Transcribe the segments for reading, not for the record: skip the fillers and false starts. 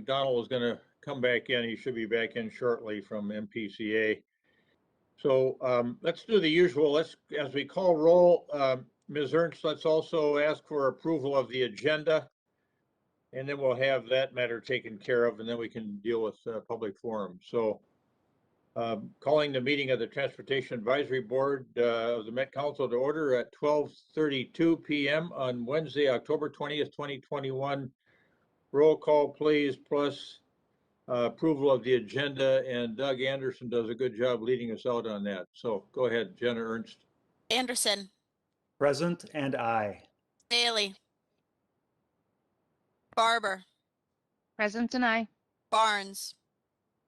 McDonald is going to come back in. He should be back in shortly from MPCA. So let's do the usual. As we call roll, Ms. Ernst, let's also ask for approval of the agenda. And then we'll have that matter taken care of, and then we can deal with public forum. So calling the meeting of the Transportation Advisory Board of the Met Council to order at 12:32 p.m. on Wednesday, October 20th, 2021. Roll call, please, plus approval of the agenda, and Doug Anderson does a good job leading us out on that. So go ahead, Jenna Ernst. Anderson. Present and aye. Daly. Barber. Present and aye. Barnes.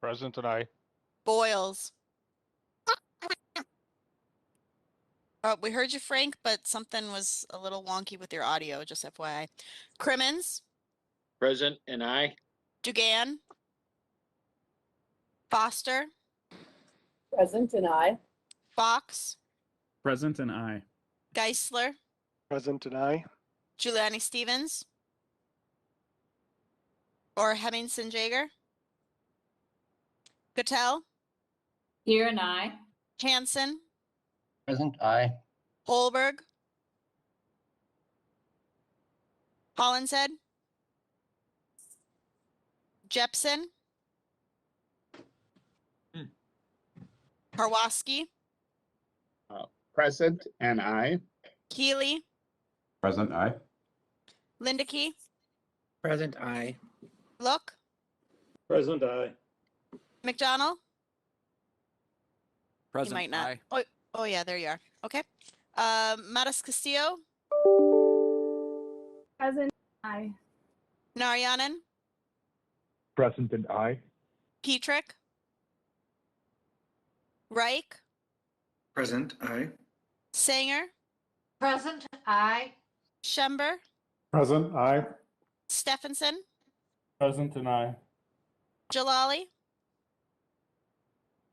Present and aye. Boyles. We heard you, Frank, but something was a little wonky with your audio, just FYI. Crimmins. Present and aye. Dugan. Foster. Present and aye. Fox. Present and aye. Geisler. Present and aye. Giuliani Stevens. Or Hemmingson Jaeger. Patel. Here and aye. Hanson. Present aye. Holberg. Hollinshead. Jepson. Karwoski. Present and aye. Keeley. Present aye. Lindeke. Present aye. Look. Present aye. McDonald. Present You might not. aye. Oh yeah, there you are. Okay. Matas Castillo. Present aye. Narayanan. Present and aye. Petrick. Reich. Present aye. Sanger. Present aye. Schember. Present aye. Stephenson. Present and aye. Jalali.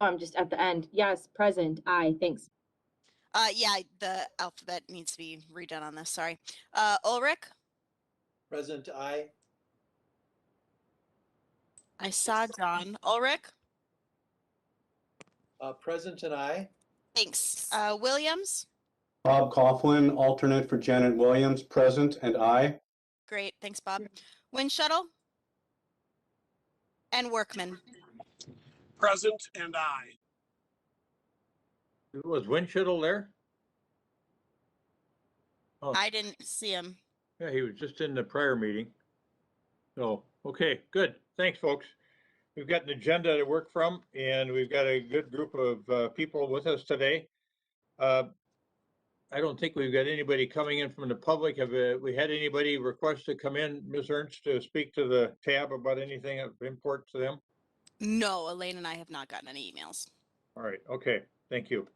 I'm just at the end. Yes, present. Aye. Thanks. Yeah, the alphabet needs to be redone on this. Sorry. Ulrich. Present aye. I saw John. Ulrich. Present and aye. Thanks. Williams. Bob Coughlin, alternate for Janet Williams, present and aye. Great. Thanks, Bob. Wind Shuttle. And Workman. Present and aye. Was Winchittle there? Oh, I didn't see him. yeah, he was just in the prior meeting. So, okay, good. Thanks, folks. We've got an agenda to work from, and we've got a good group of people with us today. I don't think we've got anybody coming in from the public. Have we had anybody request to come in, Ms. Ernst, to speak to the tab about anything of import to them? No, Elaine and I have not gotten any emails. All right, okay, thank you.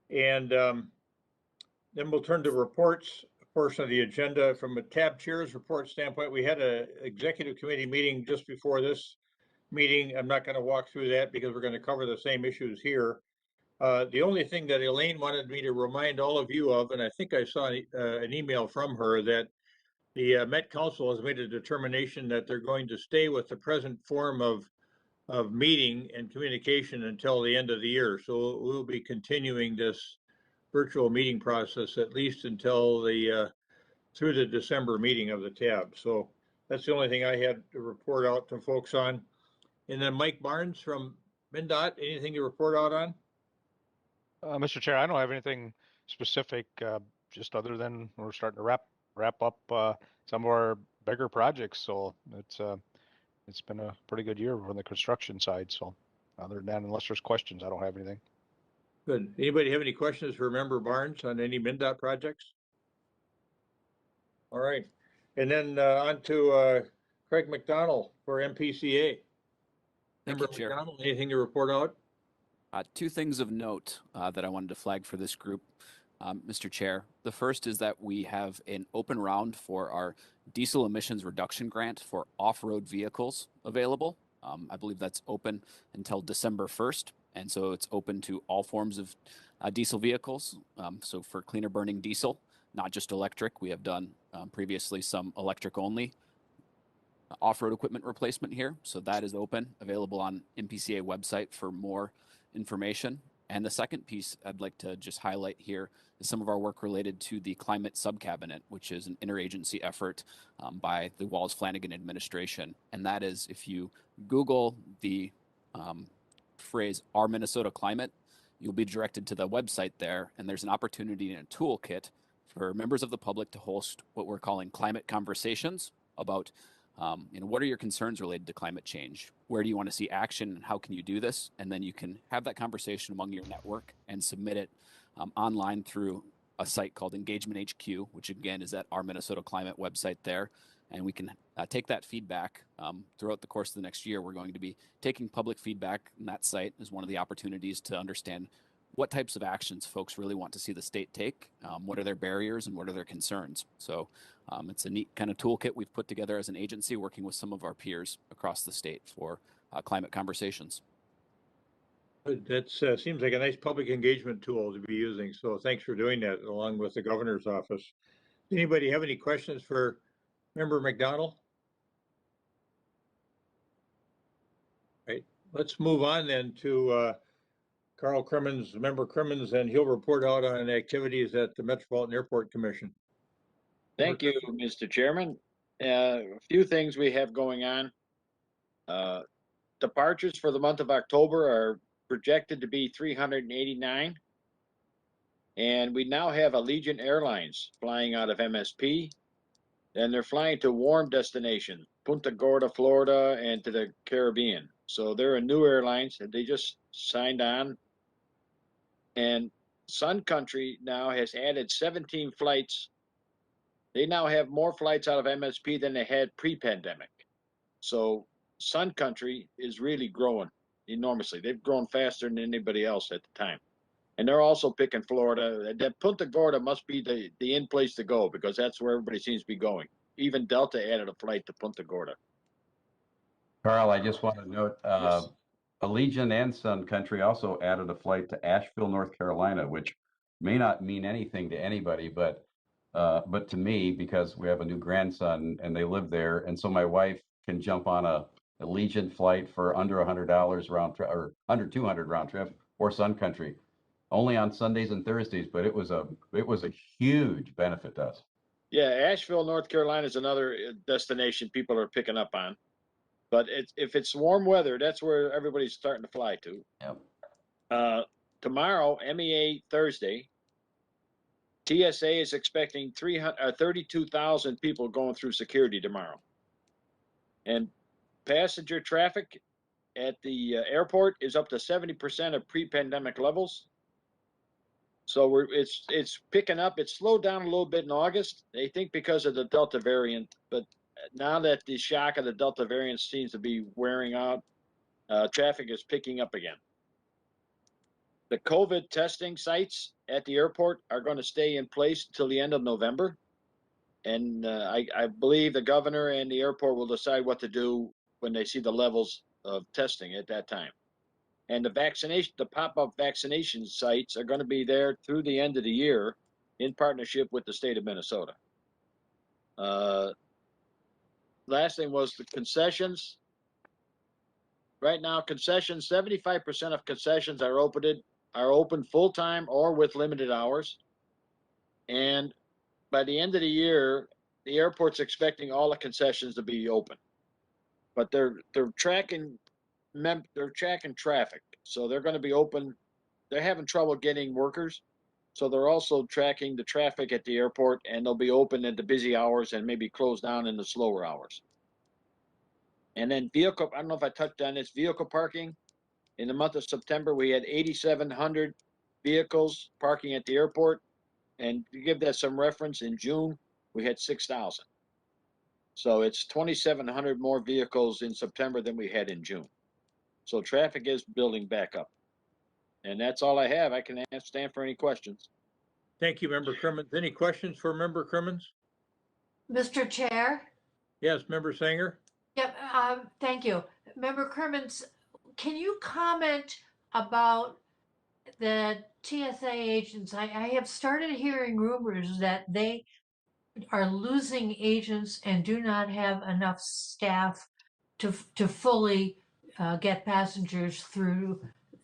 And then we'll turn to reports portion of the agenda. From a tab chair's report standpoint, we had an executive committee meeting just before this meeting. I'm not going to walk through that because we're going to cover the same issues here. The only thing that Elaine wanted me to remind all of you of, and I think I saw an email from her, that the Met Council has made a determination that they're going to stay with the present form of meeting and communication until the end of the year. So we'll be continuing this virtual meeting process at least until through the December meeting of the tab. So that's the only thing I had to report out to folks on. And then Mike Barnes from MnDOT, anything to report out on? Mr. Chair, I don't have anything specific, just other than we're starting to wrap up some of our bigger projects. So it's been a pretty good year on the construction side. So other than that, unless there's questions, I don't have anything. Good. Anybody have any questions for Member Barnes on any MnDOT projects? All right. And then on to Craig McDonald for MPCA. Member McDonald, anything to report out? Two things of note that I wanted to flag for this group, Mr. Chair. The first is that we have an open round for our diesel emissions reduction grant for off-road vehicles available. I believe that's open until December 1st. And so it's open to all forms of diesel vehicles. So for cleaner burning diesel, not just electric. We have done previously some electric only off-road equipment replacement here. So that is open, available on MPCA website for more information. And the second piece I'd like to just highlight here is some of our work related to the Climate Subcabinet, which is an interagency effort by the Walz-Flanagan administration. And that is, if you Google the phrase "Our Minnesota Climate," you'll be directed to the website there, and there's an opportunity and a toolkit for members of the public to host what we're calling climate conversations about what are your concerns related to climate change? Where do you want to see action, and how can you do this? And then you can have that conversation among your network and submit it online through a site called Engagement HQ, which again is at our Minnesota Climate website there. And we can take that feedback throughout the course of the next year. We're going to be taking public feedback on that site as one of the opportunities to understand what types of actions folks really want to see the state take, what are their barriers and what are their concerns. So it's a neat kind of toolkit we've put together as an agency working with some of our peers across the state for climate conversations. That seems like a nice public engagement tool to be using. So thanks for doing that along with the governor's office. Anybody have any questions for Member McDonald? Right, let's move on then to Carl Crimmins, Member Crimmins, and he'll report out on activities at the Metropolitan Airport Commission. Thank you, Mr. Chairman. A few things we have going on. Departures for the month of October are projected to be 389. And we now have Allegiant Airlines flying out of MSP. And they're flying to warm destinations, Punta Gorda, Florida, and to the Caribbean. So they're a new airlines that they just signed on. And Sun Country now has added 17 flights. They now have more flights out of MSP than they had pre-pandemic. So Sun Country is really growing enormously. They've grown faster than anybody else at the time. And they're also picking Florida. That Punta Gorda must be the in place to go because that's where everybody seems to be going. Even Delta added a flight to Punta Gorda. Carl, I just want to note, Yes. Allegiant and Sun Country also added a flight to Asheville, North Carolina, which may not mean anything to anybody, but to me, because we have a new grandson and they live there, and so my wife can jump on a Allegiant flight for under $100 round trip or under 200 round trip, or Sun Country, only on Sundays and Thursdays. But it was a huge benefit to us. Yeah, Asheville, North Carolina is another destination people are picking up on. But if it's warm weather, that's where everybody's starting to fly to. Yep. Tomorrow, MEA Thursday, TSA is expecting 32,000 people going through security tomorrow. And passenger traffic at the airport is up to 70% of pre-pandemic levels. So it's picking up. It slowed down a little bit in August, they think because of the Delta variant, but now that the shock of the Delta variant seems to be wearing out, traffic is picking up again. The COVID testing sites at the airport are going to stay in place until the end of November. And I believe the governor and the airport will decide what to do when they see the levels of testing at that time. And the pop-up vaccination sites are going to be there through the end of the year in partnership with the state of Minnesota. Last thing was the concessions. Right now, concessions, 75% of concessions are open full-time or with limited hours. And by the end of the year, the airport's expecting all the concessions to be open. But they're tracking traffic. So they're going to be open. They're having trouble getting workers. So they're also tracking the traffic at the airport, and they'll be open at the busy hours and maybe close down in the slower hours. And then vehicle, I don't know if I touched on this, vehicle parking. In the month of September, we had 8,700 vehicles parking at the airport. And to give that some reference, in June, we had 6,000. So it's 2,700 more vehicles in September than we had in June. So traffic is building back up. And that's all I have. I can stand for any questions. Thank you, Member Crimmins. Any questions for Member Crimmins? Mr. Chair? Yes, Member Sanger? Yep, thank you. Member Crimmins, can you comment about the TSA agents? I have started hearing rumors that they are losing agents and do not have enough staff to fully get passengers through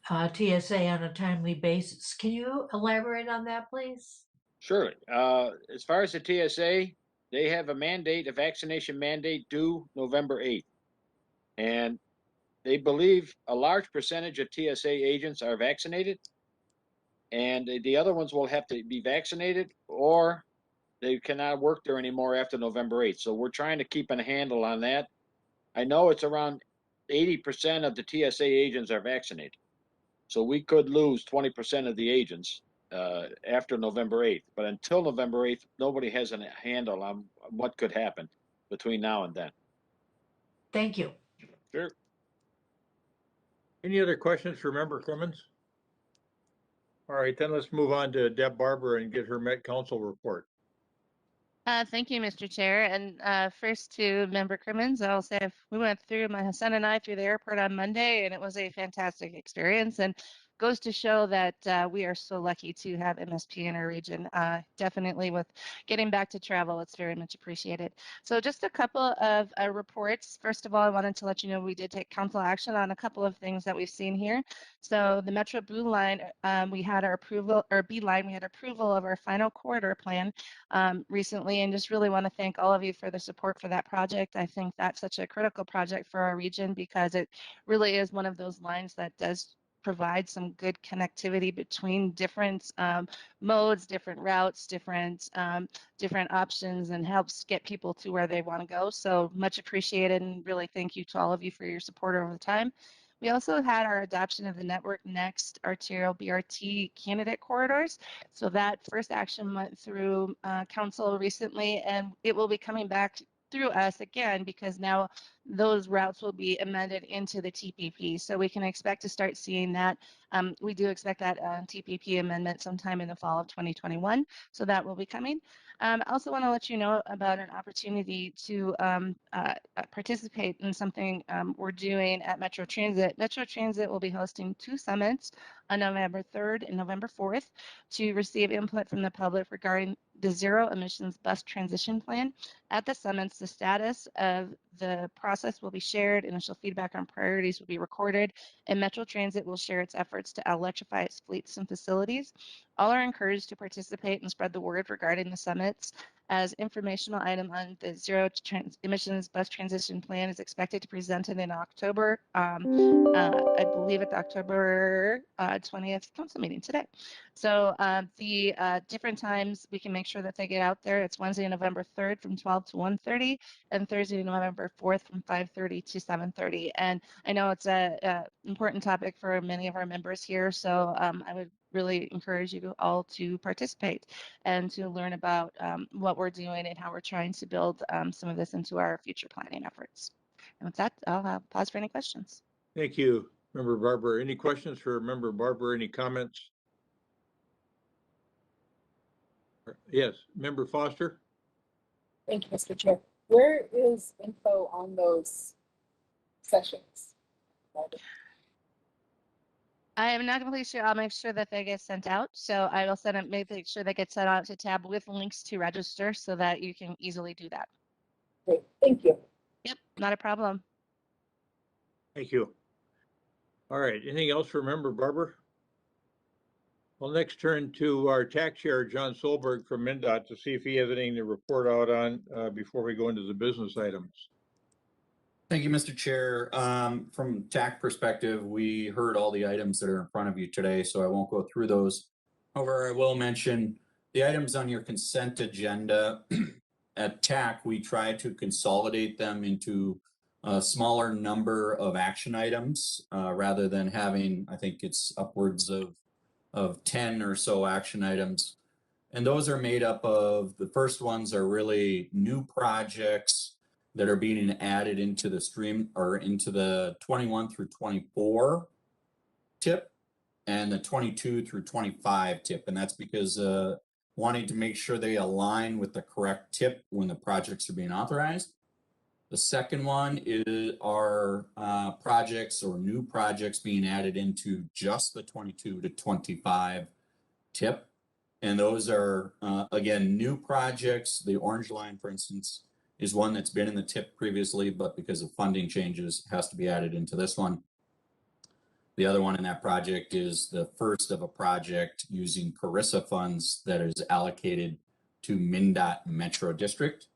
TSA on a timely basis. Can you elaborate on that, please? Sure. As far as the TSA, they have a mandate, a vaccination mandate due November 8th. And they believe a large percentage of TSA agents are vaccinated. And the other ones will have to be vaccinated or they cannot work there anymore after November 8th. So we're trying to keep a handle on that. I know it's around 80% of the TSA agents are vaccinated. So we could lose 20% of the agents after November 8th. But until November 8th, nobody has a handle on what could happen between now and then. Thank you. Sure. Any other questions for Member Crimmins? All right, then let's move on to Deb Barber and get her Met Council report. Thank you, Mr. Chair. And first to Member Crimmins, I'll say we went through, my son and I, through the airport on Monday, and it was a fantastic experience. And goes to show that we are so lucky to have MSP in our region. Definitely with getting back to travel, it's very much appreciated. So just a couple of reports. First of all, I wanted to let you know we did take council action on a couple of things that we've seen here. So the Metro Blue Line, we had our approval, or B Line, we had approval of our final corridor plan recently, and just really want to thank all of you for the support for that project. I think that's such a critical project for our region because it really is one of those lines that does provide some good connectivity between different modes, different routes, different options, and helps get people to where they want to go. So much appreciated, and really thank you to all of you for your support over the time. We also had our adoption of the Network Next arterial BRT candidate corridors. So that first action went through council recently, and it will be coming back through us again because now those routes will be amended into the TPP. So we can expect to start seeing that. We do expect that TPP amendment sometime in the fall of 2021. So that will be coming. I also want to let you know about an opportunity to participate in something we're doing at Metro Transit. Metro Transit will be hosting 2 summits on November 3rd and November 4th to receive input from the public regarding the zero emissions bus transition plan. At the summits, the status of the process will be shared, initial feedback on priorities will be recorded, and Metro Transit will share its efforts to electrify its fleets and facilities. All are encouraged to participate and spread the word regarding the summits, as informational item on the zero emissions bus transition plan is expected to be presented in October. I believe at the October 20th council meeting today. So the different times we can make sure that they get out there. It's Wednesday, November 3rd from 12 to 1:30 and Thursday, November 4th from 5:30 to 7:30. And I know it's a important topic for many of our members here. So I would really encourage you all to participate and to learn about what we're doing and how we're trying to build some of this into our future planning efforts. And with that, I'll pause for any questions. Thank you, Member Barber. Any questions for Member Barber? Any comments? Yes, Member Foster. Thank you, Mr. Chair. Where is info on those sessions? I am not completely sure. I'll make sure that they get sent out. So I will send them, make sure they get sent out to tab with links to register so that you can easily do that. Great, thank you. Yep, not a problem. Thank you. All right, anything else for Member Barber? We'll next turn to our TAC Chair, John Solberg from MnDOT, to see if he has anything to report out on before we go into the business items. Thank you, Mr. Chair. From TAC perspective, we heard all the items that are in front of you today, so I won't go through those. However, I will mention the items on your consent agenda. At TAC, we try to consolidate them into a smaller number of action items rather than having, I think it's upwards of 10 or so action items. And those are made up of, the first ones are really new projects that are being added into the stream or into the 21 through 24 tip and the 22 through 25 tip. And that's because wanting to make sure they align with the correct tip when the projects are being authorized. The second one is our projects or new projects being added into just the 22 to 25 tip. And those are, again, new projects. The Orange Line, for instance, is one that's been in the TIP previously, but because of funding changes, has to be added into this one. The other one in that project is the first of a project using CARISA funds that is allocated to MnDOT Metro District.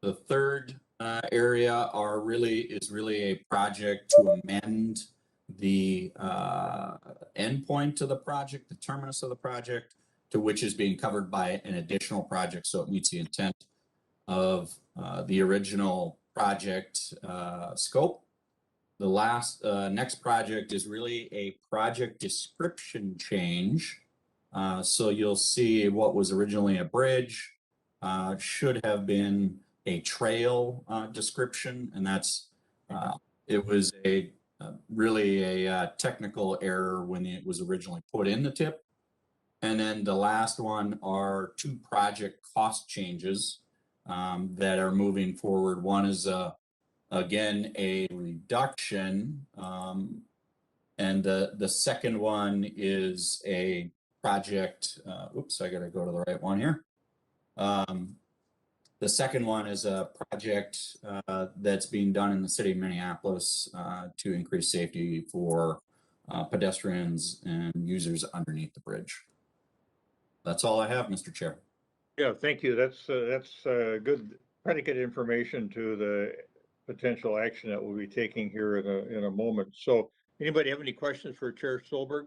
The third area is really a project to amend the endpoint to the project, the terminus of the project, to which is being covered by an additional project, so it meets the intent of the original project scope. The next project is really a project description change. So you'll see what was originally a bridge should have been a trail description, and that's it was really a technical error when it was originally put in the TIP. And then the last one are two project cost changes that are moving forward. One is again a reduction, and the second one is a project. Oops, I got to go to the right one here. The second one is a project that's being done in the city of Minneapolis to increase safety for pedestrians and users underneath the bridge. That's all I have, Mr. Chair. Yeah, thank you. That's good predicate information to the potential action that we'll be taking here in a moment. So anybody have any questions for Chair Stolberg?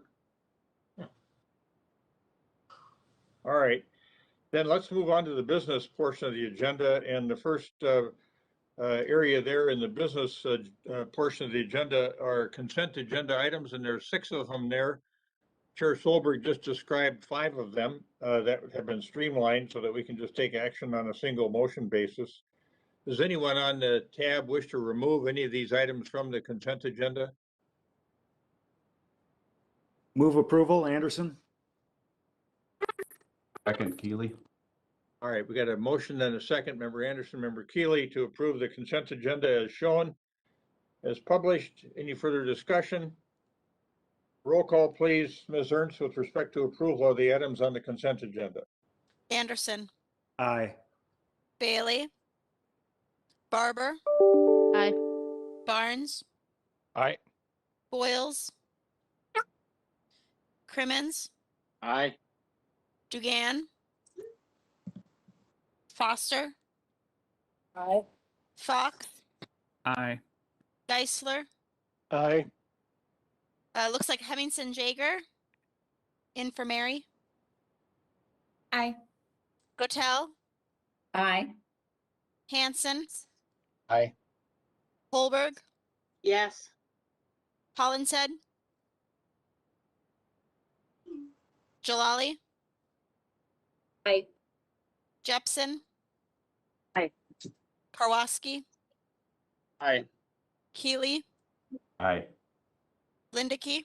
No. All right, then let's move on to the business portion of the agenda. And the first area there in the business portion of the agenda are consent agenda items, and there's 6 of them there. Chair Stolberg just described 5 of them that have been streamlined so that we can just take action on a single motion basis. Does anyone on the tab wish to remove any of these items from the consent agenda? Move approval, Anderson. Second, Keeley. All right, we got a motion and a second, Member Anderson, Member Keeley, to approve the consent agenda as shown, as published. Any further discussion? Roll call, please, Ms. Ernst, with respect to approval of the items on the consent agenda. Anderson, Aye. Bailey, Barber, Aye. Barnes, Aye. Boyles, Crimmins, Aye. Dugan, Foster, Aye. Fox, Aye. Geisler. Aye. Looks like Hemmingson Jaeger. In for Mary. Aye. Gotel, Aye. Hanson, Aye. Holberg, Yes. Hollinshead, Jalali, Aye. Jepson. Aye. Karwoski, Aye. Keeley, Aye. Lindeke,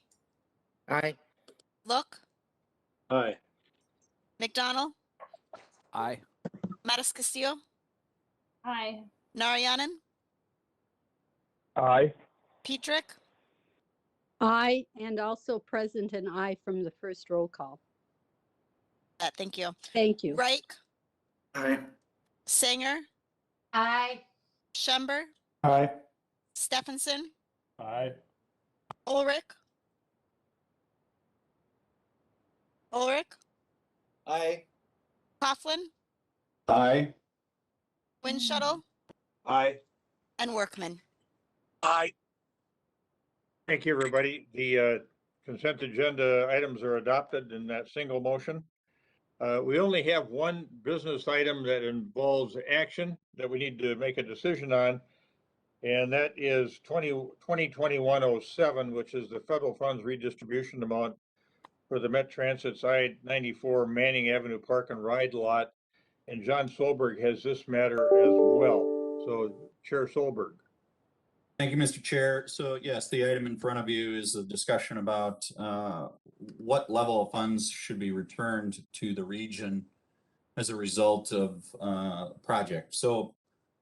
Aye. Look, Aye. McDonald, Aye. Mattis Castillo, Aye. Narayanan, Aye. Petrick, Aye, and also present an aye from the first roll call. thank you. Thank you. Reich, Aye. Sanger, Aye. Schember, Aye. Stephenson, Aye. Ulrich, Aye. Coughlin, Aye. Windshuttle, Aye. and Workman. Aye. Thank you, everybody. The consent agenda items are adopted in that single motion. We only have one business item that involves action that we need to make a decision on, and that is 2021-07, which is the federal funds redistribution amount for the Met Transit's I-94 Manning Avenue Park and Ride lot. And John Solberg has this matter as well. So Chair Solberg. Thank you, Mr. Chair. So yes, the item in front of you is a discussion about what level of funds should be returned to the region as a result of project. So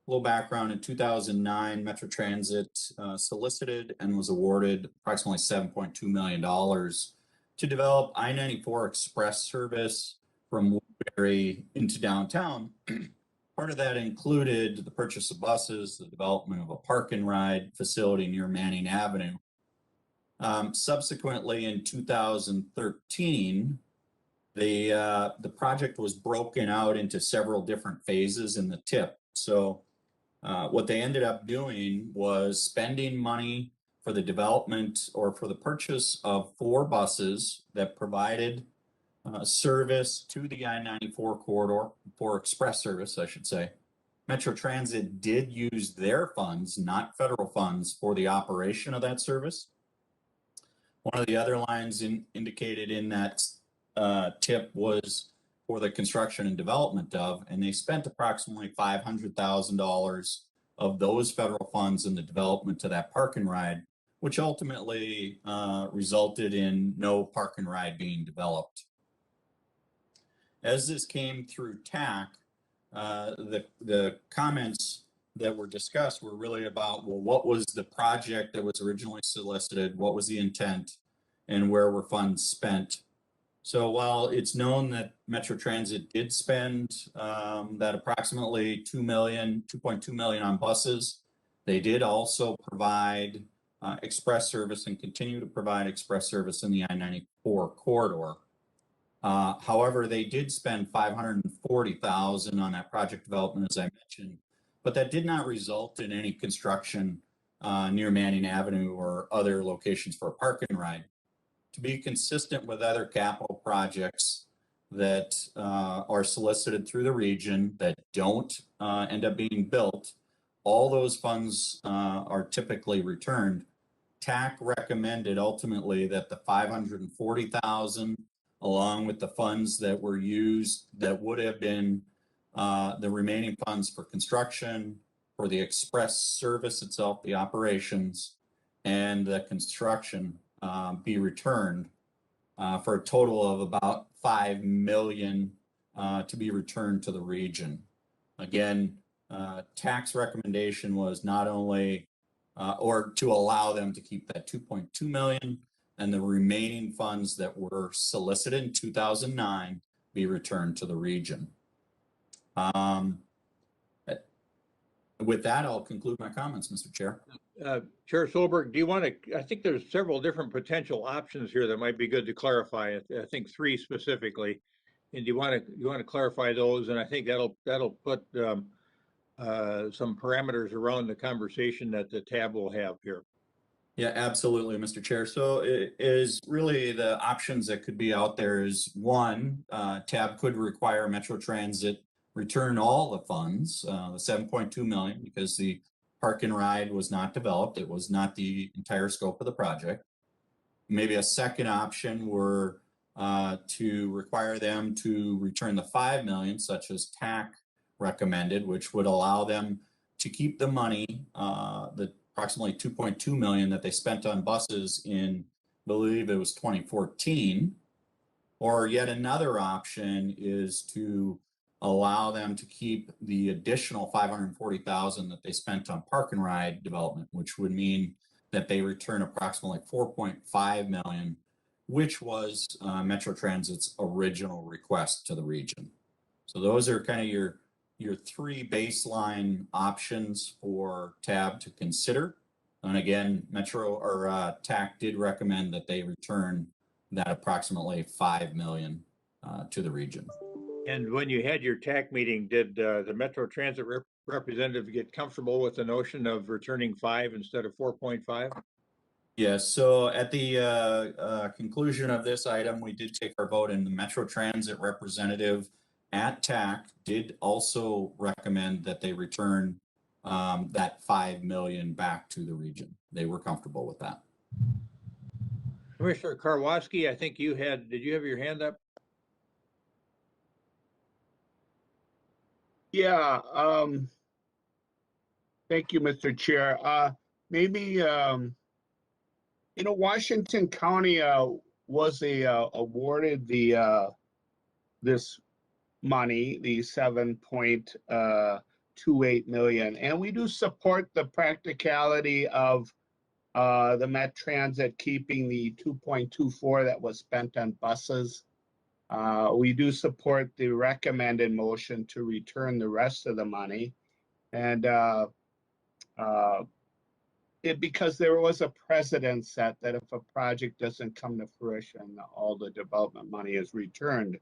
a little background: in 2009, Metro Transit solicited and was awarded approximately $7.2 million to develop I-94 express service from Woodbury into downtown. Part of that included the purchase of buses, the development of a park and ride facility near Manning Avenue. Subsequently, in 2013, the project was broken out into several different phases in the TIP. So what they ended up doing was spending money for the development or for the purchase of 4 buses that provided service to the I-94 corridor, for express service, I should say. Metro Transit did use their funds, not federal funds, for the operation of that service. One of the other lines indicated in that tip was for the construction and development of, and they spent approximately $500,000 of those federal funds in the development to that park and ride, which ultimately resulted in no park and ride being developed. As this came through TAC, the comments that were discussed were really about, well, what was the project that was originally solicited, what was the intent, and where were funds spent. So while it's known that Metro Transit did spend that approximately $2.2 million on buses, they did also provide express service and continue to provide express service in the I-94 corridor. However, they did spend $540,000 on that project development, as I mentioned, but that did not result in any construction near Manning Avenue or other locations for a park and ride. To be consistent with other capital projects that are solicited through the region that don't end up being built, all those funds are typically returned. TAC recommended ultimately that the $540,000, along with the funds that were used that would have been the remaining funds for construction, for the express service itself, the operations, and the construction be returned for a total of about $5 million to be returned to the region. Again, TAC's recommendation was not only or to allow them to keep that $2.2 million and the remaining funds that were solicited in 2009 be returned to the region. With that, I'll conclude my comments, Mr. Chair. Chair Solberg, do you want to, I think there's several different potential options here that might be good to clarify. I think 3 specifically. And do you want to clarify those? And I think that'll put some parameters around the conversation that the TAB will have here. Yeah, absolutely, Mr. Chair. So it is really the options that could be out there is 1, TAB could require Metro Transit return all the funds, the $7.2 million, because the park and ride was not developed. It was not the entire scope of the project. Maybe a second option were to require them to return the $5 million, such as TAC recommended, which would allow them to keep the money, the approximately $2.2 million that they spent on buses in, I believe it was 2014. Or yet another option is to allow them to keep the additional $540,000 that they spent on park and ride development, which would mean that they return approximately $4.5 million, which was Metro Transit's original request to the region. So those are kind of your 3 baseline options for TAB to consider. And again, Metro or TAC did recommend that they return that approximately $5 million to the region. And when you had your TAC meeting, did the Metro Transit representative get comfortable with the notion of returning 5 instead of 4.5? Yes. So at the conclusion of this item, we did take our vote, and the Metro Transit representative at TAC did also recommend that they return that $5 million back to the region. They were comfortable with that. Commissioner Karwoski, I think did you have your hand up? Yeah, thank you, Mr. Chair. Maybe, Washington County was awarded this money, the $7.28 million, and we do support the practicality of the Met Transit keeping the $2.24 that was spent on buses. We do support the recommended motion to return the rest of the money. And because there was a precedent set that if a project doesn't come to fruition, all the development money is returned.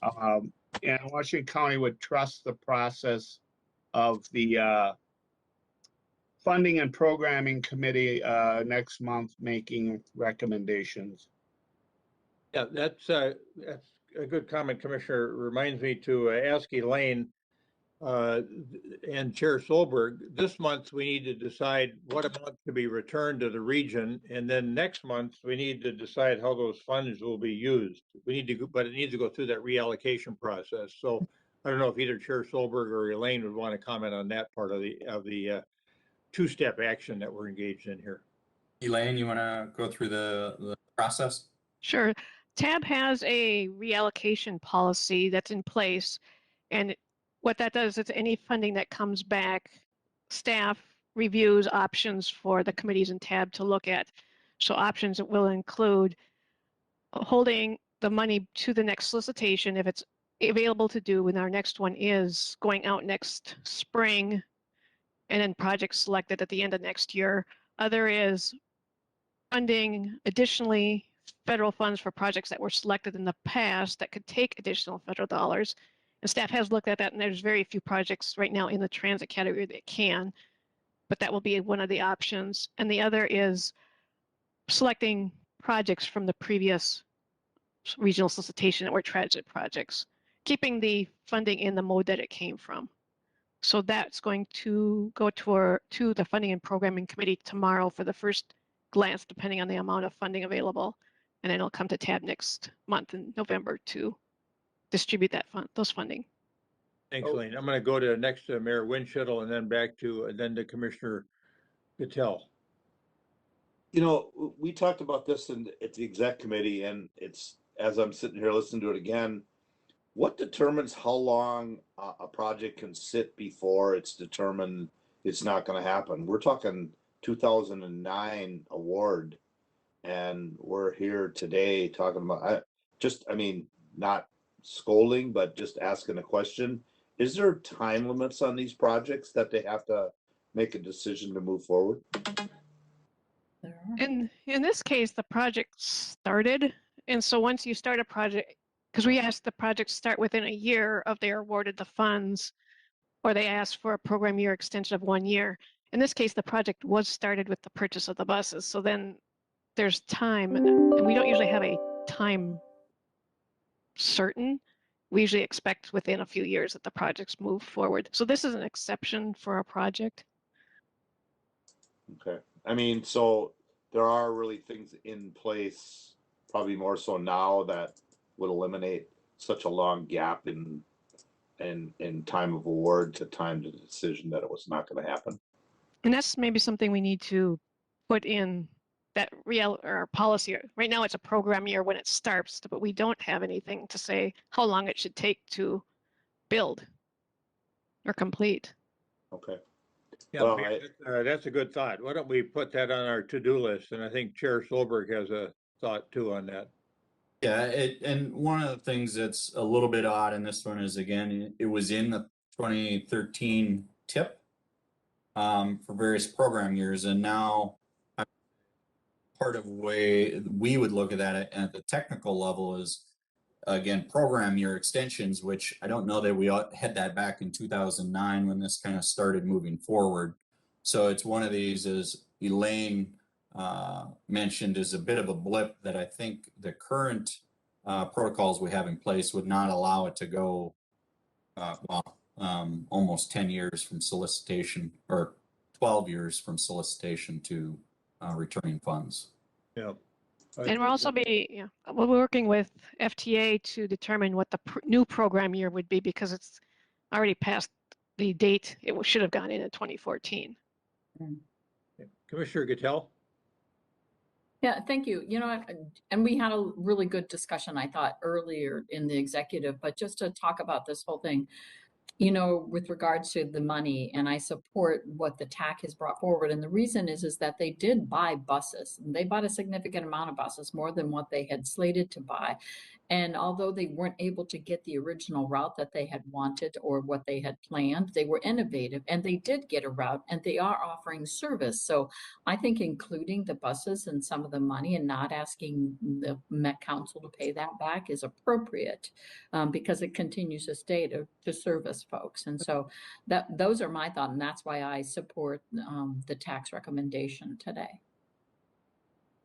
And Washington County would trust the process of the Funding and Programming Committee next month making recommendations. Yeah, that's a good comment, Commissioner. Reminds me to ask Elaine and Chair Solberg, this month we need to decide what amount to be returned to the region, and then next month we need to decide how those funds will be used. We need to, but it needs to go through that reallocation process. So I don't know if either Chair Solberg or Elaine would want to comment on that part of the two-step action that we're engaged in here. Elaine, you want to go through the process? Sure. TAB has a reallocation policy that's in place, and what that does is any funding that comes back, staff reviews options for the committees in TAB to look at. So options that will include holding the money to the next solicitation if it's available to do, and our next one is going out next spring, and then projects selected at the end of next year. Other is funding additionally federal funds for projects that were selected in the past that could take additional federal dollars. And staff has looked at that, and there's very few projects right now in the transit category that can, but that will be one of the options. And the other is selecting projects from the previous regional solicitation that were transit projects, keeping the funding in the mode that it came from. So that's going to go to the Funding and Programming Committee tomorrow for the first glance, depending on the amount of funding available. And then it'll come to TAB next month in November to distribute those funding. Thanks, Elaine. I'm going to go to next to Mayor Winchell and then back to then to Commissioner Gattell. You know, we talked about this at the exec committee, and it's, as I'm sitting here listening to it again, what determines how long a project can sit before it's determined it's not going to happen? We're talking 2009 award, and we're here today talking about, I mean, not scolding, but just asking a question. Is there time limits on these projects that they have to make a decision to move forward? And in this case, the project started. And so once you start a project, because we asked the project start within a year of they're awarded the funds, or they asked for a program year extension of 1 year. In this case, the project was started with the purchase of the buses. So then there's time, and we don't usually have a time certain. We usually expect within a few years that the projects move forward. So this is an exception for a project. Okay. I mean, so there are really things in place, probably more so now, that would eliminate such a long gap in time of award to time to decision that it was not going to happen. And that's maybe something we need to put in that real or policy. Right now it's a program year when it starts, but we don't have anything to say how long it should take to build or complete. Okay. Yeah, Well, that's a good thought. Why don't we put that on our to-do list? And I think Chair Solberg has a thought too on that. Yeah, and one of the things that's a little bit odd in this one is, again, it was in the 2013 TIP for various program years, and now part of the way we would look at that at the technical level is, again, program year extensions, which I don't know that we had that back in 2009 when this kind of started moving forward. So it's one of these, as Elaine mentioned, is a bit of a blip that I think the current protocols we have in place would not allow it to go almost 10 years from solicitation, or 12 years from solicitation to returning funds. Yeah. And we're also we're working with FTA to determine what the new program year would be, because it's already past the date it should have gone in 2014. Commissioner Gattell? Yeah, thank you. You know, and we had a really good discussion, I thought, earlier in the executive, but just to talk about this whole thing, with regards to the money, and I support what the TAC has brought forward. And the reason is that they did buy buses. And they bought a significant amount of buses, more than what they had slated to buy. And although they weren't able to get the original route that they had wanted or what they had planned, they were innovative and they did get a route and they are offering service. So I think including the buses and some of the money and not asking the Met Council to pay that back is appropriate, because it continues to stay to service folks. And so those are my thoughts, and that's why I support the tax recommendation today.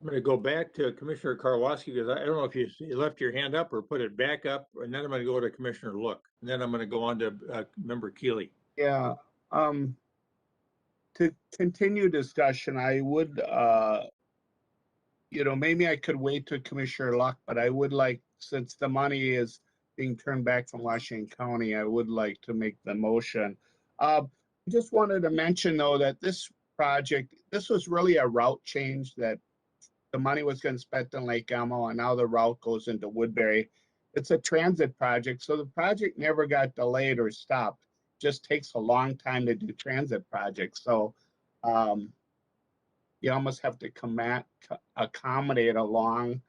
I'm going to go back to Commissioner Karwoski because I don't know if you left your hand up or put it back up, and then I'm going to go to Commissioner Look, and then I'm going to go on to Member Keeley. Yeah. To continue discussion, I would, maybe I could wait to Commissioner Luck, but I would like, since the money is being turned back from Washington County, I would like to make the motion. I just wanted to mention, though, that this project, this was really a route change, that the money was going to spend in Lake Elmo, and now the route goes into Woodbury. It's a transit project, so the project never got delayed or stopped. It just takes a long time to do transit projects. So you almost have to accommodate along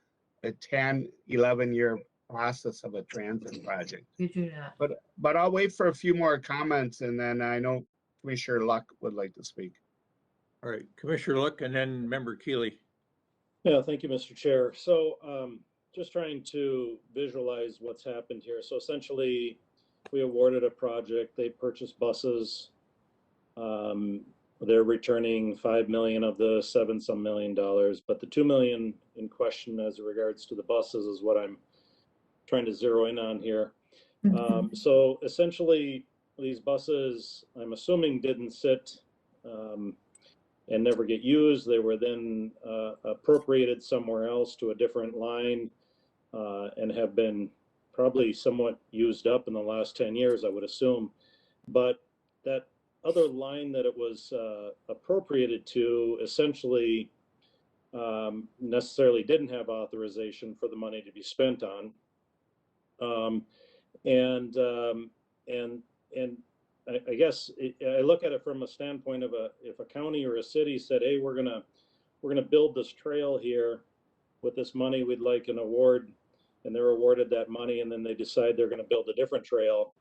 a 10, 11-year process of a transit project. You do not. But I'll wait for a few more comments, and then I know Commissioner Luck would like to speak. All right, Commissioner Luck, and then Member Keeley. Yeah, thank you, Mr. Chair. So just trying to visualize what's happened here. So essentially, we awarded a project. They purchased buses. They're returning $5 million of the $7-some million, but the $2 million in question as regards to the buses is what I'm trying to zero in on here. So essentially, these buses, I'm assuming, didn't sit and never get used. They were then appropriated somewhere else to a different line and have been probably somewhat used up in the last 10 years, I would assume. But that other line that it was appropriated to essentially necessarily didn't have authorization for the money to be spent on. I guess I look at it from a standpoint of if a county or a city said, hey, we're gonna build this trail here with this money, we'd like an award, and they're awarded that money, and then they decide they're gonna build a different trail.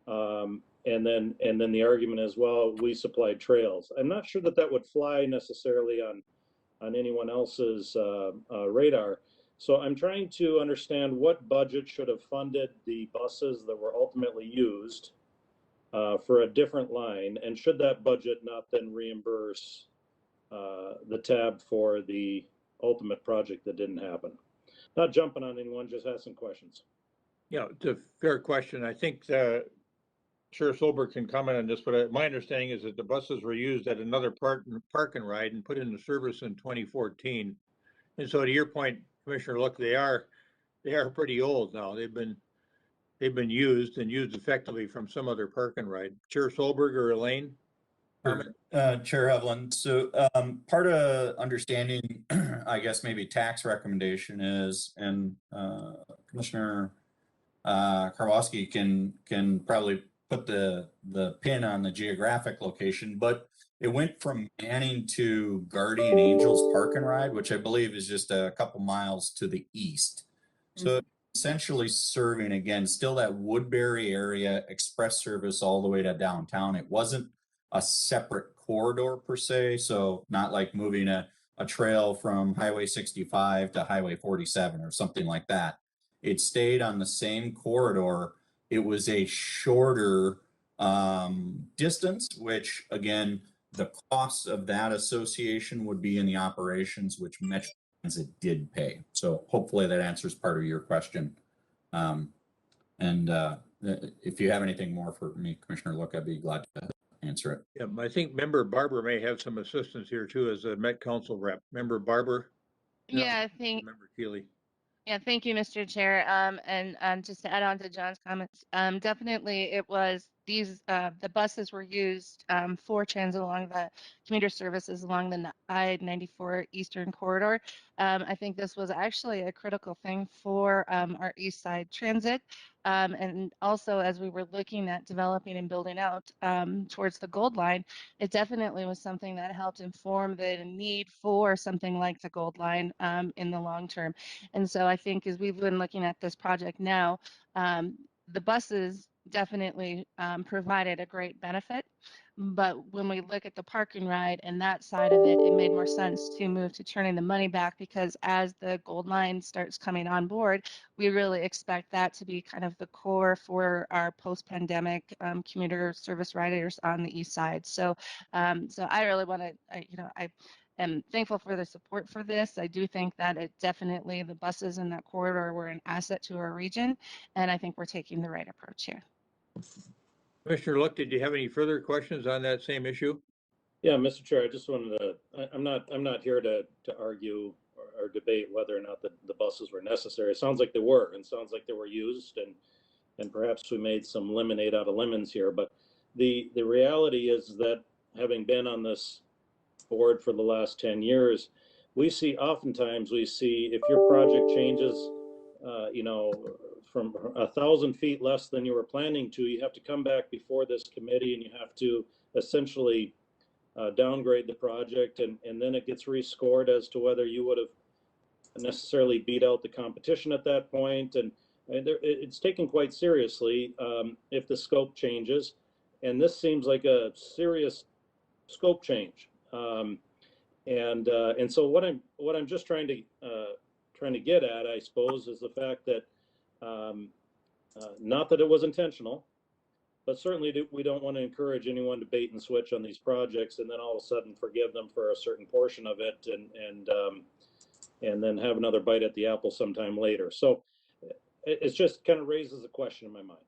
And then the argument is, well, we supplied trails. I'm not sure that would fly necessarily on anyone else's radar. So I'm trying to understand what budget should have funded the buses that were ultimately used for a different line, and should that budget not then reimburse the tab for the ultimate project that didn't happen? Not jumping on anyone, just asking questions. Yeah, it's a fair question. I think Sheriff Solberg can comment on this, but my understanding is that the buses were used at another park and ride and put into service in 2014. And so to your point, Commissioner, look, they are pretty old now. They've been used and used effectively from some other park and ride. Sheriff Solberg or Elaine? Chair Evelyn, so part of understanding, I guess maybe tax recommendation is, and Commissioner Karwoski can probably put the pin on the geographic location, but it went from Manning to Guardian Angels Park and Ride, which I believe is just a couple miles to the east. So essentially serving, again, still that Woodbury area express service all the way to downtown. It wasn't a separate corridor per se, so not like moving a trail from Highway 65 to Highway 47 or something like that. It stayed on the same corridor. It was a shorter distance, which again, the costs of that association would be in the operations, which Metro Transit did pay. So hopefully that answers part of your question. If you have anything more for me, Commissioner Look, I'd be glad to answer it. Yeah, I think Member Barber may have some assistance here too as a Met Council rep. Member Barber? Yeah, I think. Member Keeley. Yeah, thank you, Mr. Chair. And just to add on to John's comments, definitely it was the buses were used for transit along the commuter services along the I-94 Eastern Corridor. I think this was actually a critical thing for our East Side Transit. And also, as we were looking at developing and building out towards the Gold Line, it definitely was something that helped inform the need for something like the Gold Line in the long term. And so I think as we've been looking at this project now, the buses definitely provided a great benefit. But when we look at the park and ride and that side of it, it made more sense to move to turning the money back, because as the Gold Line starts coming on board, we really expect that to be kind of the core for our post-pandemic commuter service riders on the east side. So, so I really want to, I am thankful for the support for this. I do think that it definitely, the buses in that corridor were an asset to our region, and I think we're taking the right approach here. Commissioner Look, did you have any further questions on that same issue? Yeah, Mr. Chair, I just wanted to, I'm not here to argue or debate whether or not the buses were necessary. It sounds like they were, and sounds like they were used, and perhaps we made some lemonade out of lemons here. But the reality is that, having been on this board for the last 10 years, oftentimes we see if your project changes, from 1,000 feet less than you were planning to, you have to come back before this committee and you have to essentially downgrade the project, and then it gets rescored as to whether you would have necessarily beat out the competition at that point. And it's taken quite seriously if the scope changes, and this seems like a serious scope change. And so what I'm just trying to get at, I suppose, is the fact that not that it was intentional, but certainly we don't want to encourage anyone to bait and switch on these projects and then all of a sudden forgive them for a certain portion of it and then have another bite at the apple sometime later. So it's just kind of raises a question in my mind.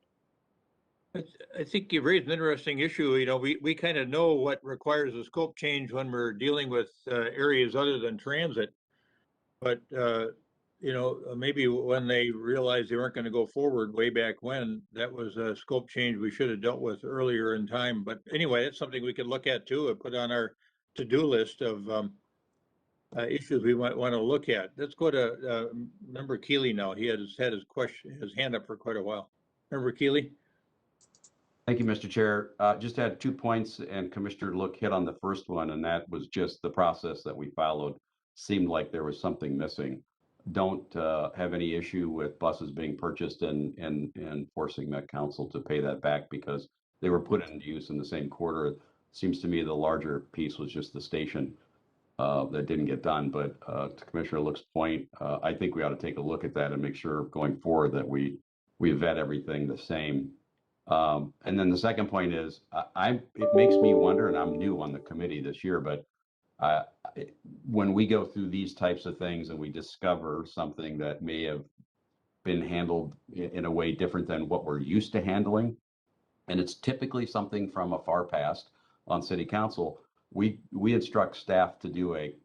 I think you raised an interesting issue. We kind of know what requires a scope change when we're dealing with areas other than transit. But, maybe when they realized they weren't going to go forward way back when, that was a scope change we should have dealt with earlier in time. But anyway, that's something we could look at too, and put on our to-do list of issues we might want to look at. Let's go to Member Keeley now. He has had his hand up for quite a while. Member Keeley? Thank you, Mr. Chair. Just had 2 points, and Commissioner Look hit on the first one, and that was just the process that we followed seemed like there was something missing. Don't have any issue with buses being purchased and forcing Met Council to pay that back because they were put into use in the same quarter. It seems to me the larger piece was just the station that didn't get done. But to Commissioner Look's point, I think we ought to take a look at that and make sure going forward that we vet everything the same. And then the second point is, it makes me wonder, and I'm new on the committee this year, but when we go through these types of things and we discover something that may have been handled in a way different than what we're used to handling, and it's typically something from a far past on City Council, we instruct staff to do a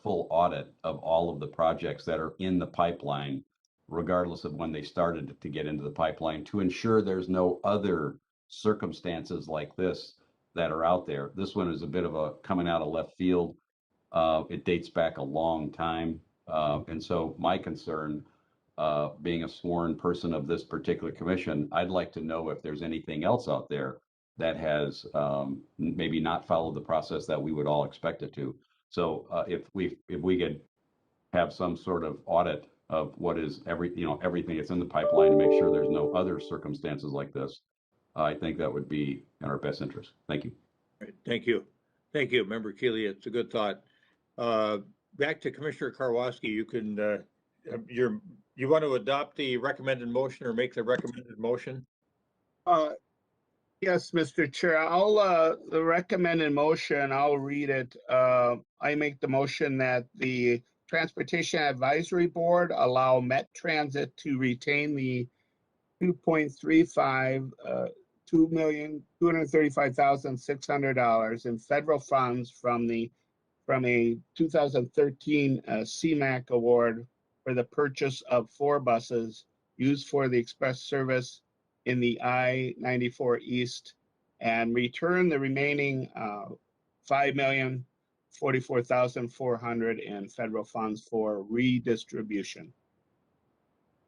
full audit of all of the projects that are in the pipeline, regardless of when they started to get into the pipeline, to ensure there's no other circumstances like this that are out there. This one is a bit of a coming out of left field. It dates back a long time. And so my concern, being a sworn person of this particular commission, I'd like to know if there's anything else out there that has maybe not followed the process that we would all expect it to. So if we could have some sort of audit of what is everything that's in the pipeline to make sure there's no other circumstances like this, I think that would be in our best interest. Thank you. Right. Thank you. Thank you, Member Keeley. It's a good thought. Back to Commissioner Karwoski. You can, you want to adopt the recommended motion or make the recommended motion? Yes, Mr. Chair, the recommended motion, I'll read it. I make the motion that the Transportation Advisory Board allow Met Transit to retain the $2.35, $2,235,600 in federal funds from a 2013 CMAQ award for the purchase of 4 buses used for the express service in the I-94 East and return the remaining $5,044,400 in federal funds for redistribution.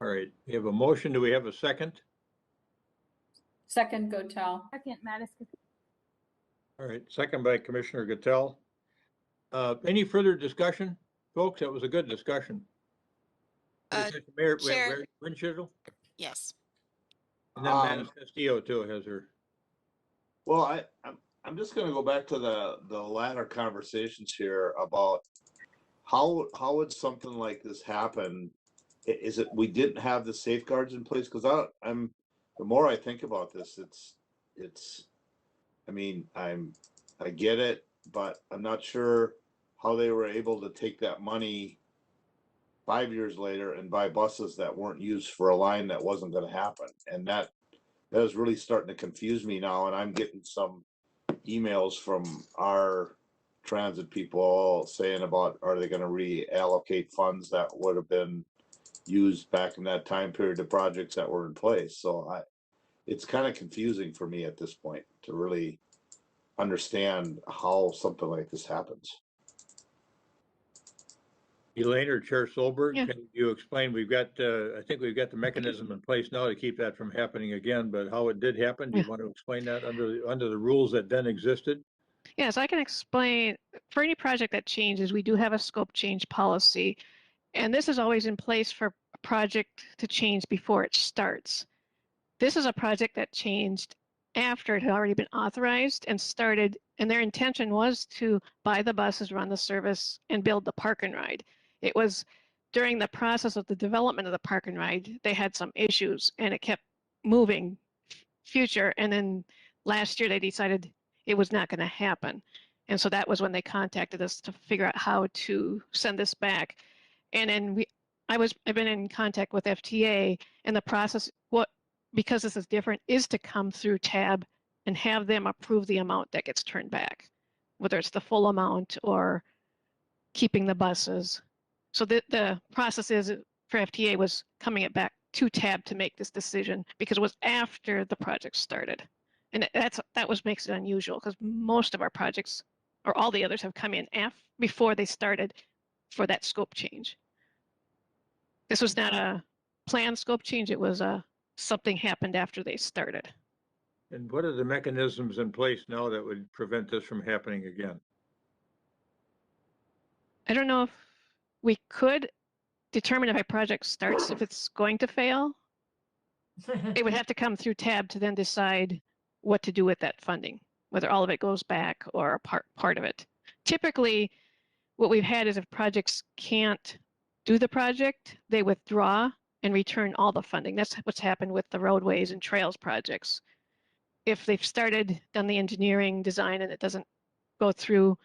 All right, we have a motion. Do we have a second? Second, Gotel. Second, Mattis. All right, second by Commissioner Gattel. Any further discussion, folks? That was a good discussion. Mayor Chair. Winchell, Yes. and then Manus Castillo too has her. Well, I'm just going to go back to the latter conversations here about how would something like this happen? Is it we didn't have the safeguards in place? Because I'm the more I think about this, it's. I mean, I get it, but I'm not sure how they were able to take that money 5 years later and buy buses that weren't used for a line that wasn't going to happen, and that is really starting to confuse me now. And I'm getting some emails from our transit people saying about, are they going to reallocate funds that would have been used back in that time period to projects that were in place? So it's kind of confusing for me at this point to really understand how something like this happens. Elaine or Chair Solberg, Yeah. can you explain? We've got, I think we've got the mechanism in place now to keep that from happening again, but how it did happen, do you want to explain that under the rules that then existed? Yes, I can explain. For any project that changes, we do have a scope change policy. And this is always in place for a project to change before it starts. This is a project that changed after it had already been authorized and started, and their intention was to buy the buses, run the service, and build the park and ride. It was during the process of the development of the park and ride, they had some issues and it kept moving future. And then last year they decided it was not going to happen. And so that was when they contacted us to figure out how to send this back. And then I've been in contact with FTA, and the process, because this is different, is to come through TAB and have them approve the amount that gets turned back, whether it's the full amount or keeping the buses. So the process is for FTA was coming it back to TAB to make this decision because it was after the project started. And that makes it unusual because most of our projects, or all the others, have come in before they started for that scope change. This was not a planned scope change. It was something happened after they started. And what are the mechanisms in place now that would prevent this from happening again? I don't know if we could determine if a project starts, if it's going to fail. It would have to come through TAB to then decide what to do with that funding, whether all of it goes back or a part of it. Typically, what we've had is if projects can't do the project, they withdraw and return all the funding. That's what's happened with the roadways and trails projects. If they've done the engineering design and it doesn't go through,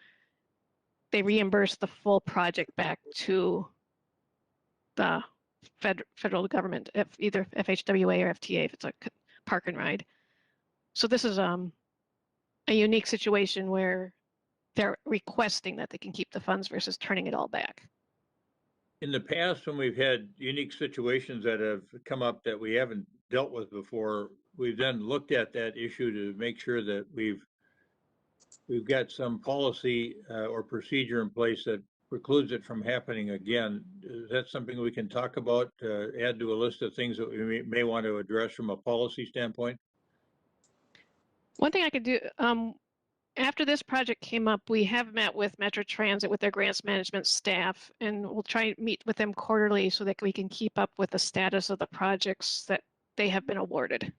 they reimburse the full project back to the federal government, either FHWA or FTA if it's a park and ride. So this is a unique situation where they're requesting that they can keep the funds versus turning it all back. In the past, when we've had unique situations that have come up that we haven't dealt with before, we've then looked at that issue to make sure that we've got some policy or procedure in place that precludes it from happening again. Is that something we can talk about, add to a list of things that we may want to address from a policy standpoint? One thing I could do, after this project came up, we have met with Metro Transit with their grants management staff, and we'll try to meet with them quarterly so that we can keep up with the status of the projects that they have been awarded.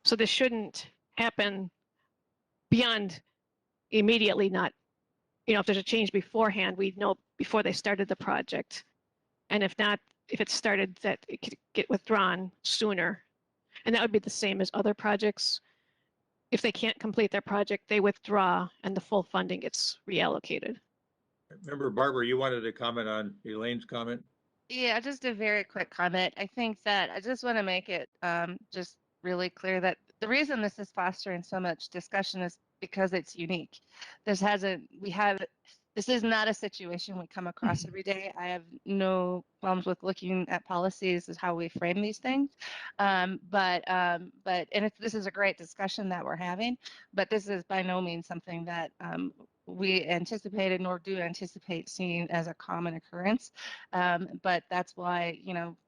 So this shouldn't happen beyond immediately, not, if there's a change beforehand, we'd know before they started the project. And if not, if it started, that it could get withdrawn sooner. And that would be the same as other projects. If they can't complete their project, they withdraw and the full funding gets reallocated. Remember, Barbara, you wanted to comment on Elaine's comment? Yeah, just a very quick comment. I think that I just want to make it just really clear that the reason this is fostering so much discussion is because it's unique. We have This is not a situation we come across every day. I have no problems with looking at policies as how we frame these things. And this is a great discussion that we're having, but this is by no means something that we anticipated nor do anticipate seeing as a common occurrence. But that's why,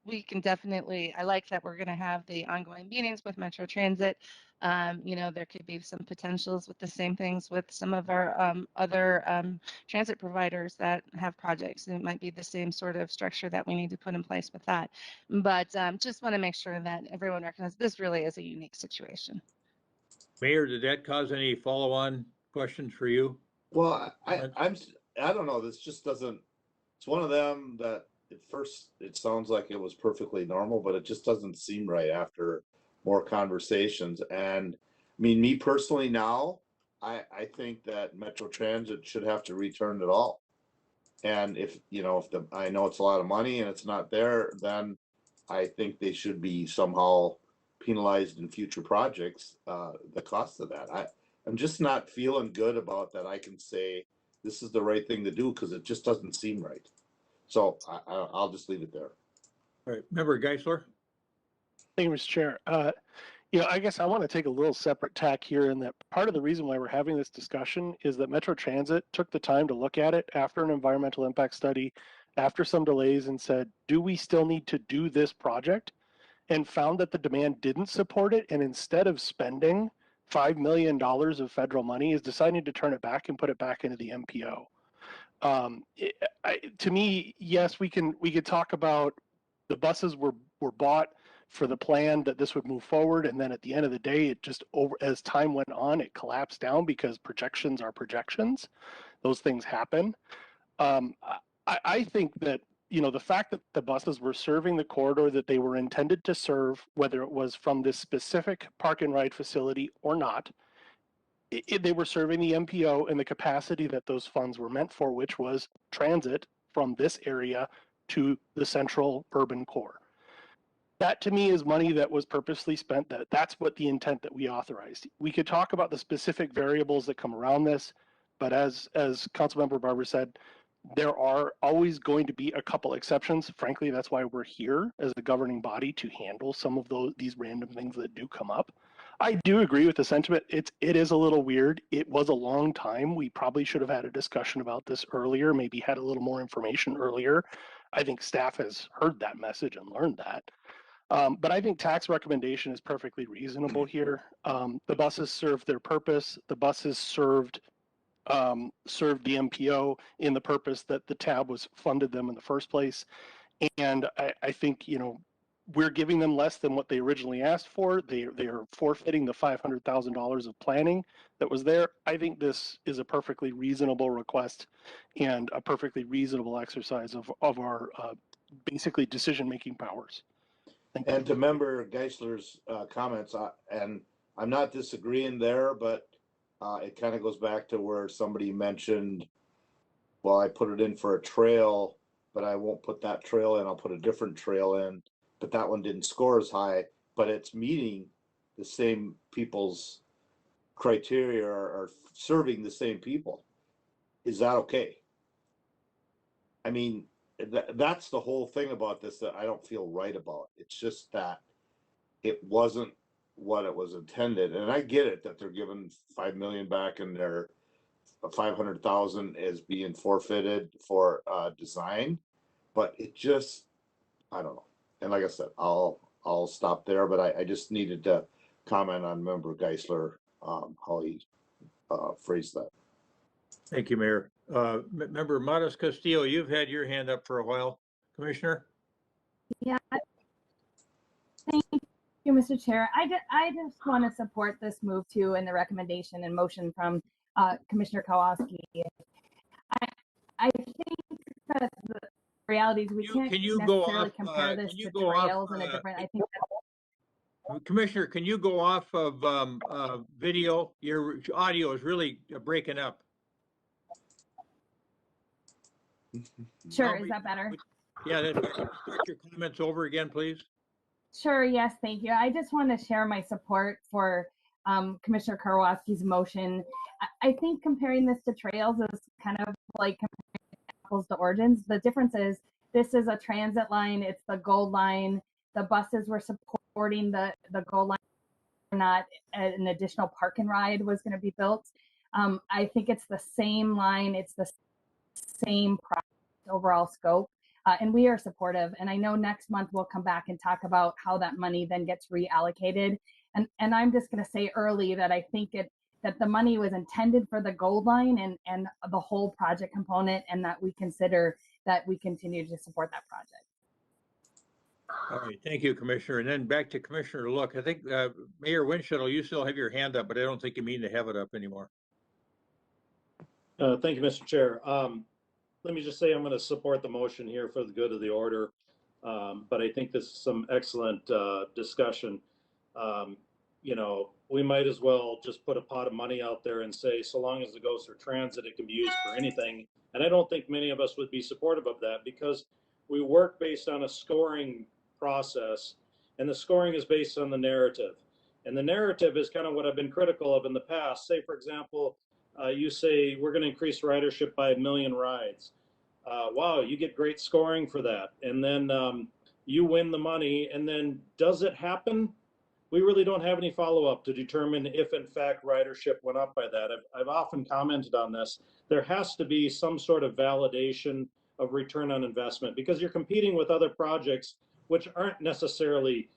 we can definitely, I like that we're going to have the ongoing meetings with Metro Transit. There could be some potentials with the same things with some of our other transit providers that have projects. It might be the same sort of structure that we need to put in place with that. But just want to make sure that everyone recognizes this really is a unique situation. Mayor, did that cause any follow-on questions for you? Well, I don't know. This just doesn't. It's one of them that at first it sounds like it was perfectly normal, but it just doesn't seem right after more conversations. And I mean, me personally, now I think that Metro Transit should have to return it all. And if I know it's a lot of money and it's not there, then I think they should be somehow penalized in future projects. The cost of that. I'm just not feeling good about that. I can say this is the right thing to do because it just doesn't seem right. So I'll just leave it there. All right, Member Geisler. Thank you, Mr. Chair. I guess I want to take a little separate tack here in that part of the reason why we're having this discussion is that Metro Transit took the time to look at it after an environmental impact study, after some delays, and said, do we still need to do this project? And found that the demand didn't support it. And instead of spending $5 million of federal money, is deciding to turn it back and put it back into the MPO. To me, yes, we could talk about the buses were bought for the plan that this would move forward, and then at the end of the day, it just as time went on, it collapsed down because projections are projections. Those things happen. I think that the fact that the buses were serving the corridor that they were intended to serve, whether it was from this specific park and ride facility or not, they were serving the MPO in the capacity that those funds were meant for, which was transit from this area to the central urban core. That to me is money that was purposely spent. That's what the intent that we authorized. We could talk about the specific variables that come around this, but as Councilmember Barber said, there are always going to be a couple exceptions. Frankly, that's why we're here as the governing body, to handle some of these random things that do come up. I do agree with the sentiment. It is a little weird. It was a long time. We probably should have had a discussion about this earlier, maybe had a little more information earlier. I think staff has heard that message and learned that. But I think TAC's recommendation is perfectly reasonable here. The buses served their purpose. The buses served the MPO in the purpose that the TAB was funded them in the first place. And I think, we're giving them less than what they originally asked for. They are forfeiting the $500,000 of planning that was there. I think this is a perfectly reasonable request and a perfectly reasonable exercise of our basically decision-making powers. And to Member Geisler's comments, and I'm not disagreeing there, but it kind of goes back to where somebody mentioned, well, I put it in for a trail, but I won't put that trail in. I'll put a different trail in, but that one didn't score as high, but it's meeting the same people's criteria or serving the same people. Is that okay? I mean, that's the whole thing about this that I don't feel right about. It's just that it wasn't what it was intended. And I get it that they're giving $5 million back and their 500,000 is being forfeited for design, but it just, I don't know. And like I said, I'll stop there, but I just needed to comment on Member Geisler, how he phrased that. Thank you, Mayor. Member Matas Castillo, you've had your hand up for a while. Commissioner? Yeah. Thank you, Mr. Chair. I just want to support this move too and the recommendation and motion from Commissioner Kowalski. I think that the reality is we can't necessarily compare this to trails and a different. I think Commissioner, can you go off of video? Your audio is really breaking up. Sure, is that better? Yeah, start your comments over again, please. Sure, yes, thank you. I just want to share my support for Commissioner Karwowski's motion. I think comparing this to trails is kind of like comparing apples to oranges. The difference is this is a transit line. It's the Gold Line. The buses were supporting the Gold Line, not an additional park and ride was going to be built. I think it's the same line. It's the same overall scope. And we are supportive. And I know next month we'll come back and talk about how that money then gets reallocated. And I'm just going to say early that I think that the money was intended for the Gold Line and the whole project component, and that we consider that we continue to support that project. All right, thank you, Commissioner. And then back to Commissioner Look. I think Mayor Winchell, you still have your hand up, but I don't think you mean to have it up anymore. Thank you, Mr. Chair. Let me just say I'm going to support the motion here for the good of the order. But I think this is some excellent discussion. You know, we might as well just put a pot of money out there and say, so long as it goes for transit, it can be used for anything. And I don't think many of us would be supportive of that, because we work based on a scoring process, and the scoring is based on the narrative. And the narrative is kind of what I've been critical of in the past. Say, for example, you say we're going to increase ridership by 1 million rides. Wow, you get great scoring for that. And then you win the money. And then does it happen? We really don't have any follow-up to determine if, in fact, ridership went up by that. I've often commented on this. There has to be some sort of validation of return on investment, because you're competing with other projects which aren't necessarily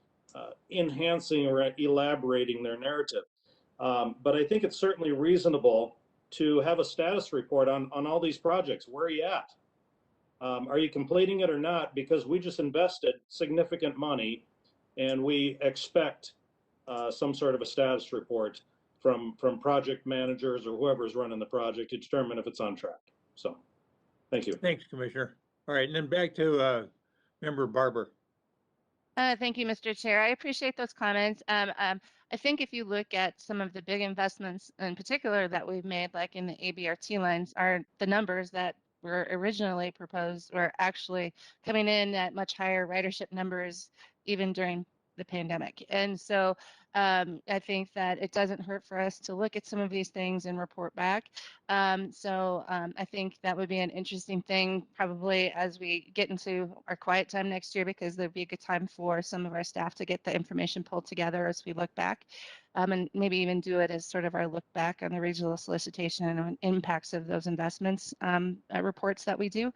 enhancing or elaborating their narrative. But I think it's certainly reasonable to have a status report on all these projects. Where are you at? Are you completing it or not? Because we just invested significant money, and we expect some sort of a status report from project managers or whoever's running the project to determine if it's on track. So, thank you. Thanks, Commissioner. All right, and then back to Member Barber. Thank you, Mr. Chair. I appreciate those comments. I think if you look at some of the big investments in particular that we've made, like in the ABRT lines, are the numbers that were originally proposed were actually coming in at much higher ridership numbers even during the pandemic. And so I think that it doesn't hurt for us to look at some of these things and report back. I think that would be an interesting thing probably as we get into our quiet time next year, because there'd be a good time for some of our staff to get the information pulled together as we look back. And maybe even do it as sort of our look back on the regional solicitation and impacts of those investments reports that we do.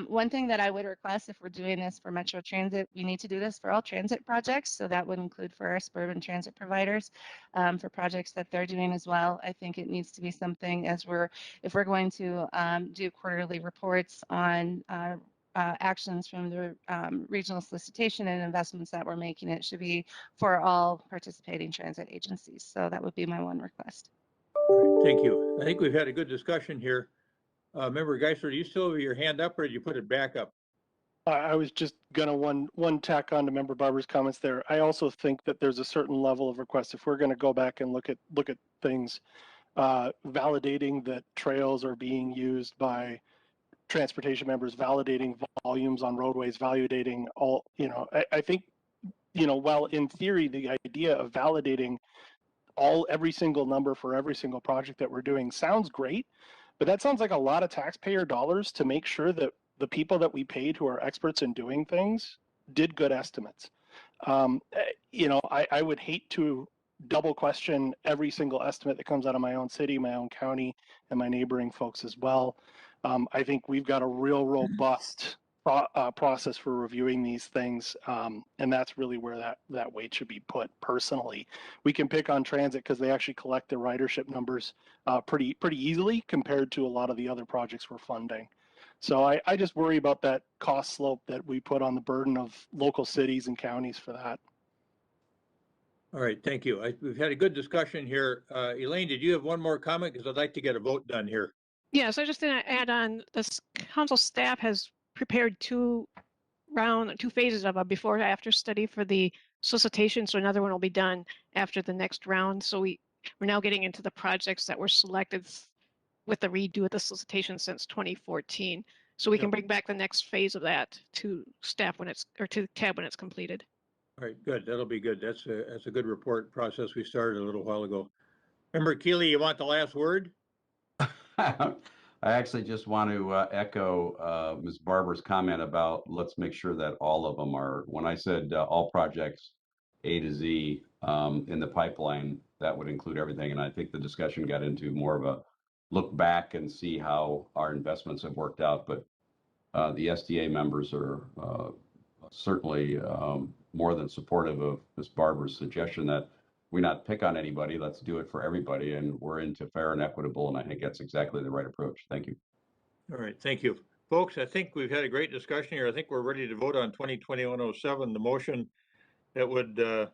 One thing that I would request, if we're doing this for Metro Transit, we need to do this for all transit projects. So that would include for our suburban transit providers, for projects that they're doing as well. I think it needs to be something if we're going to do quarterly reports on actions from the regional solicitation and investments that we're making, it should be for all participating transit agencies. So that would be my one request. All right, thank you. I think we've had a good discussion here. Member Geisler, do you still have your hand up, or did you put it back up? I was just gonna one tack on to Member Barber's comments there. I also think that there's a certain level of request if we're going to go back and look at things, validating that trails are being used by transportation members, validating volumes on roadways, validating all, I think, while in theory, the idea of validating every single number for every single project that we're doing sounds great, but that sounds like a lot of taxpayer dollars to make sure that the people that we paid who are experts in doing things did good estimates. I would hate to double question every single estimate that comes out of my own city, my own county, and my neighboring folks as well. I think we've got a real robust process for reviewing these things, and that's really where that weight should be put. Personally, we can pick on transit because they actually collect their ridership numbers pretty easily compared to a lot of the other projects we're funding. So I just worry about that cost slope that we put on the burden of local cities and counties for that. All right, thank you. We've had a good discussion here. Elaine, did you have one more comment? Because I'd like to get a vote done here. Yes, I just going to add on, this council staff has prepared two phases of a before and after study for the solicitation. So another one will be done after the next round. So we're now getting into the projects that were selected with the redo of the solicitation since 2014. So we can bring back the next phase of that to staff to TAB when it's completed. All right, good. That'll be good. That's a good report process we started a little while ago. Member Keeley, you want the last word? I actually just want to echo Ms. Barber's comment about let's make sure that all of them are, when I said all projects A to Z in the pipeline, that would include everything. And I think the discussion got into more of a look back and see how our investments have worked out. But the SDA members are certainly more than supportive of Ms. Barber's suggestion that we not pick on anybody, let's do it for everybody. And we're into fair and equitable. And I think that's exactly the right approach. Thank you. All right, thank you. Folks, I think we've had a great discussion here. I think we're ready to vote on 2020-107, the motion that would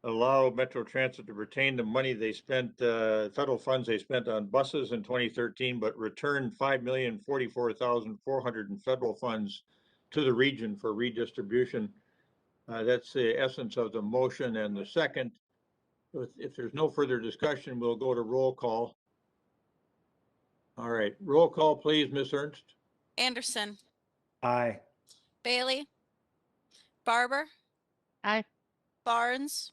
allow Metro Transit to retain the money they spent, federal funds they spent on buses in 2013, but return $5,044,400 in federal funds to the region for redistribution. That's the essence of the motion. And the second, if there's no further discussion, we'll go to roll call. All right, roll call, please, Ms. Ernst. Anderson, Aye. Bailey, Barber, Aye. Barnes,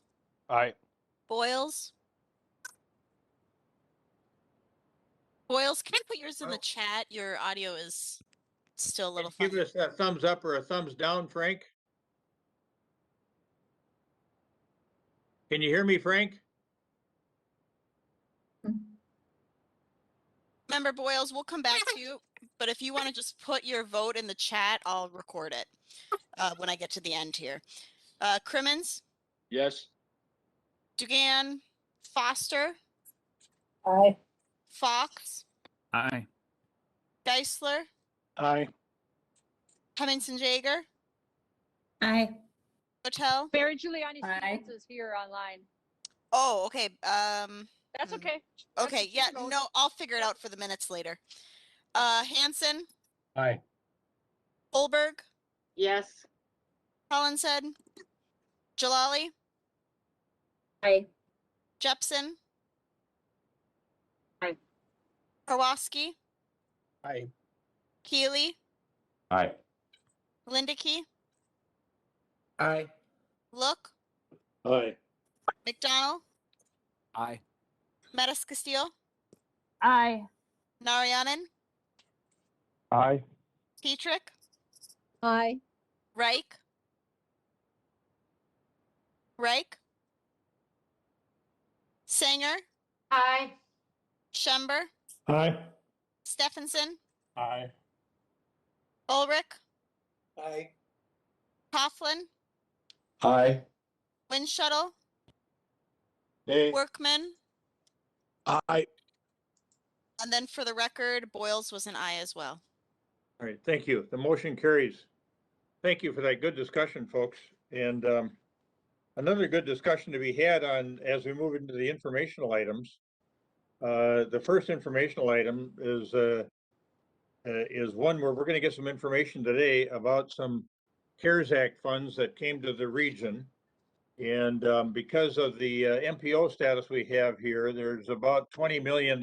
Aye. Boyles. Boyles, can you put yours in the chat? Your audio is still a little Give funny. us a thumbs up or a thumbs down, Frank. Can you hear me, Frank? Member Boyles, we'll come back to you, but if you want to just put your vote in the chat, I'll record it when I get to the end here. Crimmins, Yes. Dugan, Foster, Aye. Fox, Aye. Geisler, Aye. Hemmingson Jaeger, Aye. Hotel. Barry Giuliani Aye. Stevens is here online. Oh, okay. That's okay. Okay, yeah, no, I'll figure it out for the minutes later. Hanson, Aye. Holberg, Yes. Collins said, Jalali, Aye. Jepson, Aye. Karwoski, Aye. Keeley, Aye. Lindicke, Aye. Look, Aye. McDonald, Aye. Metis Castile, Aye. Narayanan, Aye. Petrick, Aye. Reich, Sanger, Aye. Schember, Aye. Stephenson, Aye. Ulrich, Aye. Coughlin, Aye. Windshuttle, Nay. Workman, Aye. and then for the record, Boyles was an aye as well. All right, thank you. The motion carries. Thank you for that good discussion, folks. And another good discussion to be had on as we move into the informational items. The first informational item is one where we're going to get some information today about some CARES Act funds that came to the region. And because of the MPO status we have here, there's about $20 million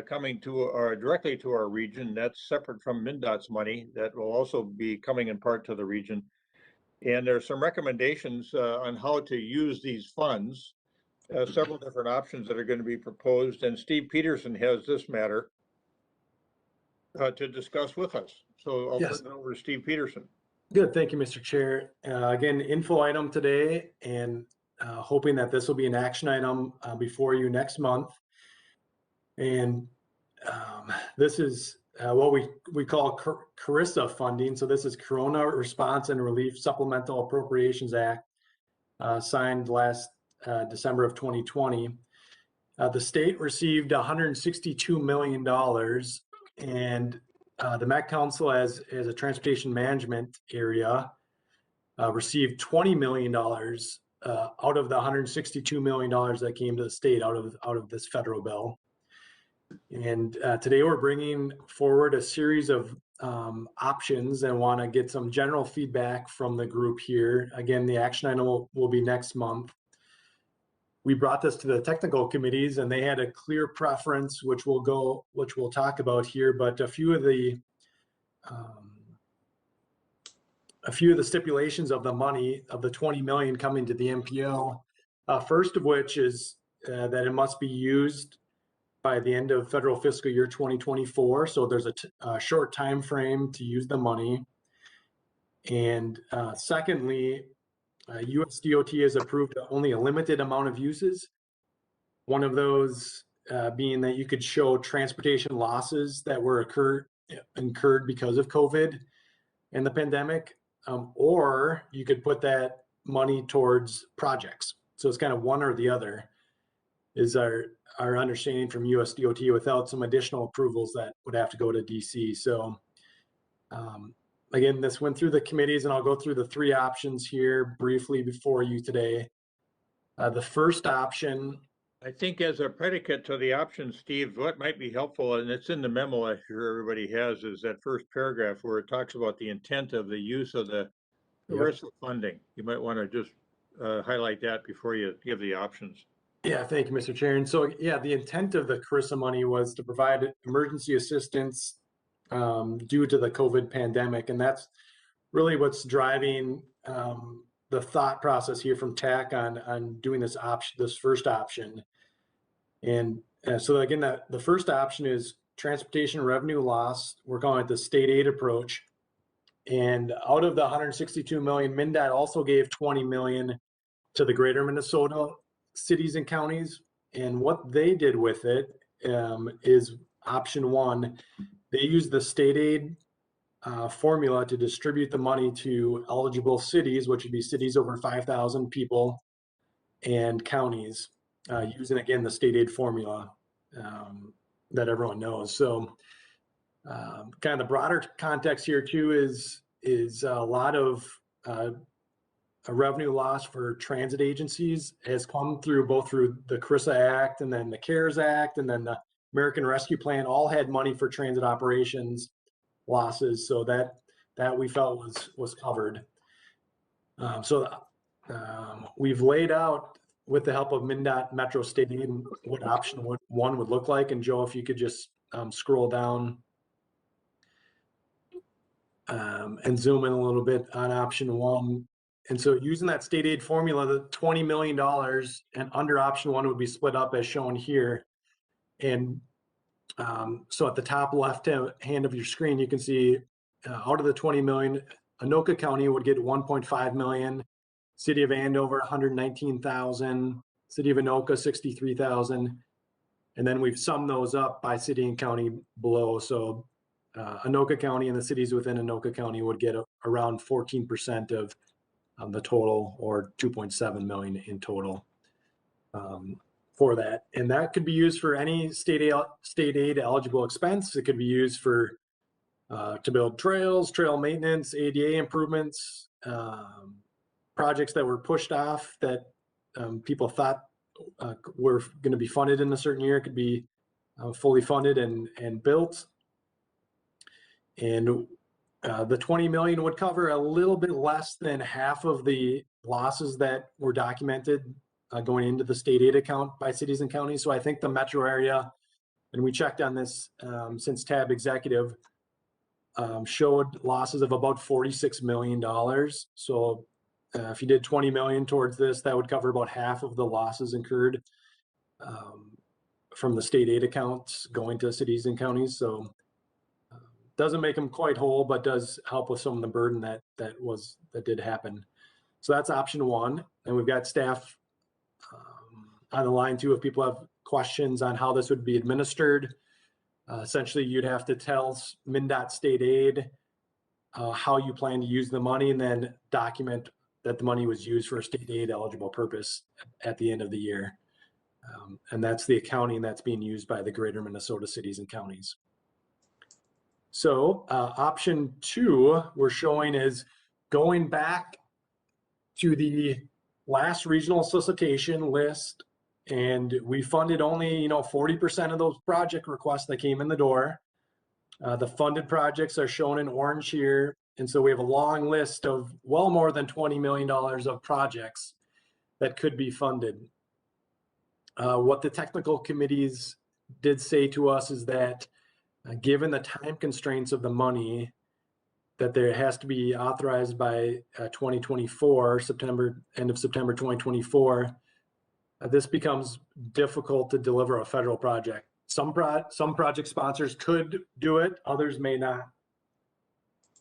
coming to directly to our region. That's separate from MnDOT's money that will also be coming in part to the region. And there's some recommendations on how to use these funds, several different options that are going to be proposed. And Steve Peterson has this matter to discuss with us. So I'll Yes. turn it over to Steve Peterson. Good, thank you, Mr. Chair. Again, info item today, and hoping that this will be an action item before you next month. And this is what we call CRRSA funding. So this is Corona Response and Relief Supplemental Appropriations Act, signed last December of 2020. The state received $162 million, and the Met Council, as a transportation management area, received $20 million out of the $162 million that came to the state out of this federal bill. And today we're bringing forward a series of options and want to get some general feedback from the group here. Again, the action item will be next month. We brought this to the technical committees and they had a clear preference, which we'll talk about here, but a few of the stipulations of the money of the 20 million coming to the MPO, first of which is that it must be used by the end of federal fiscal year 2024. So there's a short time frame to use the money. And secondly, USDOT has approved only a limited amount of uses. One of those being that you could show transportation losses that were incurred because of COVID and the pandemic, or you could put that money towards projects. So it's kind of one or the other is our understanding from USDOT without some additional approvals that would have to go to DC. So again, this went through the committees, and I'll go through the three options here briefly before you today. The first option, I think as a predicate to the option, Steve, what might be helpful, and it's in the memo I'm sure everybody has, is that first paragraph where it talks about the intent of the use of the ERISA funding. You might want to just highlight that before you give the options. Yeah, thank you, Mr. Chair. And so, yeah, the intent of the ERISA money was to provide emergency assistance due to the COVID pandemic. And that's really what's driving the thought process here from TAC on doing this option, this first option. And so again, the first option is transportation revenue loss. We're calling it the state aid approach. And out of the 162 million, MnDOT also gave 20 million to the greater Minnesota cities and counties. And what they did with it is option one. They used the state aid formula to distribute the money to eligible cities, which would be cities over 5,000 people, and counties, using, again, the state aid formula that everyone knows. So kind of the broader context here too is a lot of a revenue loss for transit agencies has come through both through the ERISA Act and then the CARES Act and then the American Rescue Plan, all had money for transit operations losses. So that we felt was covered. We've laid out with the help of MnDOT Metro State Aid what option one would look like. And Joe, if you could just scroll down and zoom in a little bit on option one. And so using that state aid formula, the $20 million and under option one would be split up as shown here. And so at the top left hand of your screen, you can see out of the 20 million, Anoka County would get 1.5 million, City of Andover, 119,000, City of Anoka, 63,000. And then we've summed those up by city and county below. So Anoka County and the cities within Anoka County would get around 14% of the total, or 2.7 million in total for that. And that could be used for any state aid eligible expense. It could be used for to build trails, trail maintenance, ADA improvements, projects that were pushed off that people thought were going to be funded in a certain year. It could be fully funded and built. And the 20 million would cover a little bit less than half of the losses that were documented going into the state aid account by cities and counties. So I think the metro area, and we checked on this since TAB Executive, showed losses of about $46 million. So if you did 20 million towards this, that would cover about half of the losses incurred from the state aid accounts going to cities and counties. So doesn't make them quite whole, but does help with some of the burden that did happen. So that's option one. And we've got staff on the line too, if people have questions on how this would be administered. Essentially, you'd have to tell MnDOT State Aid how you plan to use the money, and then document that the money was used for a state aid eligible purpose at the end of the year. And that's the accounting that's being used by the greater Minnesota cities and counties. So option two we're showing is going back to the last regional solicitation list, and we funded only 40% of those project requests that came in the door. The funded projects are shown in orange here, and so we have a long list of well more than $20 million of projects that could be funded. What the technical committees did say to us is that given the time constraints of the money, that there has to be authorized by 2024, end of September 2024, this becomes difficult to deliver a federal project. Some project sponsors could do it, others may not.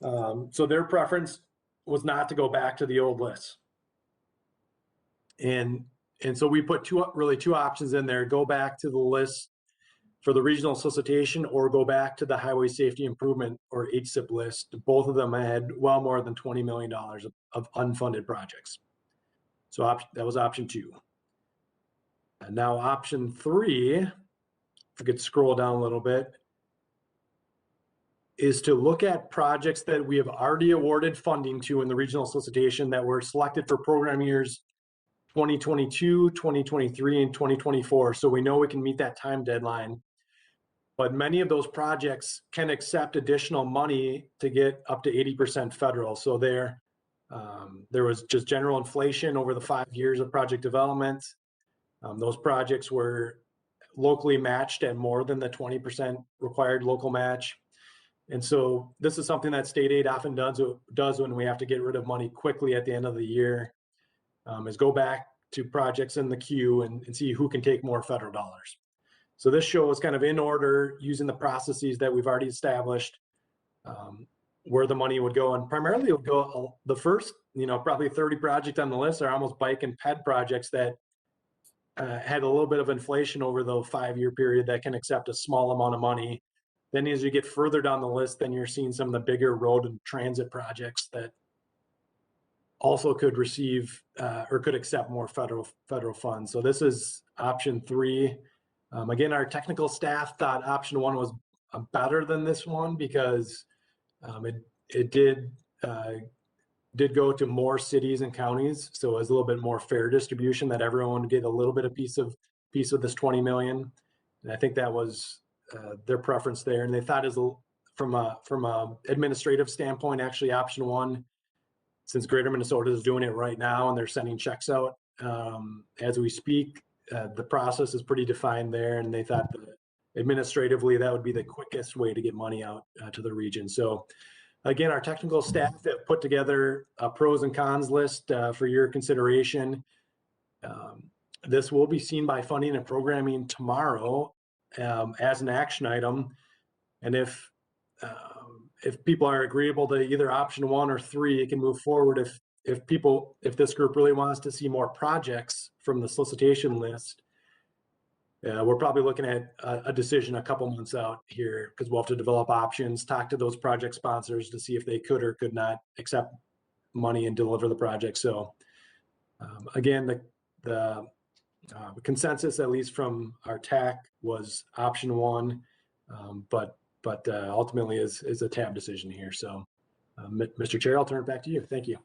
So their preference was not to go back to the old list. And so we put two options in there: go back to the list for the regional solicitation, or go back to the Highway Safety Improvement or HSIP list. Both of them had well more than $20 million of unfunded projects. So that was option 2. And now option 3, if we could scroll down a little bit, is to look at projects that we have already awarded funding to in the regional solicitation that were selected for program years 2022, 2023, and 2024. So we know we can meet that time deadline. But many of those projects can accept additional money to get up to 80% federal. So there was just general inflation over the 5 years of project development. Those projects were locally matched at more than the 20% required local match. And so this is something that state aid often does when we have to get rid of money quickly at the end of the year, is go back to projects in the queue and see who can take more federal dollars. So this shows kind of in order, using the processes that we've already established, where the money would go. And primarily it would go, the first, probably 30 projects on the list are almost bike and ped projects that had a little bit of inflation over the 5-year period that can accept a small amount of money. Then as you get further down the list, then you're seeing some of the bigger road and transit projects that also could receive or could accept more federal funds. So this is option 3. Again, our technical staff thought option 1 was better than this one because it did go to more cities and counties, so it was a little bit more fair distribution, that everyone would get a little bit of piece of this 20 million. And I think that was their preference there. And they thought, from a administrative standpoint, actually option 1, since Greater Minnesota is doing it right now and they're sending checks out as we speak, the process is pretty defined there, and they thought that administratively that would be the quickest way to get money out to the region. So again, our technical staff have put together a pros and cons list for your consideration. This will be seen by Funding and Programming tomorrow as an action item. And if people are agreeable to either option 1 or 3, it can move forward. If this group really wants to see more projects from the solicitation list, we're probably looking at a decision a couple months out here, because we'll have to develop options, talk to those project sponsors to see if they could or could not accept money and deliver the project. So again, the consensus, at least from our TAC, was option 1, but ultimately is a TAB decision here. So Mr. Chair, I'll turn it back to you. Thank you.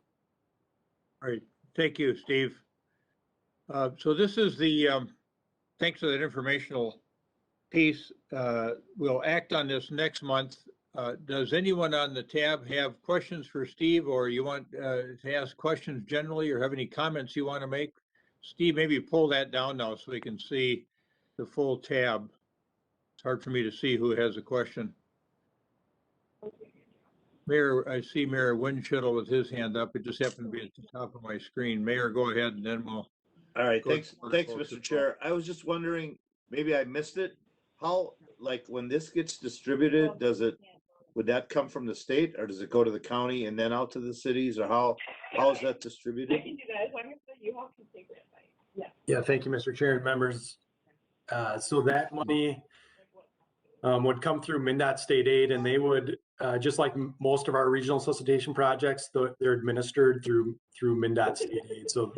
All right, thank you, Steve. So this is the, thanks for that informational piece. We'll act on this next month. Does anyone on the tab have questions for Steve, or you want to ask questions generally, or have any comments you want to make? Steve, maybe pull that down now so we can see the full tab. It's hard for me to see who has a question. Mayor, I see Mayor Winchell with his hand up. It just happened to be at the top of my screen. Mayor, go ahead, and then we'll. All right, thanks, Mr. Chair. I was just wondering, maybe I missed it. How, like, when this gets distributed, would that come from the state, or does it go to the county and then out to the cities, or how is that distributed? Yeah, thank you, Mr. Chair and members. So that money would come through MnDOT state aid, and they would, just like most of our regional solicitation projects, they're administered through MnDOT state aid. So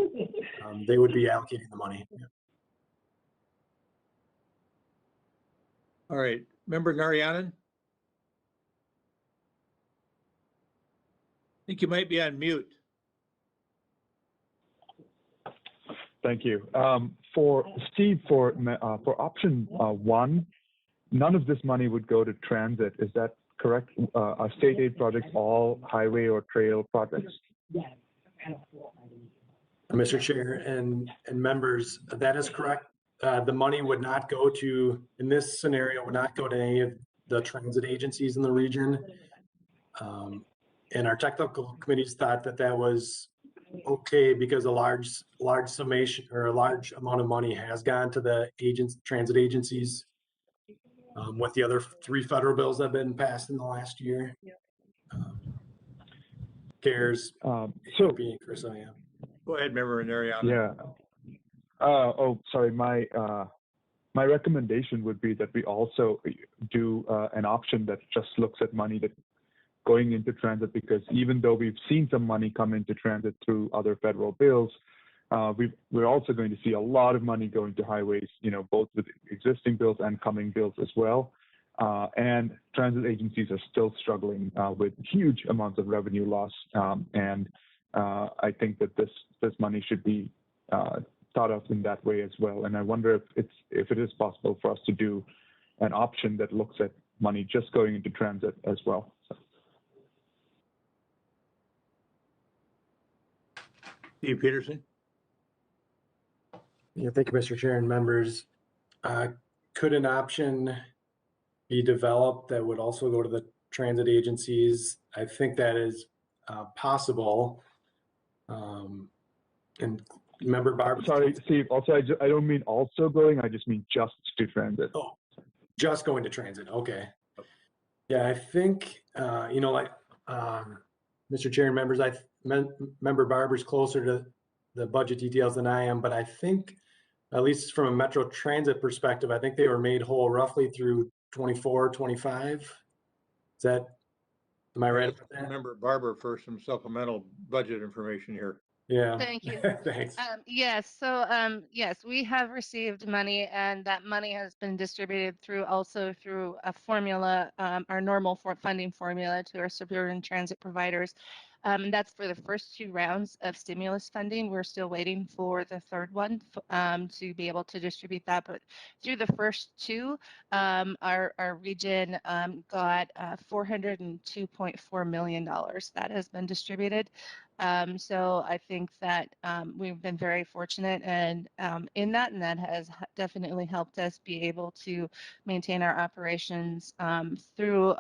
they would be allocating the money. Yeah. All right, Member Narayanan? I think you might be on mute. Thank you. For Steve, for option 1, none of this money would go to transit. Is that correct? Are state aid projects all highway or trail projects? Mr. Chair and members, that is correct. The money would not go to, in this scenario, would not go to any of the transit agencies in the region. And our technical committees thought that was okay because a large summation or a large amount of money has gone to the transit agencies with the other 3 federal bills that have been passed in the last year. CARES, So being Chris, I am. Go ahead, Member Nariano. yeah. Sorry. My recommendation would be that we also do an option that just looks at money that going into transit, because even though we've seen some money come into transit through other federal bills, we're also going to see a lot of money going to highways, both with existing bills and coming bills as well. And transit agencies are still struggling with huge amounts of revenue loss. And I think that this money should be thought of in that way as well. And I wonder if it is possible for us to do an option that looks at money just going into transit as well. Steve Peterson. Yeah, thank you, Mr. Chair and members. Could an option be developed that would also go to the transit agencies? I think that is possible. And Member Barber. Sorry, Steve. Also, I don't mean also going. I just mean just to transit. Oh, just going to transit. Okay. Yeah, I think Mr. Chair and members, Member Barber's closer to the budget details than I am, but I think, at least from a Metro Transit perspective, I think they were made whole roughly through 24, 25. Am I right about that? Member Barber for some supplemental budget information here. Yeah. Thank you. Thanks. Yes. So yes, we have received money, and that money has been distributed through a formula, our normal funding formula to our suburban transit providers. And that's for the first 2 rounds of stimulus funding. We're still waiting for the third one to be able to distribute that. But through the first 2, our region got $402.4 million that has been distributed. So I think that we've been very fortunate and in that, and that has definitely helped us be able to maintain our operations through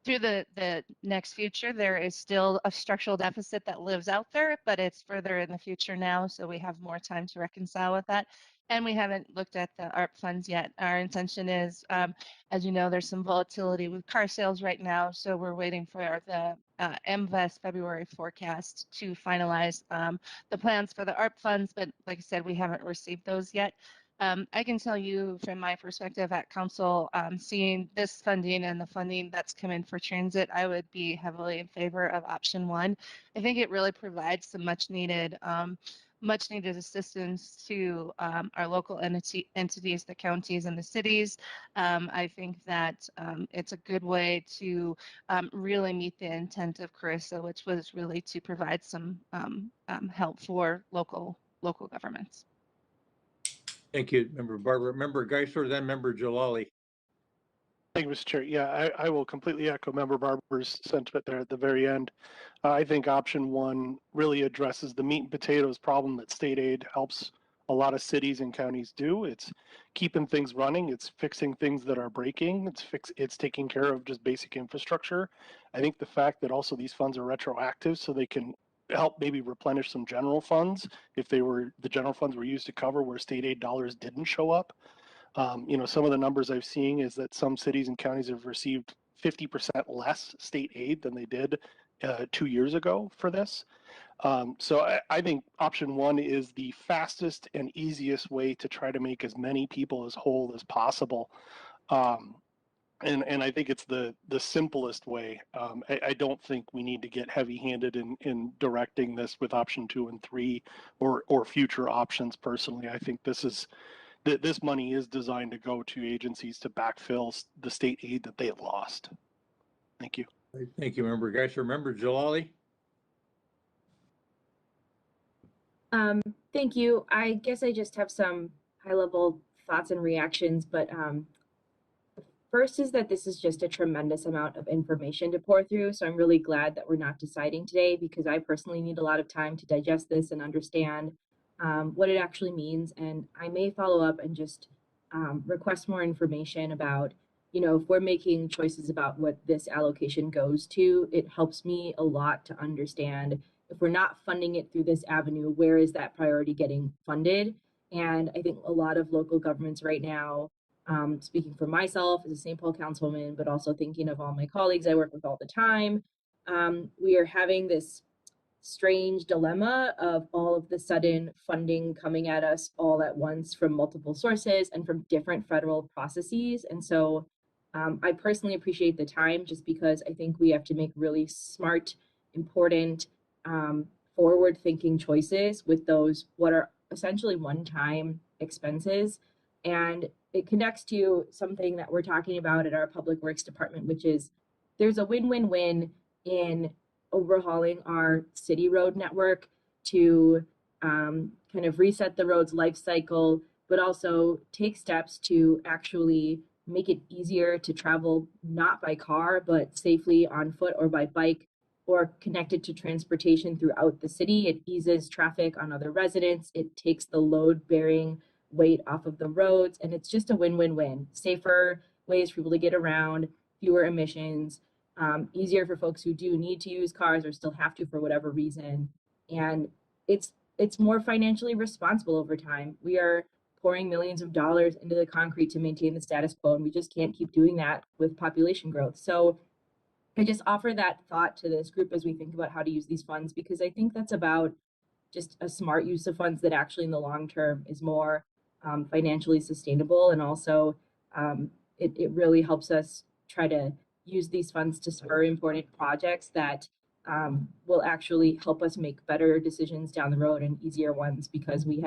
the next future. There is still a structural deficit that lives out there, but it's further in the future now, so we have more time to reconcile with that. And we haven't looked at the ARP funds yet. Our intention is, as you know, there's some volatility with car sales right now, so we're waiting for the MVES February forecast to finalize the plans for the ARP funds, but like I said, we haven't received those yet. I can tell you from my perspective at council, seeing this funding and the funding that's come in for transit, I would be heavily in favor of option 1. I think it really provides some much needed assistance to our local entities, the counties and the cities. I think that it's a good way to really meet the intent of CARISA, which was really to provide some help for local governments. Thank you, Member Barber. Member Geisler, then Member Jalali. Thank you, Mr. Chair. Yeah, I will completely echo Member Barber's sentiment there at the very end. I think option 1 really addresses the meat and potatoes problem that state aid helps a lot of cities and counties do. It's keeping things running. It's fixing things that are breaking. It's taking care of just basic infrastructure. I think the fact that also these funds are retroactive, so they can help maybe replenish some general funds if the general funds were used to cover where state aid dollars didn't show up. Some of the numbers I've seen is that some cities and counties have received 50% less state aid than they did 2 years ago for this. So I think option 1 is the fastest and easiest way to try to make as many people as whole as possible. And I think it's the simplest way. I don't think we need to get heavy-handed in directing this with option 2 and 3 or future options. Personally, I think this money is designed to go to agencies to backfill the state aid that they have lost. Thank you. Thank you, Member Geisler. Member Jalali. Thank you. I guess I just have some high-level thoughts and reactions, but first is that this is just a tremendous amount of information to pour through. So I'm really glad that we're not deciding today, because I personally need a lot of time to digest this and understand what it actually means. And I may follow up and just request more information about, if we're making choices about what this allocation goes to, it helps me a lot to understand, if we're not funding it through this avenue, where is that priority getting funded? And I think a lot of local governments right now, speaking for myself as a St. Paul councilwoman, but also thinking of all my colleagues I work with all the time, we are having this strange dilemma of all of the sudden funding coming at us all at once from multiple sources and from different federal processes. And so I personally appreciate the time, just because I think we have to make really smart, important, forward-thinking choices with those what are essentially one-time expenses. And it connects to something that we're talking about at our Public Works Department, which is there's a win-win-win in overhauling our city road network to kind of reset the road's life cycle, but also take steps to actually make it easier to travel, not by car, but safely on foot or by bike, or connected to transportation throughout the city. It eases traffic on other residents. It takes the load-bearing weight off of the roads, and it's just a win-win-win. Safer ways for people to get around, fewer emissions, easier for folks who do need to use cars or still have to for whatever reason. And it's more financially responsible over time. We are pouring millions of dollars into the concrete to maintain the status quo, and we just can't keep doing that with population growth. So I just offer that thought to this group as we think about how to use these funds, because I think that's about just a smart use of funds that actually in the long term is more financially sustainable. And also it really helps us try to use these funds to spur important projects that will actually help us make better decisions down the road and easier ones, because we've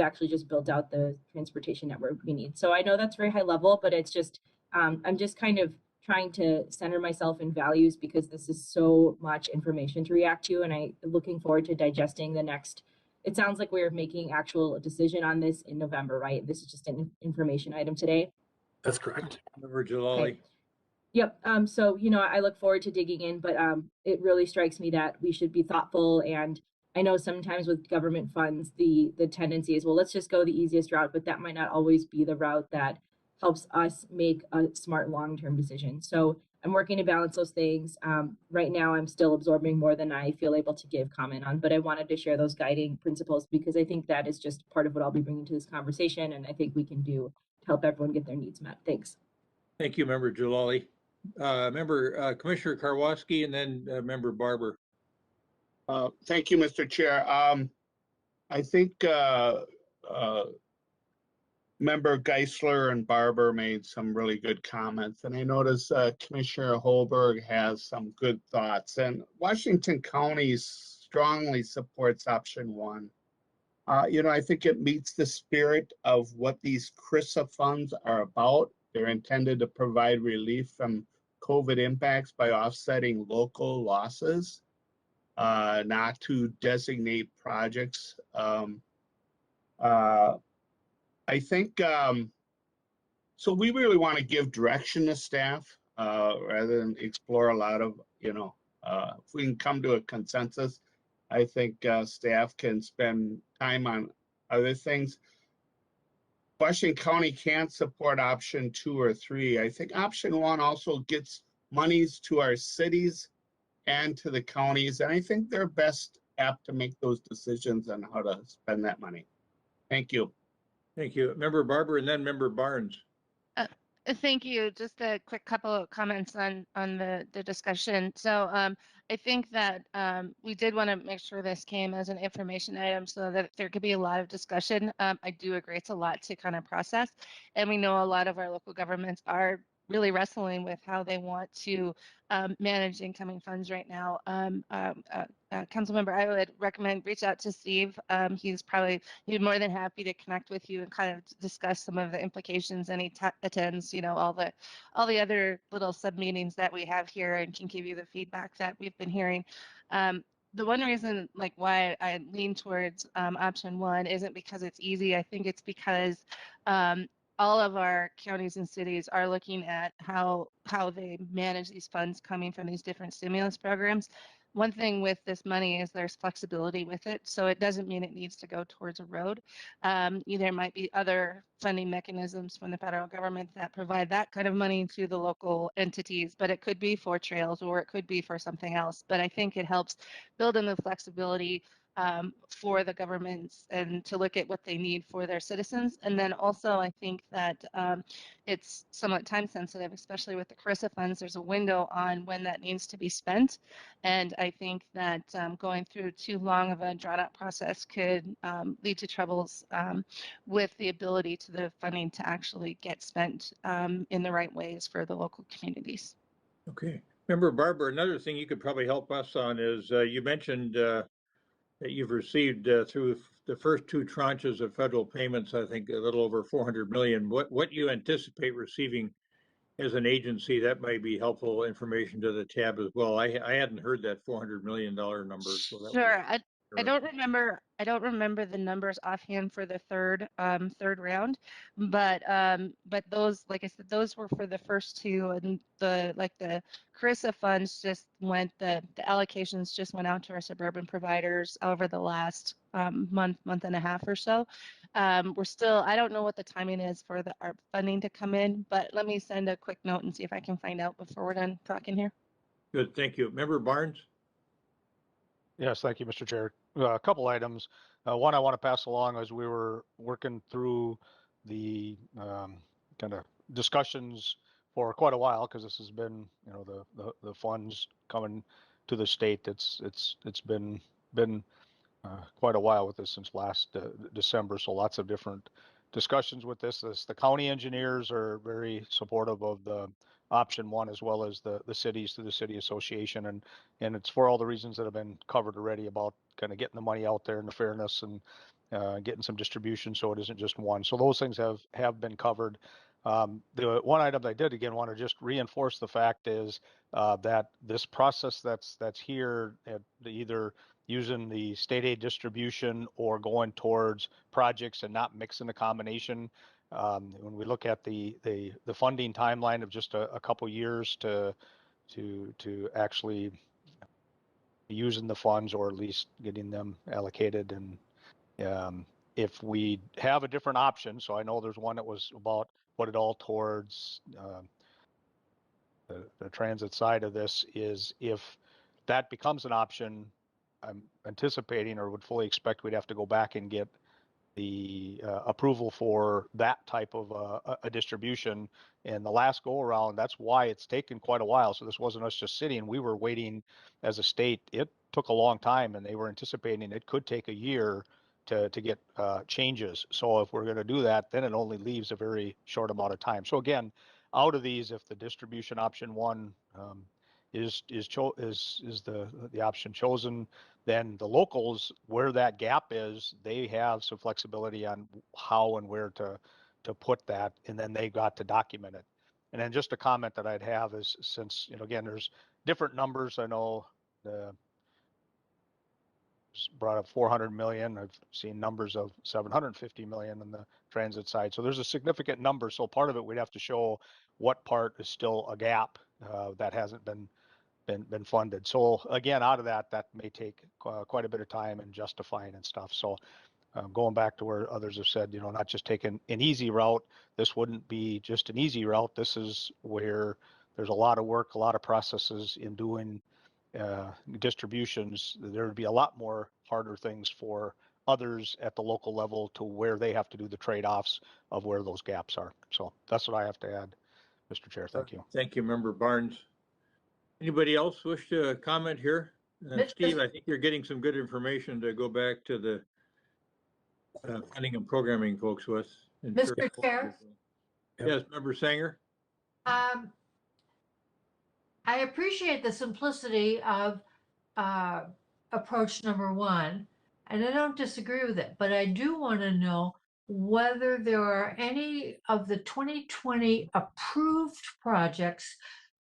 actually just built out the transportation network we need. So I know that's very high level, but it's just, I'm just kind of trying to center myself in values, because this is so much information to react to. And I'm looking forward to digesting the next, it sounds like we're making actual decision on this in November, right? This is just an information item today. That's correct. Member Jalali. Okay. Yep. So, I look forward to digging in, but it really strikes me that we should be thoughtful. And I know sometimes with government funds, the tendency is, well, let's just go the easiest route, but that might not always be the route that helps us make a smart long-term decision. So I'm working to balance those things. Right now, I'm still absorbing more than I feel able to give comment on, but I wanted to share those guiding principles, because I think that is just part of what I'll be bringing to this conversation, and I think we can do to help everyone get their needs met. Thanks. Thank you, Member Jalali. Commissioner Karwoski, and then Member Barber. Thank you, Mr. Chair. I think Member Geisler and Barber made some really good comments, and I noticed Commissioner Holberg has some good thoughts. And Washington County strongly supports option one. I think it meets the spirit of what these CRRSA funds are about. They're intended to provide relief from COVID impacts by offsetting local losses, not to designate projects. I think, so we really want to give direction to staff rather than explore a lot of, if we can come to a consensus, I think staff can spend time on other things. Washington County can't support option 2 or 3. I think option 1 also gets monies to our cities and to the counties, and I think they're best apt to make those decisions on how to spend that money. Thank you. Thank you. Member Barber, and then Member Barnes. Thank you. Just a quick couple of comments on the discussion. So I think that we did want to make sure this came as an information item so that there could be a lot of discussion. I do agree it's a lot to kind of process, and we know a lot of our local governments are really wrestling with how they want to manage incoming funds right now. Councilmember, I would recommend reach out to Steve. He'd be more than happy to connect with you and kind of discuss some of the implications, and he attends, all the other little sub meetings that we have here, and can give you the feedback that we've been hearing. The one reason why I lean towards option 1 isn't because it's easy. I think it's because all of our counties and cities are looking at how they manage these funds coming from these different stimulus programs. one thing with this money is there's flexibility with it. So it doesn't mean it needs to go towards a road. There might be other funding mechanisms from the federal government that provide that kind of money to the local entities, but it could be for trails or it could be for something else. But I think it helps build in the flexibility for the governments and to look at what they need for their citizens. And then also, I think that it's somewhat time sensitive, especially with the CRRSA funds. There's a window on when that needs to be spent. And I think that going through too long of a drawn out process could lead to troubles with the ability to the funding to actually get spent in the right ways for the local communities. Okay. Member Barber, another thing you could probably help us on is you mentioned that you've received through the first two tranches of federal payments, I think a little over 400 million. What you anticipate receiving as an agency, that might be helpful information to the tab as well. I hadn't heard that $400 million number. So that Sure. I don't remember the numbers offhand for the third round, but those, like I said, those were for the first two, and the CRRSA funds just went, the allocations just went out to our suburban providers over the last month and a half or so. We're still, I don't know what the timing is for our funding to come in, but let me send a quick note and see if I can find out before we're done talking here. Good, thank you. Member Barnes? Yes, thank you, Mr. Chair. A couple items. One I want to pass along as we were working through the kind of discussions for quite a while, because this has been, the funds coming to the state. It's been quite a while with this since last December. So lots of different discussions with this. The county engineers are very supportive of the option one, as well as the cities through the city association, and it's for all the reasons that have been covered already about kind of getting the money out there and the fairness and getting some distribution so it isn't just one. So those things have been covered. The one item I did again want to just reinforce the fact is that this process that's here at either using the state aid distribution or going towards projects and not mixing the combination. When we look at the funding timeline of just a couple years to actually using the funds, or at least getting them allocated, and if we have a different option, so I know there's one that was about put it all towards the transit side of this, is if that becomes an option, I'm anticipating or would fully expect we'd have to go back and get the approval for that type of a distribution. And the last go around, that's why it's taken quite a while. So this wasn't us just sitting, we were waiting as a state. It took a long time, and they were anticipating it could take a year to get changes. So if we're going to do that, then it only leaves a very short amount of time. So again, out of these, if the distribution option one is the option chosen, then the locals, where that gap is, they have some flexibility on how and where to put that, and then they got to document it. And then just a comment that I'd have is, since, again, there's different numbers. I know brought up 400 million. I've seen numbers of 750 million on the transit side. So there's a significant number. So part of it, we'd have to show what part is still a gap that hasn't been funded. So again, out of that may take quite a bit of time and justifying and stuff. So going back to where others have said, not just taking an easy route. This wouldn't be just an easy route. This is where there's a lot of work, a lot of processes in doing distributions. There would be a lot more harder things for others at the local level to where they have to do the trade-offs of where those gaps are. So that's what I have to add, Mr. Chair. Thank you. Thank you, Member Barnes. Anybody else wish to comment here? Steve, I think you're getting some good information to go back to the funding and programming folks with. Mr. Chair? Yes, Member Sanger? I appreciate the simplicity of approach number one, and I don't disagree with it, but I do want to know whether there are any of the 2020 approved projects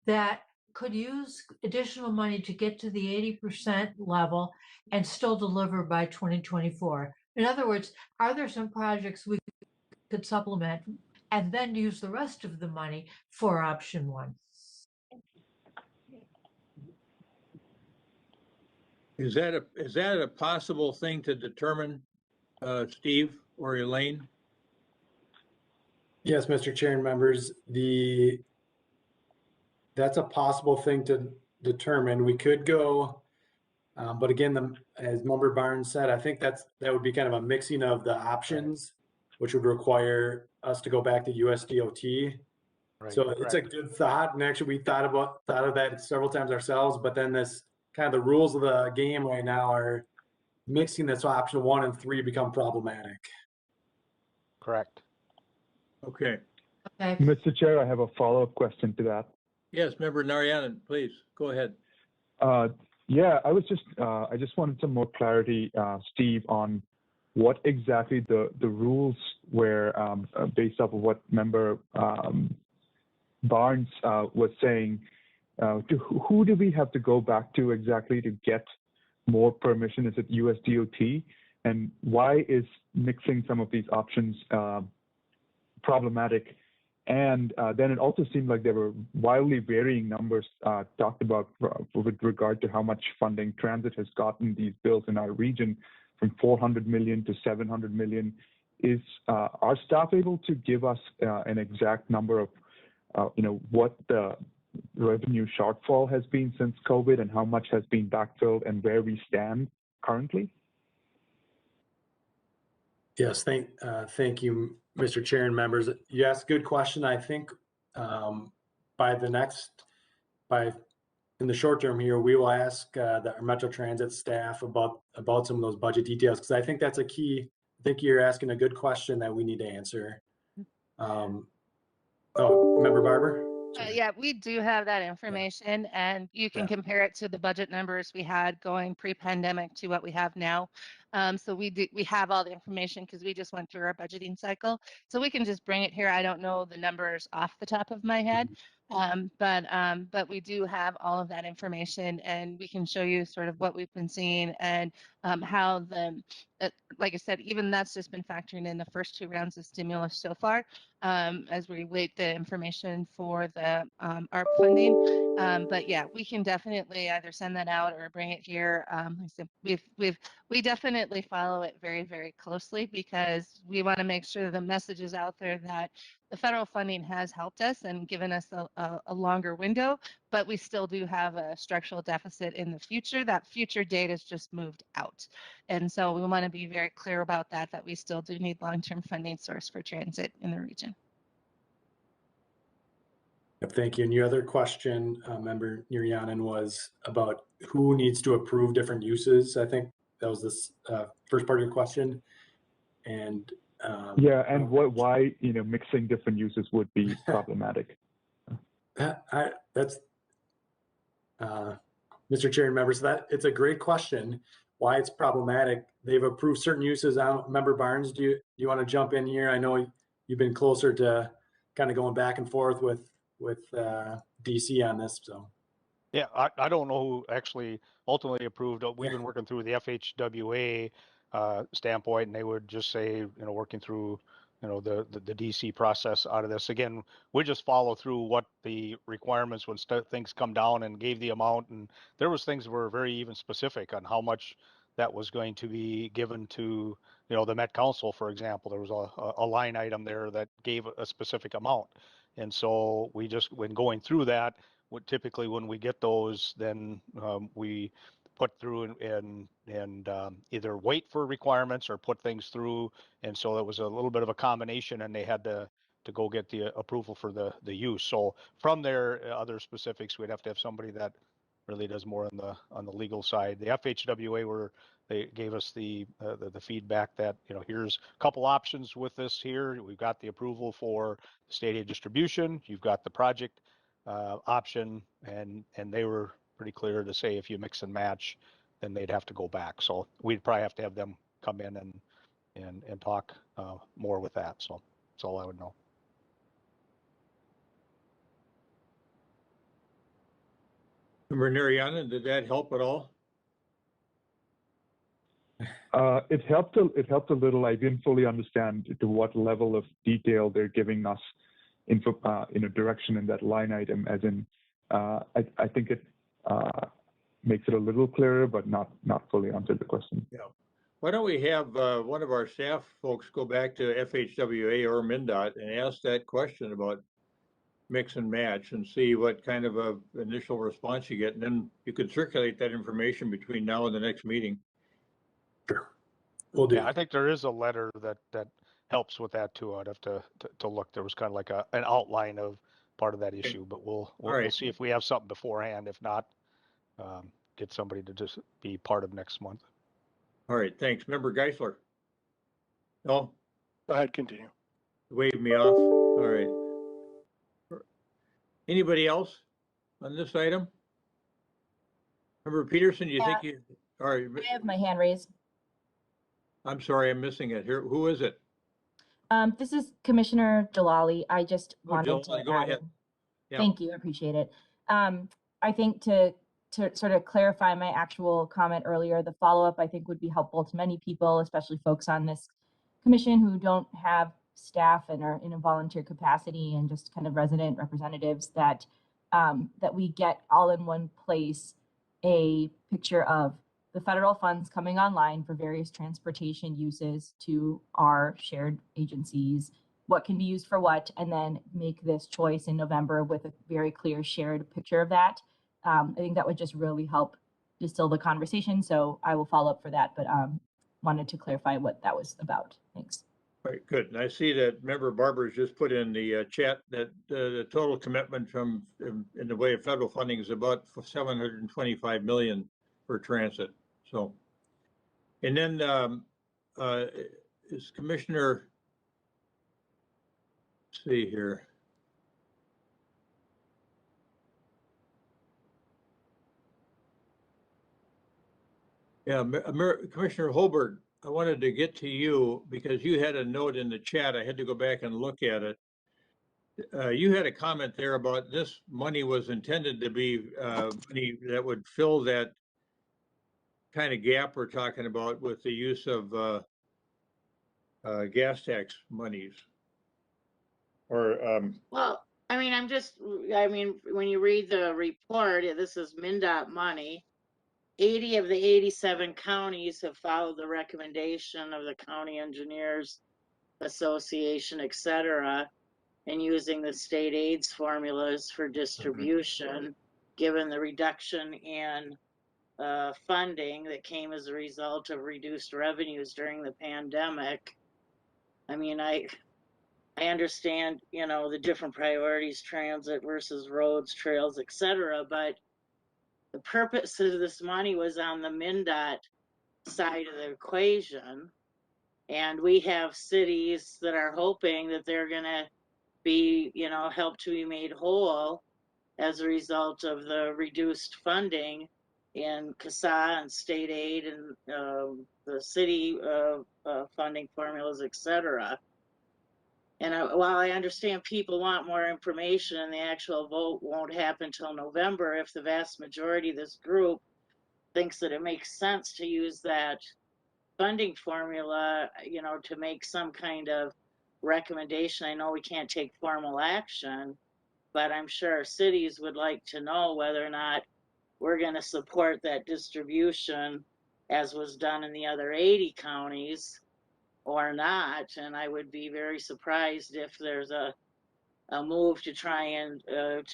that could use additional money to get to the 80% level and still deliver by 2024. In other words, are there some projects we could supplement and then use the rest of the money for option one? Is that a possible thing to determine, Steve or Elaine? Yes, Mr. Chair and members, that's a possible thing to determine. We could go, but again, as Member Barnes said, I think that would be kind of a mixing of the options, which would require us to go back to USDOT. Right, So it's a good thought, and actually we thought of that several times ourselves. But then this kind of the rules of the game right now are mixing this option 1 and 3 become problematic. Correct. Okay. Okay. Mr. Chair, I have a follow-up question to that. Yes, Member Narayanan, please go ahead. Yeah, I just wanted some more clarity, Steve, on what exactly the rules were based off of what Member Barnes was saying. Who do we have to go back to exactly to get more permission? Is it USDOT? And why is mixing some of these options problematic? And then it also seemed like there were wildly varying numbers talked about with regard to how much funding transit has gotten these bills in our region, from 400 million to 700 million. Are staff able to give us an exact number of what the revenue shortfall has been since COVID and how much has been backfilled and where we stand currently? Yes, thank you, Mr. Chair and members. You asked a good question. I think in the short term here, we will ask our Metro Transit staff about some of those budget details, because I think that's a key. I think you're asking a good question that we need to answer. Member Barber? Yeah, we do have that information, and you can compare it to the budget numbers we had going pre-pandemic to what we have now. So we have all the information because we just went through our budgeting cycle. So we can just bring it here. I don't know the numbers off the top of my head, but we do have all of that information, and we can show you sort of what we've been seeing and how like I said, even that's just been factoring in the first 2 rounds of stimulus so far, as we wait the information for the ARP funding. But yeah, we can definitely either send that out or bring it here. Like I said, we definitely follow it very, very closely, because we want to make sure the message is out there that the federal funding has helped us and given us a longer window, but we still do have a structural deficit in the future. That future date is just moved out. And so we want to be very clear about that we still do need long-term funding source for transit in the region. Thank you. And your other question, Member Narayanan, was about who needs to approve different uses. I think that was this first part of your question. And and why mixing different uses would be problematic. That's Mr. Chair and members, it's a great question. Why it's problematic? They've approved certain uses. Member Barnes, do you want to jump in here? I know you've been closer to kind of going back and forth with DC on this. So yeah, I don't know who actually ultimately approved. We've been working through the FHWA standpoint, and they would just say, working through, the DC process out of this. Again, we just follow through what the requirements when things come down, and gave the amount. And there was things that were very even specific on how much that was going to be given to, the Met Council, for example. There was a line item there that gave a specific amount. And so we just, when going through that, typically when we get those, then we put through and either wait for requirements or put things through. And so it was a little bit of a combination, and they had to go get the approval for the use. So from there, other specifics, we'd have to have somebody that really does more on the legal side. The FHWA they gave us the feedback that, here's a couple options with this here. We've got the approval for the state aid distribution. You've got the project option, and they were pretty clear to say if you mix and match, then they'd have to go back. So we'd probably have to have them come in and talk more with that. So that's all I would know. Member Narayanan, did that help at all? It helped a little. I didn't fully understand to what level of detail they're giving us info, direction in that line item. As in, I think makes it a little clearer, but not fully answered the question. Yeah. Why don't we have one of our staff folks go back to FHWA or MnDOT and ask that question about mix and match and see what kind of a initial response you get, and then you could circulate that information between now and the next meeting. Sure. We'll do. Yeah, I think there is a letter that helps with that too. I'd have to look. There was kind of like an outline of part of that issue, but we'll see if we have something beforehand. If not, get somebody to just be part of next month. All right, thanks. Member Geisler? No? Go ahead, continue. Wave me off. All right. Anybody else on this item? Member Peterson, do you think you, all right. I have my hand raised. I'm sorry, I'm missing it here. Who is it? This is Commissioner Jalali. I just wanted to go add ahead. in. Yeah. Thank you, I appreciate it. I think to sort of clarify my actual comment earlier, the follow-up I think would be helpful to many people, especially folks on this commission who don't have staff and are in a volunteer capacity and just kind of resident representatives, that that we get all in one place a picture of the federal funds coming online for various transportation uses to our shared agencies, what can be used for what, and then make this choice in November with a very clear shared picture of that. I think that would just really help distill the conversation. So I will follow up for that, but wanted to clarify what that was about. Thanks. All right, good. And I see that Member Barber's just put in the chat that the total commitment from in the way of federal funding is about 725 million for transit. So, and then is Commissioner, let's see here. Yeah, Commissioner Holberg, I wanted to get to you because you had a note in the chat. I had to go back and look at it. You had a comment there about this money was intended to be money that would fill that kind of gap we're talking about with the use of gas tax monies. Or well, I mean, when you read the report, this is MnDOT money. 80 of the 87 counties have followed the recommendation of the County Engineers Association, et cetera, and using the state aids formulas for distribution, given the reduction in funding that came as a result of reduced revenues during the pandemic. I mean, I understand, you know, the different priorities, transit versus roads, trails, et cetera, but the purpose of this money was on the MnDOT side of the equation. And we have cities that are hoping that they're going to be, you know, helped to be made whole as a result of the reduced funding in CASA and state aid and the city funding formulas, et cetera. And while I understand people want more information and the actual vote won't happen till November, if the vast majority of this group thinks that it makes sense to use that funding formula, you know, to make some kind of recommendation. I know we can't take formal action, but I'm sure cities would like to know whether or not we're going to support that distribution as was done in the other 80 counties or not. And I would be very surprised if there's a move to try and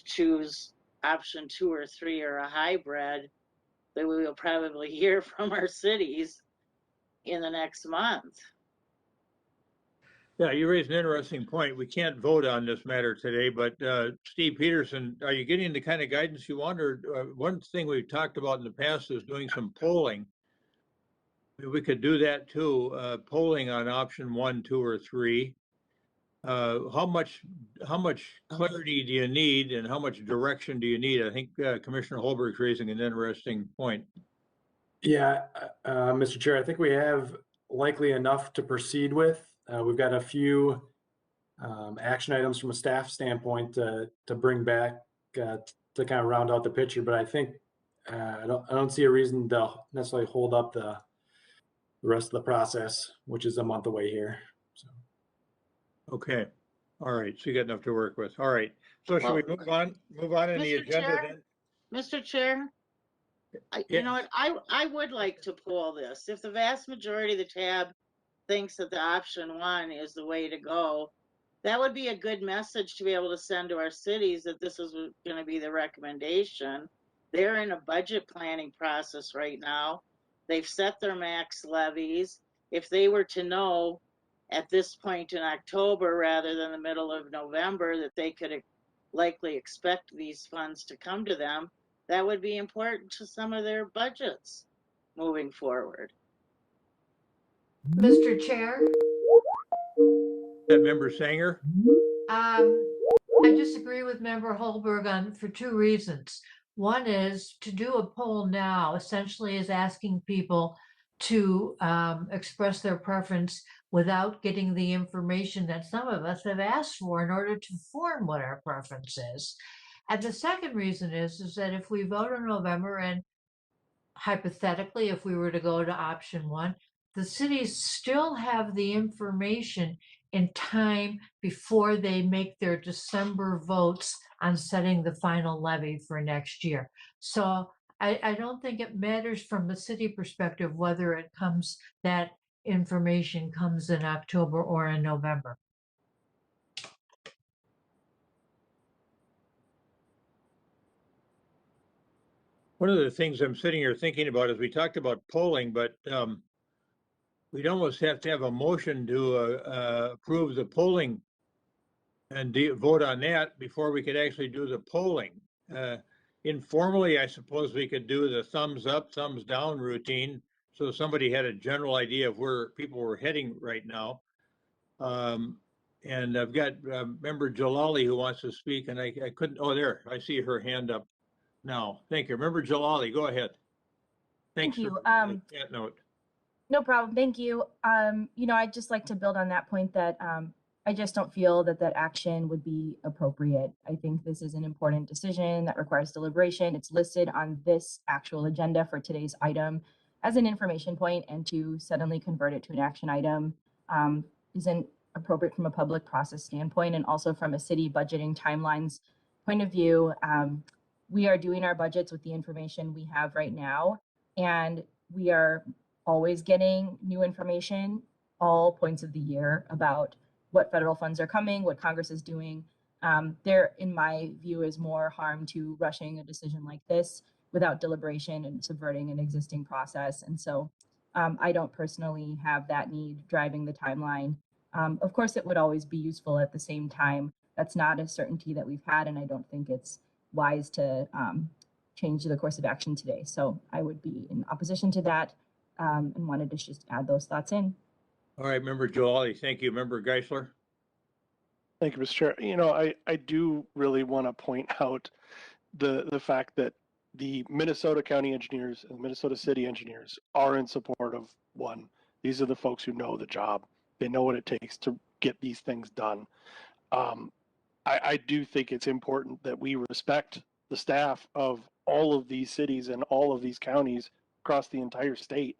choose option 2 or 3 or a hybrid that we will probably hear from our cities in the next month. yeah, you raised an interesting point. We can't vote on this matter today, but Steve Peterson, are you getting the kind of guidance you want? Or one thing we've talked about in the past is doing some polling. We could do that too, polling on option 1, 2, or 3. How much clarity do you need and how much direction do you need? I think Commissioner Holberg's raising an interesting point. Yeah, Mr. Chair, I think we have likely enough to proceed with. We've got a few action items from a staff standpoint to bring back to kind of round out the picture, but I think I don't see a reason to necessarily hold up the rest of the process, which is a month away here. So. Okay. All right. So you got enough to work with. All right. So should we move on in the agenda then? Mr. Chair, You know what, I would like to pull this. If the vast majority of the tab thinks that the option one is the way to go, that would be a good message to be able to send to our cities that this is going to be the recommendation. They're in a budget planning process right now. They've set their max levies. If they were to know at this point in October rather than the middle of November that they could likely expect these funds to come to them, that would be important to some of their budgets moving forward. Mr. Chair, That member Sanger? I disagree with Member Holberg for two reasons. One is to do a poll now essentially is asking people to express their preference without getting the information that some of us have asked for in order to form what our preference is. And the second reason is that if we vote in November and hypothetically, if we were to go to option one, the cities still have the information in time before they make their December votes on setting the final levy for next year. So I don't think it matters from the city perspective whether it comes, that information comes in October or in November. One of the things I'm sitting here thinking about is we talked about polling, but we'd almost have to have a motion to approve the polling and vote on that before we could actually do the polling. Informally, I suppose we could do the thumbs up, thumbs down routine, so somebody had a general idea of where people were heading right now. And I've got Member Jalali who wants to speak, and I couldn't, oh, there, I see her hand up now. Thank you. Member Jalali, go ahead. Thanks. Thank you. That note. No problem. Thank you. You know, I'd just like to build on that point that I just don't feel that that action would be appropriate. I think this is an important decision that requires deliberation. It's listed on this actual agenda for today's item as an information point, and to suddenly convert it to an action item isn't appropriate from a public process standpoint, and also from a city budgeting timelines point of view. We are doing our budgets with the information we have right now, and we are always getting new information all points of the year about what federal funds are coming, what Congress is doing. There, in my view, is more harm to rushing a decision like this without deliberation and subverting an existing process. And so I don't personally have that need driving the timeline. Of course, it would always be useful at the same time. That's not a certainty that we've had, and I don't think it's wise to change the course of action today. So I would be in opposition to that and wanted to just add those thoughts in. All right, Member Jalali, thank you. Member Geisler? Thank you, Mr. Chair. You know, I do really want to point out the fact that the Minnesota County engineers and Minnesota City engineers are in support of one. These are the folks who know the job. They know what it takes to get these things done. I do think it's important that we respect the staff of all of these cities and all of these counties across the entire state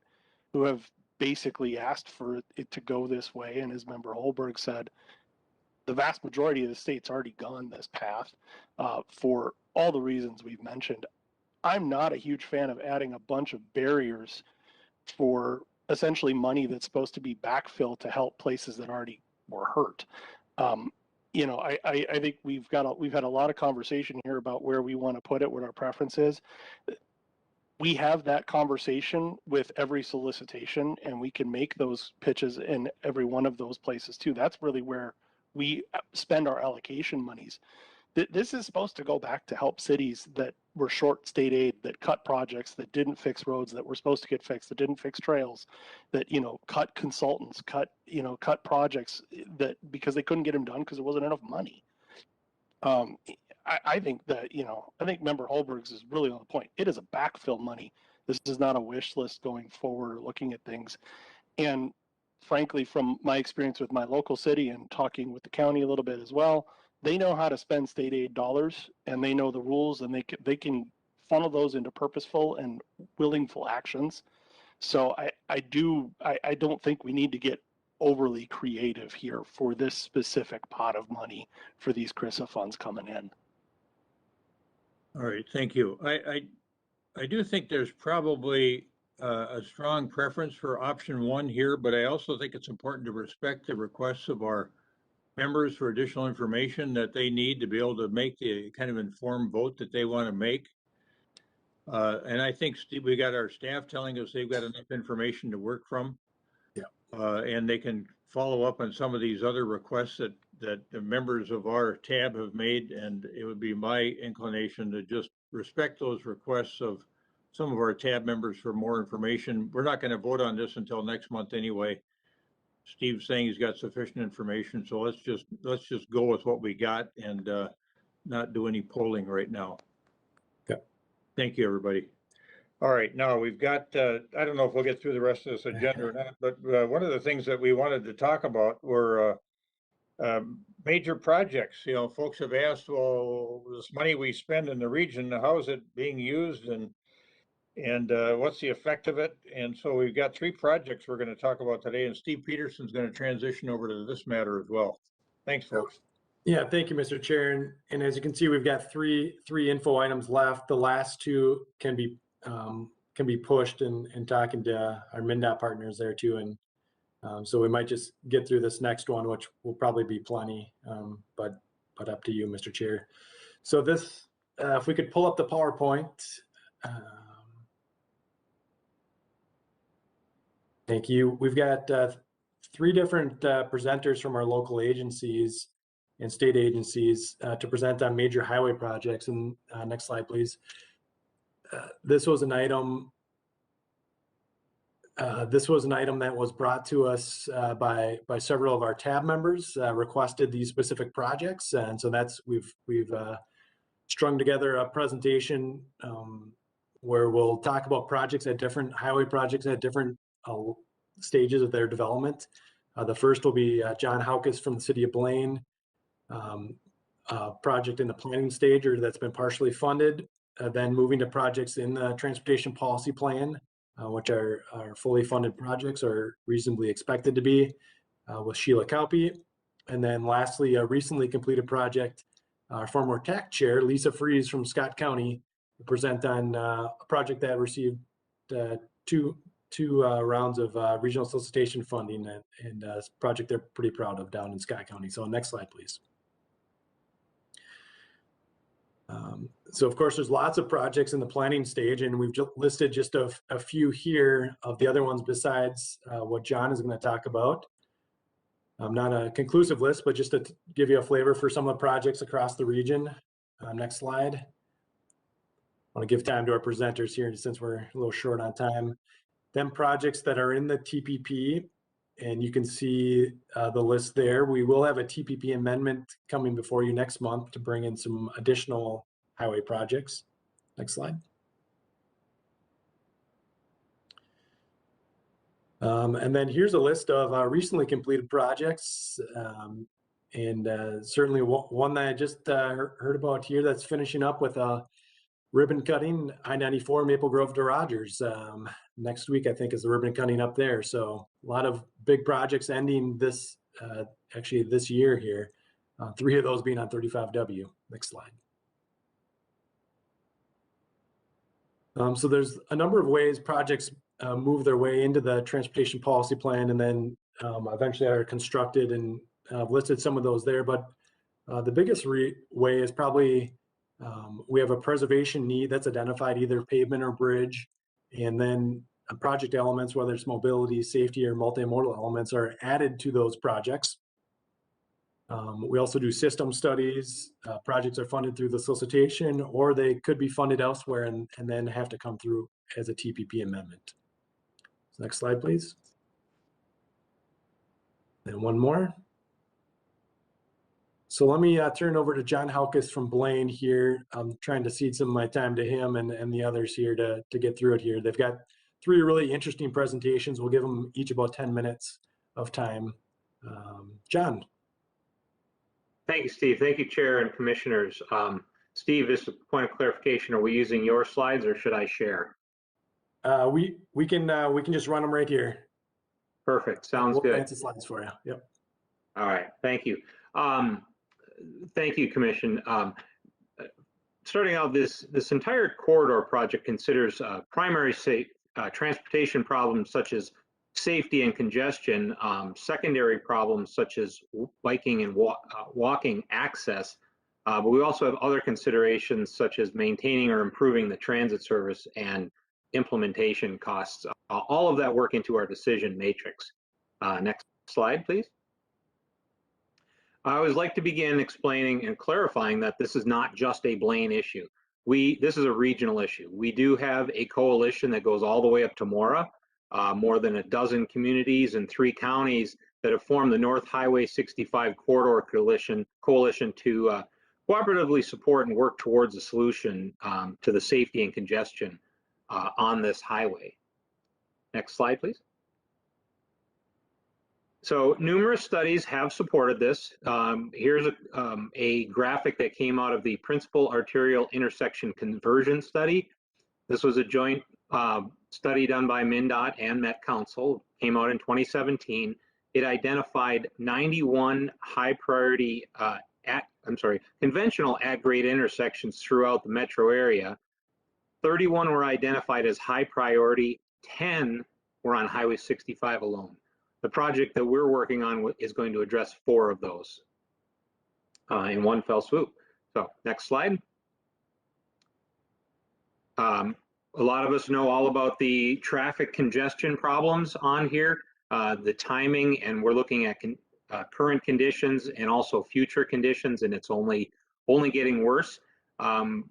who have basically asked for it to go this way. And as Member Holberg said, the vast majority of the state's already gone this path for all the reasons we've mentioned. I'm not a huge fan of adding a bunch of barriers for essentially money that's supposed to be backfill to help places that already were hurt. You know, I think we've had a lot of conversation here about where we want to put it, what our preference is. We have that conversation with every solicitation, and we can make those pitches in every one of those places too. That's really where we spend our allocation monies. This is supposed to go back to help cities that were short state aid, that cut projects, that didn't fix roads that were supposed to get fixed, that didn't fix trails, that, you know, cut consultants, cut projects that because they couldn't get them done because there wasn't enough money. I think that, you know, I think Member Holberg's is really on the point. It is a backfill money. This is not a wish list going forward or looking at things. And frankly, from my experience with my local city and talking with the county a little bit as well, they know how to spend state aid dollars, and they know the rules, and they can funnel those into purposeful and willingful actions. So I don't think we need to get overly creative here for this specific pot of money for these CRRSA funds coming in. All right, thank you. I do think there's probably a strong preference for option one here, but I also think it's important to respect the requests of our members for additional information that they need to be able to make the kind of informed vote that they want to make. And I think, Steve, we got our staff telling us they've got enough information to work from. Yeah. And they can follow up on some of these other requests that the members of our tab have made. And it would be my inclination to just respect those requests of some of our tab members for more information. We're not going to vote on this until next month anyway. Steve's saying he's got sufficient information, so let's just go with what we got and not do any polling right now. Okay. Thank you, everybody. All right, now we've got, I don't know if we'll get through the rest of this agenda or not, but one of the things that we wanted to talk about were major projects. You know, folks have asked, well, this money we spend in the region, how is it being used, and what's the effect of it? And so we've got 3 projects we're going to talk about today, and Steve Peterson's going to transition over to this matter as well. Thanks, folks. Yeah, thank you, Mr. Chair. And as you can see, we've got three info items left. The last 2 can be pushed in talking to our MnDOT partners there too. And so we might just get through this next one, which will probably be plenty, but up to you, Mr. Chair. So this, if we could pull up the PowerPoint. Thank you. We've got 3 different presenters from our local agencies and state agencies to present on major highway projects. And next slide, please. This was an item. This was an item that was brought to us by several of our tab members, requested these specific projects, and so that's we've strung together a presentation where we'll talk about projects at different highway projects at different stages of their development. The first will be John Haukus from the city of Blaine, project in the planning stage or that's been partially funded, then moving to projects in the transportation policy plan, which are fully funded projects or reasonably expected to be, with Sheila Kaupe. And then lastly, a recently completed project, our former TAC chair, Lisa Freeze from Scott County, will present on a project that received two rounds of regional solicitation funding, and a project they're pretty proud of down in Scott County. So next slide, please. So of course, there's lots of projects in the planning stage, and we've just listed just a few here of the other ones besides what John is going to talk about. Not a conclusive list, but just to give you a flavor for some of the projects across the region. Next slide. I want to give time to our presenters here since we're a little short on time. Them projects that are in the TPP, and you can see the list there. We will have a TPP amendment coming before you next month to bring in some additional highway projects. Next slide. And then here's a list of recently completed projects. Certainly one that I just heard about here that's finishing up with a ribbon cutting, I-94 Maple Grove to Rogers. Next week, I think, is the ribbon cutting up there. So a lot of big projects ending this, actually this year here. 3 of those being on 35W. Next slide. So there's a number of ways projects move their way into the transportation policy plan and then eventually are constructed, and I've listed some of those there, but the biggest way is probably we have a preservation need that's identified, either pavement or bridge, and then project elements, whether it's mobility, safety, or multimodal elements, are added to those projects. We also do system studies. Projects are funded through the solicitation, or they could be funded elsewhere and then have to come through as a TPP amendment. Next slide, please. And one more. So let me turn over to John Haukus from Blaine here. I'm trying to cede some of my time to him and the others here to get through it here. They've got 3 really interesting presentations. We'll give them each about 10 minutes of time. John. Thank you, Steve. Thank you, Chair and Commissioners. Steve, just a point of clarification, are we using your slides or should I share? We can just run them right here. Perfect. Sounds good. Fancy slides for you. Yep. All right. Thank you. Thank you, Commission. starting out, this entire corridor project considers primary transportation problems such as safety and congestion, secondary problems such as biking and walking access, but we also have other considerations such as maintaining or improving the transit service and implementation costs. All of that work into our decision matrix. Next slide, please. I always like to begin explaining and clarifying that this is not just a Blaine issue. This is a regional issue. We do have a coalition that goes all the way up to Mora, more than a dozen communities and 3 counties that have formed the North Highway 65 Corridor Coalition to cooperatively support and work towards a solution to the safety and congestion on this highway. Next slide, please. So numerous studies have supported this. Here's a graphic that came out of the Principal Arterial Intersection Conversion Study. This was a joint study done by MnDOT and Met Council, came out in 2017. It identified 91 high priority, conventional at-grade intersections throughout the metro area. 31 were identified as high priority, 10 were on Highway 65 alone. The project that we're working on is going to address 4 of those in one fell swoop. So next slide. A lot of us know all about the traffic congestion problems on here, the timing, and we're looking at current conditions and also future conditions, and it's only getting worse. And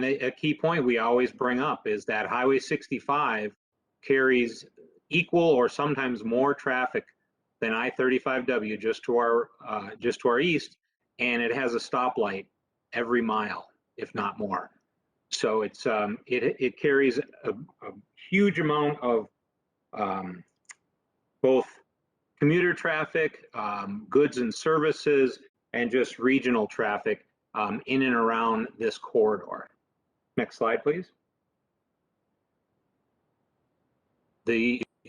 a key point we always bring up is that Highway 65 carries equal or sometimes more traffic than I-35W just to our east, and it has a stoplight every mile, if not more. So it's it carries a huge amount of both commuter traffic, goods and services, and just regional traffic in and around this corridor. Next slide, please.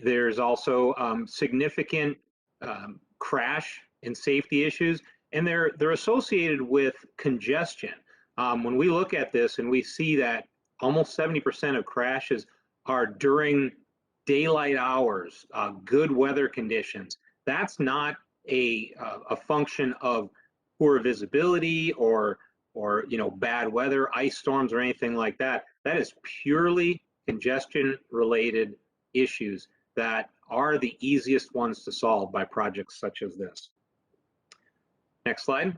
There's also significant crash and safety issues, and they're associated with congestion. When we look at this and we see that almost 70% of crashes are during daylight hours, good weather conditions, that's not a function of poor visibility or bad weather, ice storms or anything like that. That is purely congestion related issues that are the easiest ones to solve by projects such as this. Next slide.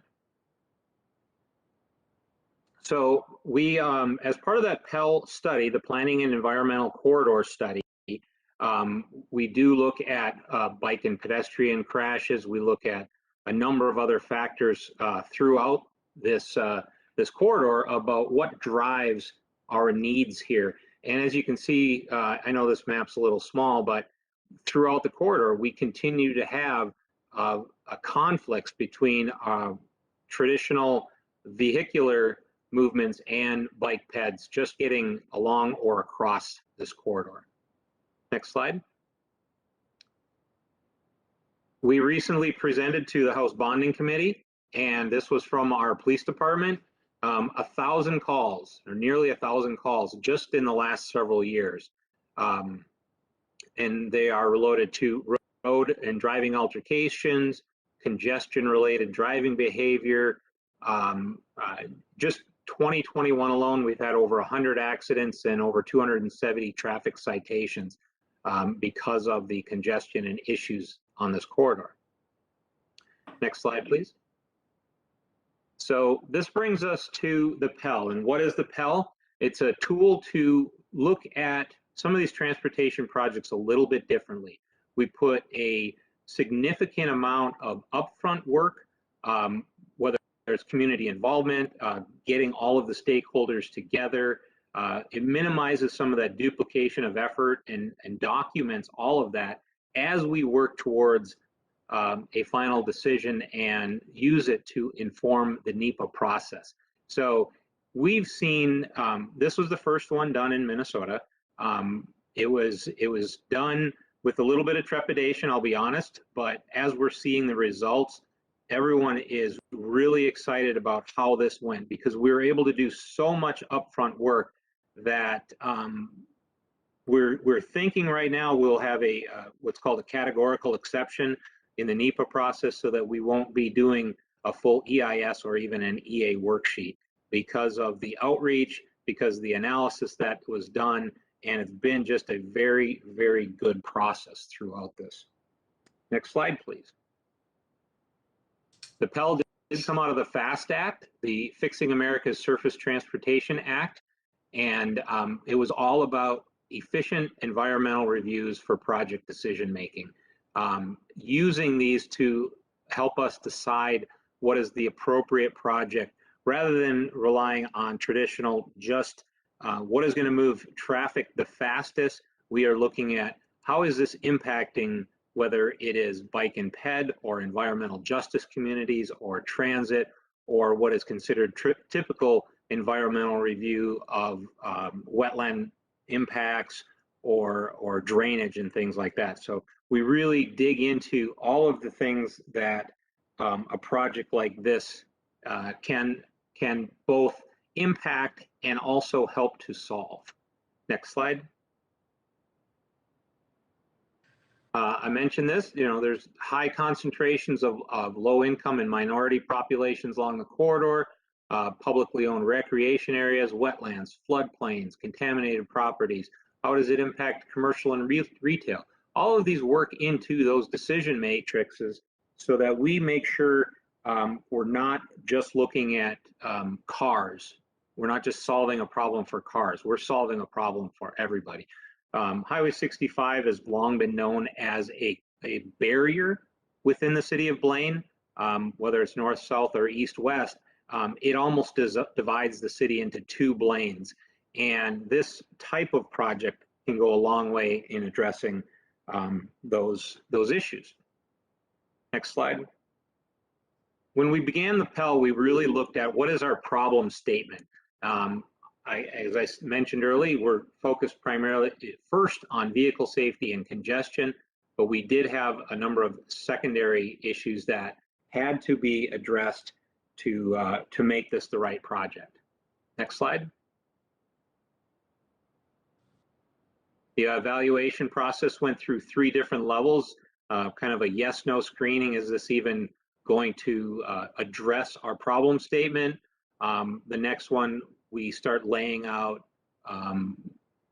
So we, as part of that Pell study, the Planning and Environmental Corridor Study, we do look at bike and pedestrian crashes. We look at a number of other factors throughout this corridor about what drives our needs here. And as you can see, I know this map's a little small, but throughout the corridor, we continue to have conflicts between traditional vehicular movements and bike peds just getting along or across this corridor. Next slide. We recently presented to the House Bonding Committee, and this was from our police department, 1,000 calls, or nearly 1,000 calls just in the last several years. And they are related to road and driving altercations, congestion-related driving behavior. Just 2021 alone, we've had over 100 accidents and over 270 traffic citations because of the congestion and issues on this corridor. Next slide, please. So this brings us to the Pell. And what is the Pell? It's a tool to look at some of these transportation projects a little bit differently. We put a significant amount of upfront work, whether there's community involvement, getting all of the stakeholders together. It minimizes some of that duplication of effort and documents all of that as we work towards a final decision and use it to inform the NEPA process. So we've seen, this was the first one done in Minnesota. It was done with a little bit of trepidation, I'll be honest, but as we're seeing the results, everyone is really excited about how this went because we were able to do so much upfront work that we're thinking right now we'll have a what's called a categorical exception in the NEPA process so that we won't be doing a full EIS or even an EA worksheet because of the outreach, because of the analysis that was done, and it's been just a very, very good process throughout this. Next slide, please. The Pell did come out of the FAST Act, the Fixing America's Surface Transportation Act, and it was all about efficient environmental reviews for project decision making, using these to help us decide what is the appropriate project rather than relying on traditional just what is going to move traffic the fastest. We are looking at how is this impacting whether it is bike and ped or environmental justice communities or transit or what is considered typical environmental review of wetland impacts or drainage and things like that. So we really dig into all of the things that a project like this can both impact and also help to solve. Next slide. I mentioned this, there's high concentrations of low income and minority populations along the corridor, publicly owned recreation areas, wetlands, floodplains, contaminated properties. How does it impact commercial and retail? All of these work into those decision matrices so that we make sure we're not just looking at cars. We're not just solving a problem for cars. We're solving a problem for everybody. Highway 65 has long been known as a barrier within the city of Blaine, whether it's north-south or east-west. It almost divides the city into two Blaines. And this type of project can go a long way in addressing those issues. Next slide. When we began the Pell, we really looked at what is our problem statement. As I mentioned earlier, we're focused primarily first on vehicle safety and congestion, but we did have a number of secondary issues that had to be addressed to make this the right project. Next slide. The evaluation process went through 3 different levels, kind of a yes/no screening. Is this even going to address our problem statement? The next one, we start laying out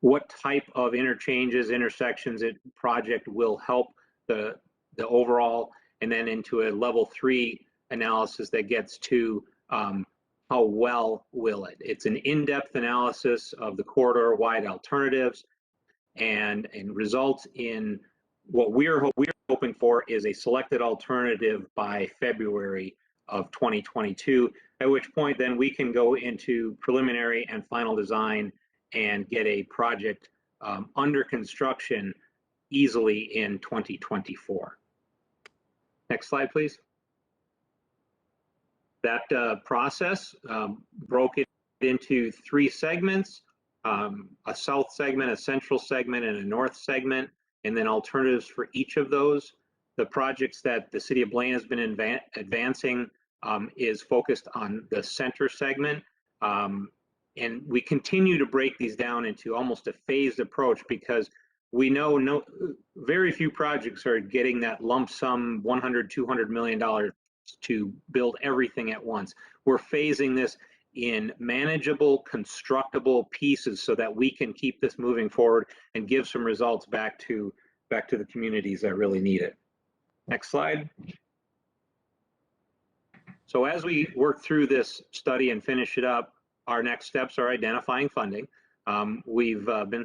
what type of interchanges, intersections project will help the overall, and then into a level 3 analysis that gets to how well will it. It's an in-depth analysis of the corridor-wide alternatives and results in what we're hoping for is a selected alternative by February of 2022, at which point then we can go into preliminary and final design and get a project under construction easily in 2024. Next slide, please. That process broke it into 3 segments, a south segment, a central segment, and a north segment, and then alternatives for each of those. The projects that the City of Blaine has been advancing is focused on the center segment. And we continue to break these down into almost a phased approach because we know very few projects are getting that lump sum $100, $200 million to build everything at once. We're phasing this in manageable, constructible pieces so that we can keep this moving forward and give some results back to the communities that really need it. Next slide. So as we work through this study and finish it up, our next steps are identifying funding. We've been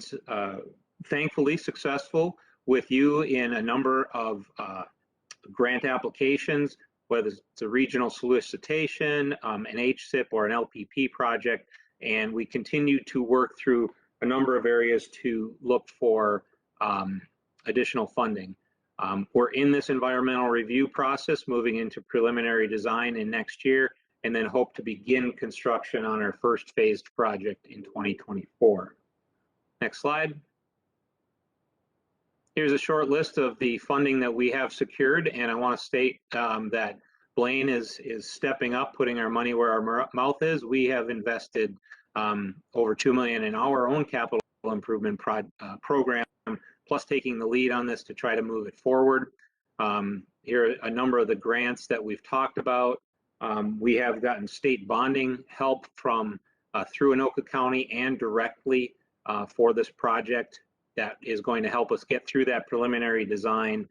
thankfully successful with you in a number of grant applications, whether it's a regional solicitation, an HSIP, or an LPP project, and we continue to work through a number of areas to look for additional funding. We're in this environmental review process, moving into preliminary design in next year, and then hope to begin construction on our first phased project in 2024. Next slide. Here's a short list of the funding that we have secured, and I want to state that Blaine is stepping up, putting our money where our mouth is. We have invested over $2 million in our own capital improvement program, plus taking the lead on this to try to move it forward. Here are a number of the grants that we've talked about. We have gotten state bonding help from through Anoka County and directly for this project that is going to help us get through that preliminary design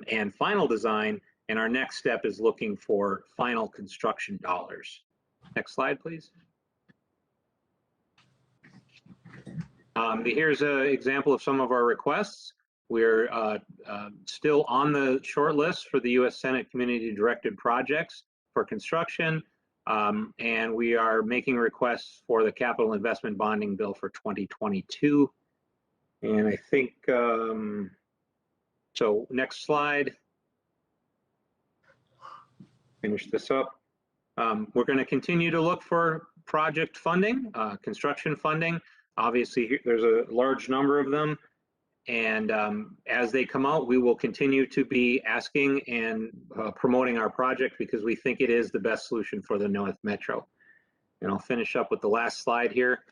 and final design. And our next step is looking for final construction dollars. Next slide, please. Here's an example of some of our requests. We're still on the short list for the U.S. Senate Community Directed Projects for construction, and we are making requests for the capital investment bonding bill for 2022. And I think, so next slide. Finish this up. We're going to continue to look for project funding, construction funding. Obviously, there's a large number of them. And as they come out, we will continue to be asking and promoting our project because we think it is the best solution for the North Metro. And I'll finish up with the last slide here.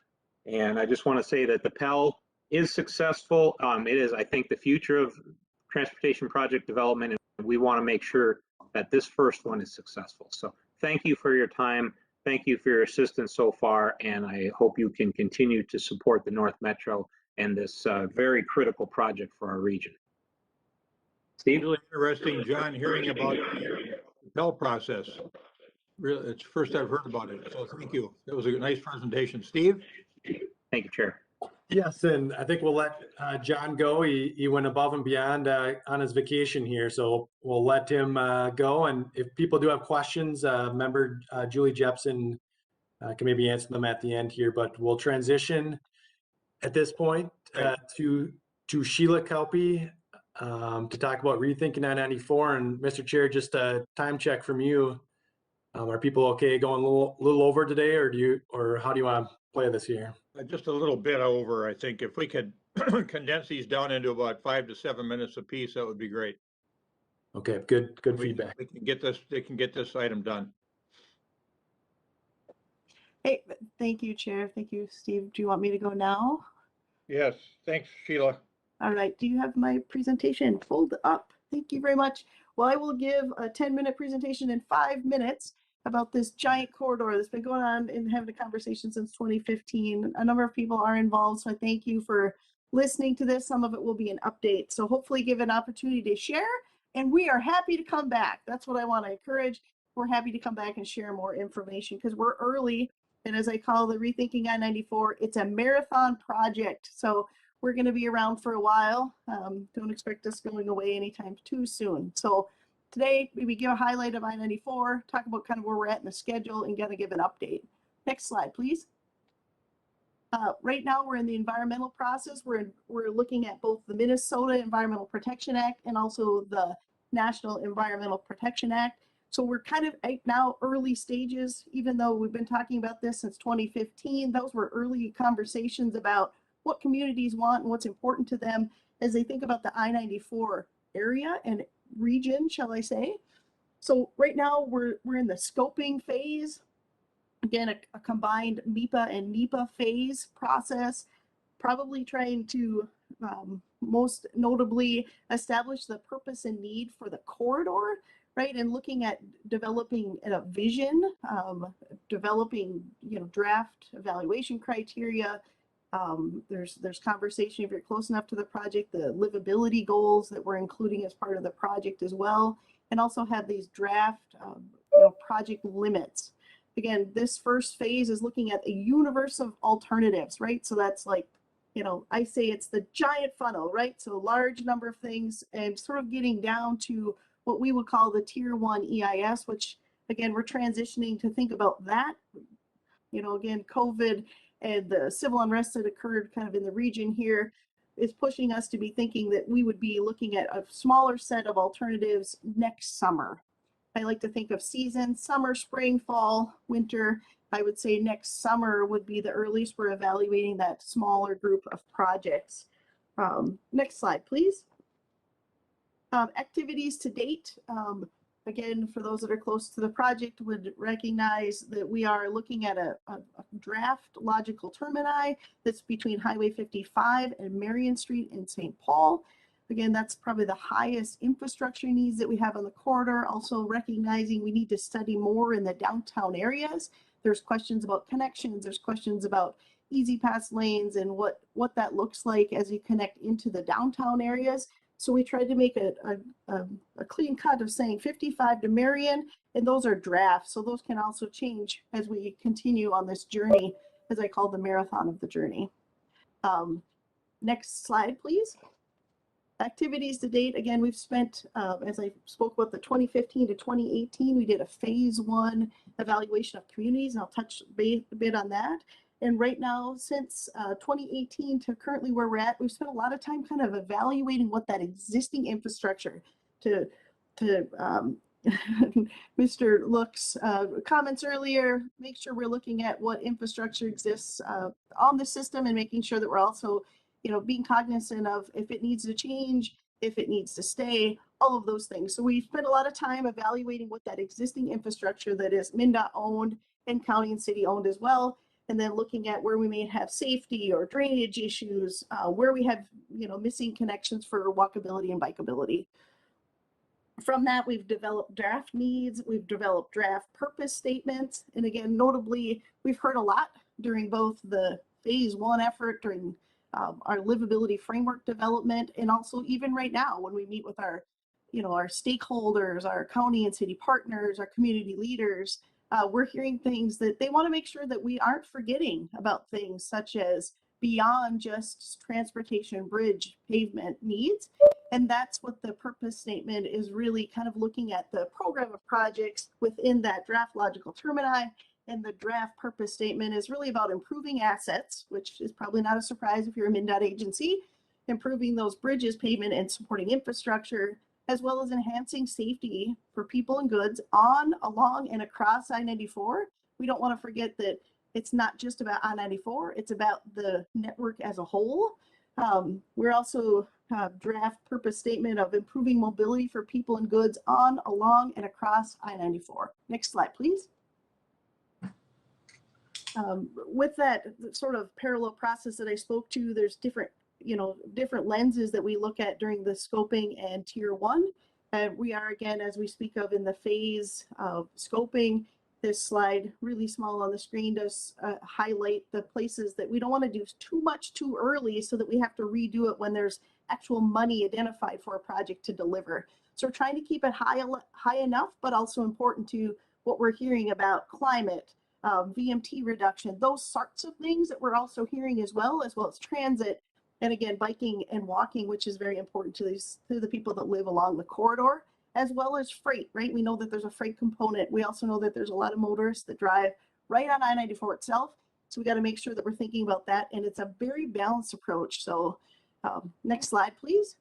And I just want to say that the Pell is successful. It is, I think, the future of transportation project development, and we want to make sure that this first one is successful. So thank you for your time. Thank you for your assistance so far, and I hope you can continue to support the North Metro and this very critical project for our region. Steve? Really interesting, John, hearing about the Pell process. Really, it's the first I've heard about it, so thank you. That was a nice presentation. Steve? Thank you, Chair. Yes, and I think we'll let John go. He went above and beyond on his vacation here, so we'll let him go. And if people do have questions, member Julie Jepson can maybe answer them at the end here, but we'll transition at this point to Sheila Kelpie to talk about rethinking I-94. And Mr. Chair, just a time check from you. Are people okay going a little over today, or how do you want to play this here? Just a little bit over, I think. If we could condense these down into about 5 to 7 minutes apiece, that would be great. Okay, good feedback. We can get this. They can get this item done. Hey, thank you, Chair. Thank you, Steve. Do you want me to go now? Yes, thanks, Sheila. All right. Do you have my presentation pulled up? Thank you very much. Well, I will give a 10-minute presentation in 5 minutes about this giant corridor that's been going on and having a conversation since 2015. A number of people are involved, so I thank you for listening to this. Some of it will be an update, so hopefully give an opportunity to share, and we are happy to come back. That's what I want to encourage. We're happy to come back and share more information because we're early, and as I call the Rethinking I-94, it's a marathon project, so we're going to be around for a while. Don't expect us going away anytime too soon. So today, we give a highlight of I-94, talk about kind of where we're at in the schedule, and kind of give an update. Next slide, please. Right now, we're in the environmental process. We're looking at both the Minnesota Environmental Protection Act and also the National Environmental Protection Act. So we're kind of at now early stages, even though we've been talking about this since 2015. Those were early conversations about what communities want and what's important to them as they think about the I-94 area and region, shall I say. So right now we're in the scoping phase. Again, a combined MEPA and NEPA phase process, probably trying to most notably establish the purpose and need for the corridor, right? And looking at developing a vision, developing, draft evaluation criteria. There's conversation, if you're close enough to the project, the livability goals that we're including as part of the project as well, and also have these draft project limits. Again, this first phase is looking at a universe of alternatives, right? So that's like, I say it's the giant funnel, right? So a large number of things and sort of getting down to what we would call the tier 1 EIS, which again, we're transitioning to think about that. Again, COVID and the civil unrest that occurred kind of in the region here is pushing us to be thinking that we would be looking at a smaller set of alternatives next summer. I like to think of seasons, summer, spring, fall, winter. I would say next summer would be the earliest we're evaluating that smaller group of projects. Next slide, please. Activities to date. again, for those that are close to the project, would recognize that we are looking at a draft logical termini that's between Highway 55 and Marion Street in St. Paul. Again, that's probably the highest infrastructure needs that we have on the corridor. Also recognizing we need to study more in the downtown areas. There's questions about connections. There's questions about easy pass lanes and what that looks like as you connect into the downtown areas. So we tried to make a clean cut of saying 55 to Marion, and those are drafts. So those can also change as we continue on this journey, as I call the marathon of the journey. Next slide, please. Activities to date, again, we've spent, as I spoke about the 2015 to 2018, we did a phase 1 evaluation of communities, and I'll touch a bit on that. And right now, since 2018 to currently where we're at, we've spent a lot of time kind of evaluating what that existing infrastructure to Mr. Look's comments earlier, make sure we're looking at what infrastructure exists on the system and making sure that we're also, you know, being cognizant of if it needs to change, if it needs to stay, all of those things. So we spent a lot of time evaluating what that existing infrastructure that is MnDOT owned and county and city owned as well, and then looking at where we may have safety or drainage issues, where we have, you know, missing connections for walkability and bikeability. From that, we've developed draft needs, we've developed draft purpose statements, and again, notably, we've heard a lot during both the phase 1 effort, during our livability framework development, and also even right now when we meet with our, you know, our stakeholders, our county and city partners, our community leaders, we're hearing things that they want to make sure that we aren't forgetting about things such as beyond just transportation, bridge, pavement needs. And that's what the purpose statement is really kind of looking at, the program of projects within that draft logical termini. And the draft purpose statement is really about improving assets, which is probably not a surprise if you're a MnDOT agency, improving those bridges, pavement, and supporting infrastructure, as well as enhancing safety for people and goods on, along, and across I-94. We don't want to forget that it's not just about I-94, it's about the network as a whole. We're also draft purpose statement of improving mobility for people and goods on, along, and across I-94. Next slide, please. With that sort of parallel process that I spoke to, there's different, you know, different lenses that we look at during the scoping and tier 1. And we are, again, as we speak of in the phase of scoping, this slide, really small on the screen, does highlight the places that we don't want to do too much too early so that we have to redo it when there's actual money identified for a project to deliver. So we're trying to keep it high enough, but also important to what we're hearing about climate, VMT reduction, those sorts of things that we're also hearing as well as transit, and again, biking and walking, which is very important to the people that live along the corridor, as well as freight, right? We know that there's a freight component. We also know that there's a lot of motorists that drive right on I-94 itself. So we got to make sure that we're thinking about that. And it's a very balanced approach. So next slide, please.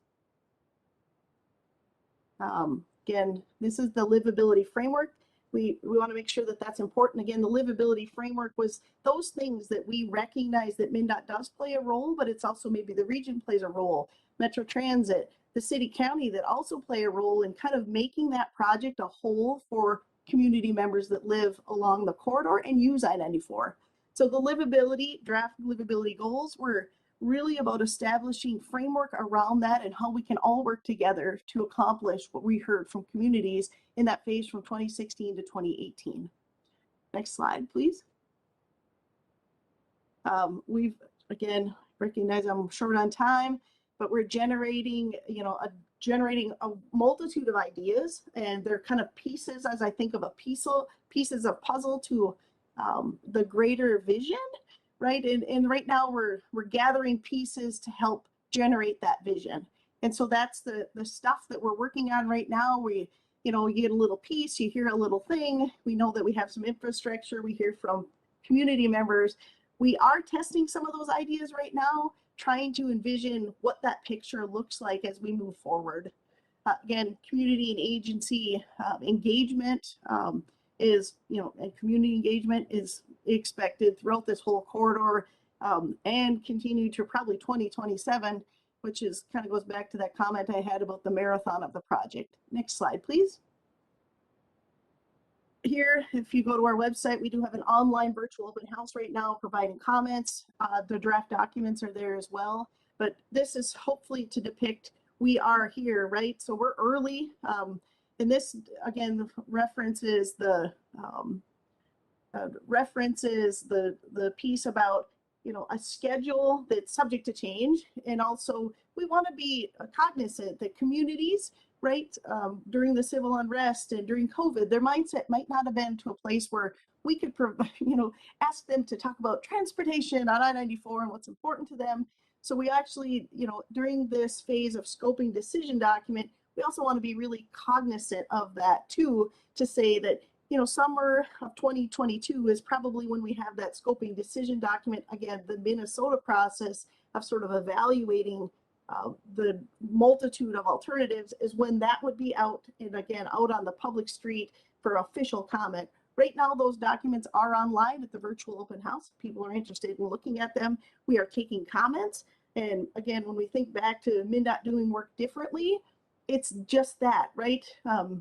Again, this is the livability framework. We want to make sure that that's important. Again, the livability framework was those things that we recognize that MnDOT does play a role, but it's also maybe the region plays a role, Metro Transit, the city county that also play a role in kind of making that project a whole for community members that live along the corridor and use I-94. So the livability, draft livability goals were really about establishing framework around that and how we can all work together to accomplish what we heard from communities in that phase from 2016 to 2018. Next slide, please. We've, again, recognize I'm short on time, but we're generating, you know, generating a multitude of ideas, and they're kind of pieces, as I think of pieces of puzzle to the greater vision, right? And right now we're gathering pieces to help generate that vision. And so that's the stuff that we're working on right now. We, you know, you get a little piece, you hear a little thing. We know that we have some infrastructure. We hear from community members. We are testing some of those ideas right now, trying to envision what that picture looks like as we move forward. Again, community and agency engagement is, you know, and community engagement is expected throughout this whole corridor and continue to probably 2027, which is kind of goes back to that comment I had about the marathon of the project. Next slide, please. here, if you go to our website, we do have an online virtual open house right now providing comments. The draft documents are there as well. But this is hopefully to depict we are here, right? So we're early. And this, again, references the piece about, you know, a schedule that's subject to change. And also we want to be cognizant that communities, right, during the civil unrest and during COVID, their mindset might not have been to a place where we could, you know, ask them to talk about transportation on I-94 and what's important to them. So we actually, you know, during this phase of scoping decision document, we also want to be really cognizant of that too, to say that, you know, summer of 2022 is probably when we have that scoping decision document. Again, the Minnesota process of sort of evaluating the multitude of alternatives is when that would be out, and again, out on the public street for official comment. Right now, those documents are online at the virtual open house. People are interested in looking at them. We are taking comments. And again, when we think back to MnDOT doing work differently, it's just that, right?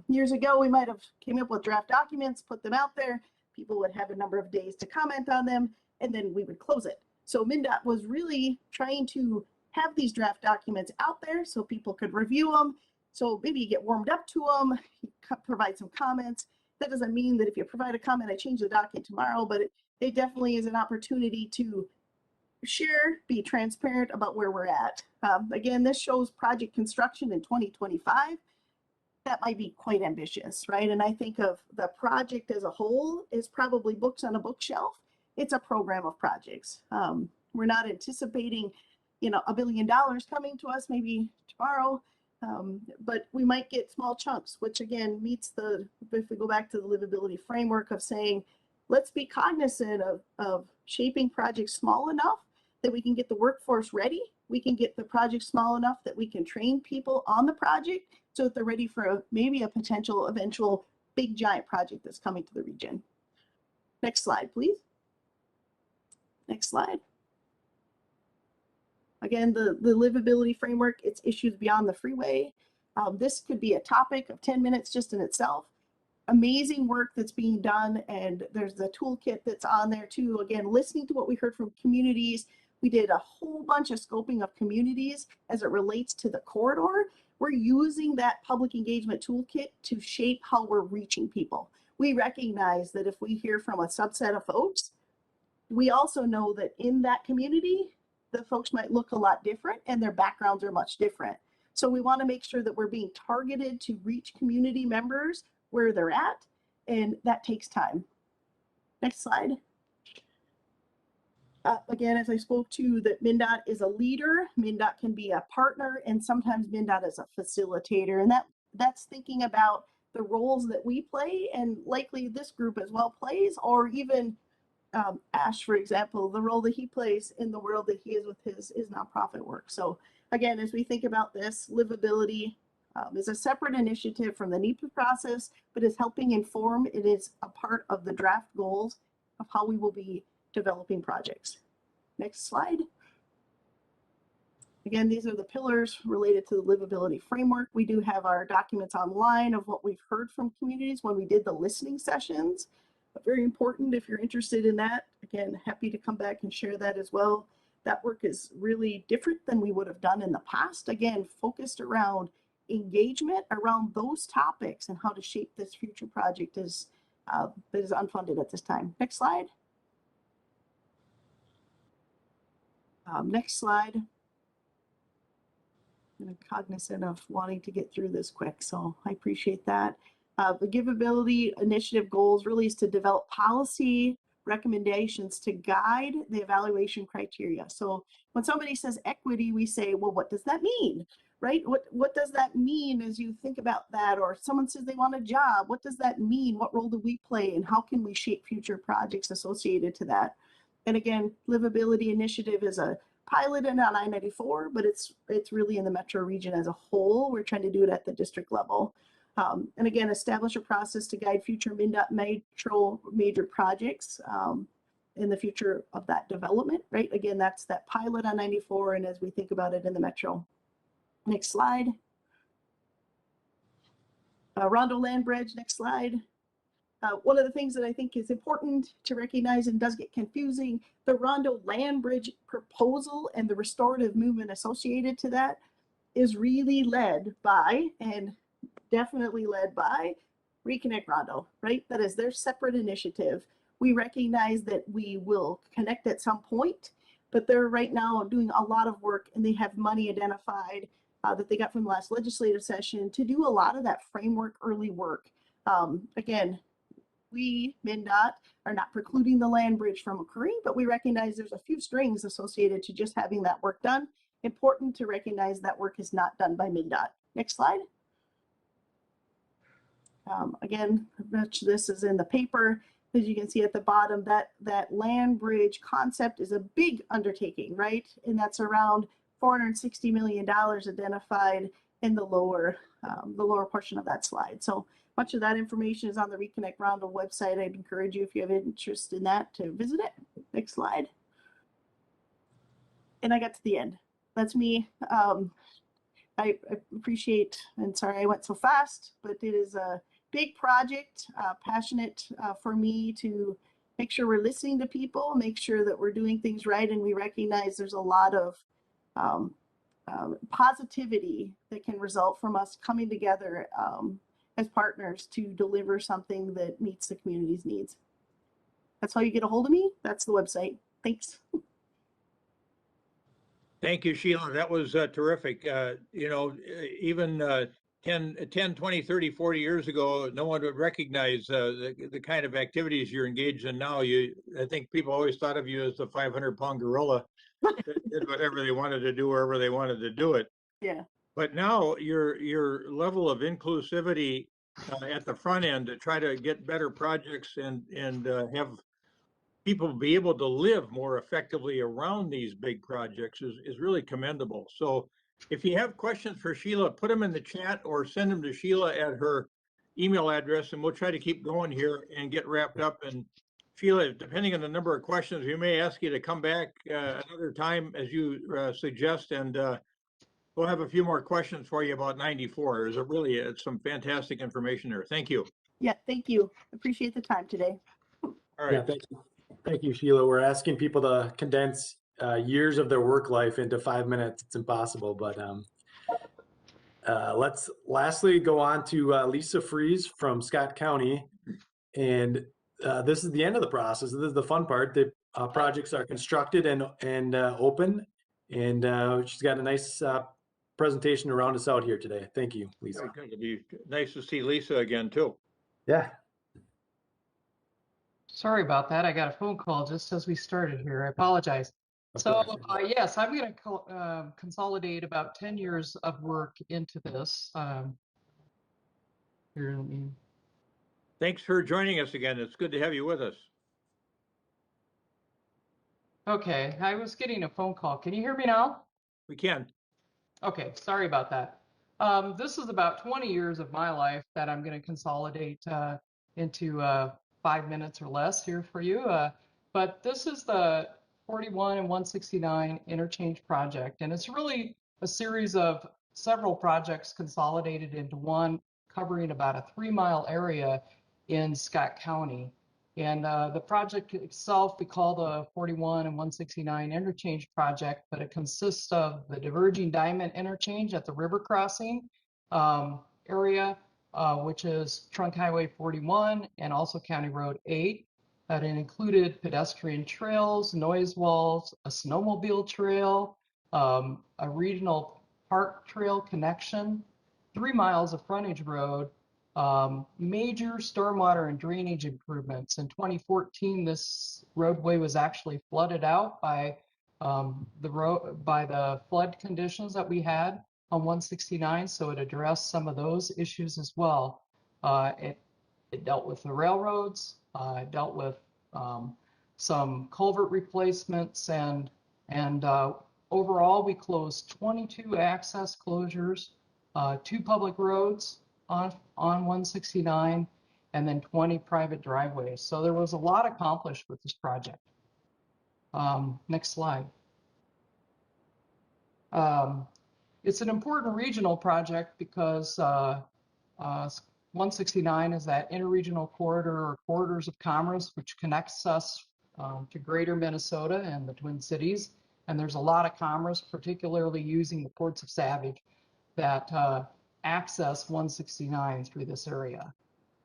Years ago, we might have came up with draft documents, put them out there. People would have a number of days to comment on them, and then we would close it. So MnDOT was really trying to have these draft documents out there so people could review them. So maybe you get warmed up to them, you provide some comments. That doesn't mean that if you provide a comment, I change the docket tomorrow, but it definitely is an opportunity to share, be transparent about where we're at. Again, this shows project construction in 2025. That might be quite ambitious, right? And I think of the project as a whole is probably books on a bookshelf. It's a program of projects. We're not anticipating, you know, $1 billion coming to us maybe tomorrow, but we might get small chunks, which again meets the, if we go back to the livability framework of saying, let's be cognizant of shaping projects small enough that we can get the workforce ready. We can get the project small enough that we can train people on the project so that they're ready for maybe a potential eventual big giant project that's coming to the region. Next slide, please. Next slide. Again, the livability framework, it's issues beyond the freeway. This could be a topic of 10 minutes just in itself. Amazing work that's being done, and there's the toolkit that's on there too. Again, listening to what we heard from communities. We did a whole bunch of scoping of communities as it relates to the corridor. We're using that public engagement toolkit to shape how we're reaching people. We recognize that if we hear from a subset of folks, we also know that in that community, the folks might look a lot different and their backgrounds are much different. So we want to make sure that we're being targeted to reach community members where they're at, and that takes time. Next slide. Again, as I spoke to, that MnDOT is a leader, MnDOT can be a partner, and sometimes MnDOT is a facilitator, and that's thinking about the roles that we play, and likely this group as well plays, or even Ash, for example, the role that he plays in the world that he is with his nonprofit work. So again, as we think about this, livability is a separate initiative from the NEPA process, but is helping inform. It is a part of the draft goals of how we will be developing projects. Next slide. Again, these are the pillars related to the livability framework. We do have our documents online of what we've heard from communities when we did the listening sessions. But very important if you're interested in that. Again, happy to come back and share that as well. That work is really different than we would have done in the past. Again, focused around engagement around those topics and how to shape this future project that is unfunded at this time. Next slide. Next slide. I'm cognizant of wanting to get through this quick, so I appreciate that. The Giveability Initiative goals really is to develop policy recommendations to guide the evaluation criteria. So when somebody says equity, we say, well, what does that mean, right? What does that mean as you think about that? Or someone says they want a job, what does that mean? What role do we play, and how can we shape future projects associated to that? And again, Livability Initiative is a pilot in on I-94, but it's really in the metro region as a whole. We're trying to do it at the district level. And again, establish a process to guide future MnDOT metro major projects in the future of that development, right? Again, that's that pilot on 94, and as we think about it in the metro. Next slide. Rondo Land Bridge, next slide. One of the things that I think is important to recognize and does get confusing, the Rondo Land Bridge proposal and the restorative movement associated to that is really led by, and definitely led by, Reconnect Rondo, right? That is their separate initiative. We recognize that we will connect at some point, but they're right now doing a lot of work, and they have money identified that they got from the last legislative session to do a lot of that framework early work. Again, we, MnDOT, are not precluding the land bridge from occurring, but we recognize there's a few strings associated to just having that work done. Important to recognize that work is not done by MnDOT. Next slide. Again, much of this is in the paper. As you can see at the bottom, that land bridge concept is a big undertaking, right? And that's around $460 million identified in the lower portion of that slide. So much of that information is on the Reconnect Rondo website. I'd encourage you, if you have interest in that, to visit it. Next slide. And I got to the end. That's me. I appreciate, and sorry I went so fast, but it is a big project, passionate for me to make sure we're listening to people, make sure that we're doing things right, and we recognize there's a lot of positivity that can result from us coming together as partners to deliver something that meets the community's needs. That's how you get a hold of me. That's the website. Thanks. Thank you, Sheila. That was terrific. You know, even 10, 20, 30, 40 years ago, no one would recognize the kind of activities you're engaged in now. I think people always thought of you as the 500-pound gorilla that did whatever they wanted to do wherever they wanted to do it. Yeah. But now your level of inclusivity at the front end to try to get better projects and have people be able to live more effectively around these big projects is really commendable. So if you have questions for Sheila, put them in the chat or send them to Sheila at her email address, and we'll try to keep going here and get wrapped up. And Sheila, depending on the number of questions, we may ask you to come back another time as you suggest, and we'll have a few more questions for you about 94. There's really some fantastic information there. Thank you. Yeah, thank you. Appreciate the time today. All right. Yeah, thank you, Sheila. We're asking people to condense years of their work life into 5 minutes. It's impossible, but let's lastly go on to Lisa Fries from Scott County. And this is the end of the process. This is the fun part. The projects are constructed and open, and she's got a nice presentation to round us out here today. Thank you, Lisa. It'd be nice to see Lisa again too. Yeah. Sorry about that. I got a phone call just as we started here. I apologize. So yes, I'm going to consolidate about 10 years of work into this. Here, let me... Thanks for joining us again. It's good to have you with us. Okay, I was getting a phone call. Can you hear me now? We can. Okay, sorry about that. This is about 20 years of my life that I'm going to consolidate into 5 minutes or less here for you. But this is the 41 and 169 interchange project, and it's really a series of several projects consolidated into one, covering about a 3-mile area in Scott County. And the project itself, we call the 41 and 169 interchange project, but it consists of the diverging diamond interchange at the river crossing area, which is Trunk Highway 41 and also County Road 8. It included pedestrian trails, noise walls, a snowmobile trail, a regional park trail connection, 3 miles of frontage road, major stormwater and drainage improvements. In 2014, this roadway was actually flooded out by the flood conditions that we had on 169, so it addressed some of those issues as well. It dealt with the railroads, it dealt with some culvert replacements, and overall we closed 22 access closures, 2 public roads on 169, and then 20 private driveways. So there was a lot accomplished with this project. Next slide. It's an important regional project because 169 is that interregional corridor or corridors of commerce, which connects us to greater Minnesota and the Twin Cities. And there's a lot of commerce, particularly using the ports of Savage, that access 169 through this area.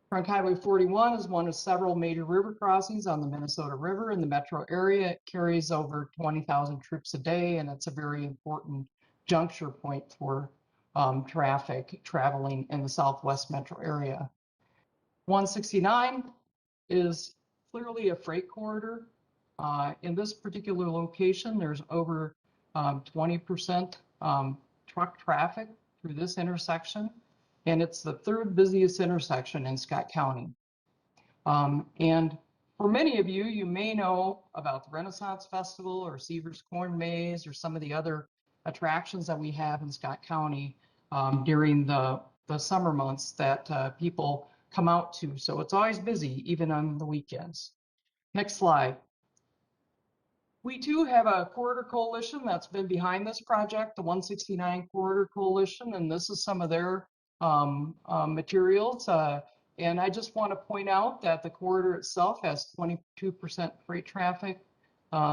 Trunk Highway 41 is one of several major river crossings on the Minnesota River in the metro area. It carries over 20,000 trips a day, and it's a very important juncture point for traffic traveling in the Southwest metro area. 169 is clearly a freight corridor. In this particular location, there's over 20% truck traffic through this intersection, and it's the third busiest intersection in Scott County. And for many of you, you may know about the Renaissance Festival or Seaver's Corn Maze or some of the other attractions that we have in Scott County during the summer months that people come out to. So it's always busy, even on the weekends. Next slide. We too have a corridor coalition that's been behind this project, the 169 Corridor Coalition, and this is some of their materials. And I just want to point out that the corridor itself has 22% freight traffic.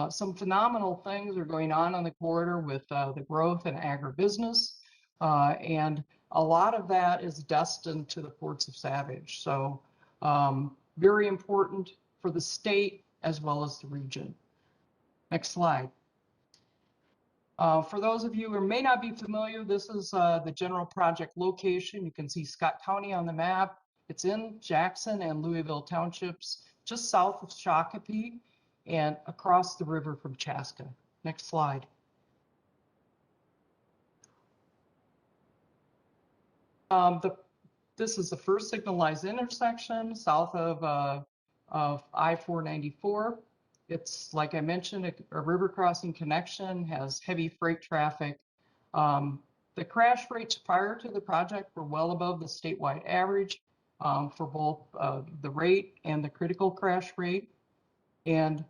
Some phenomenal things are going on the corridor with the growth in agribusiness, and a lot of that is destined to the ports of Savage. So very important for the state as well as the region. Next slide. For those of you who may not be familiar, this is the general project location. You can see Scott County on the map. It's in Jackson and Louisville Townships, just south of Shakopee and across the river from Chaska. Next slide. This is the first signalized intersection south of I-494. It's, like I mentioned, a river crossing connection, has heavy freight traffic. The crash rates prior to the project were well above the statewide average for both the rate and the critical crash rate. And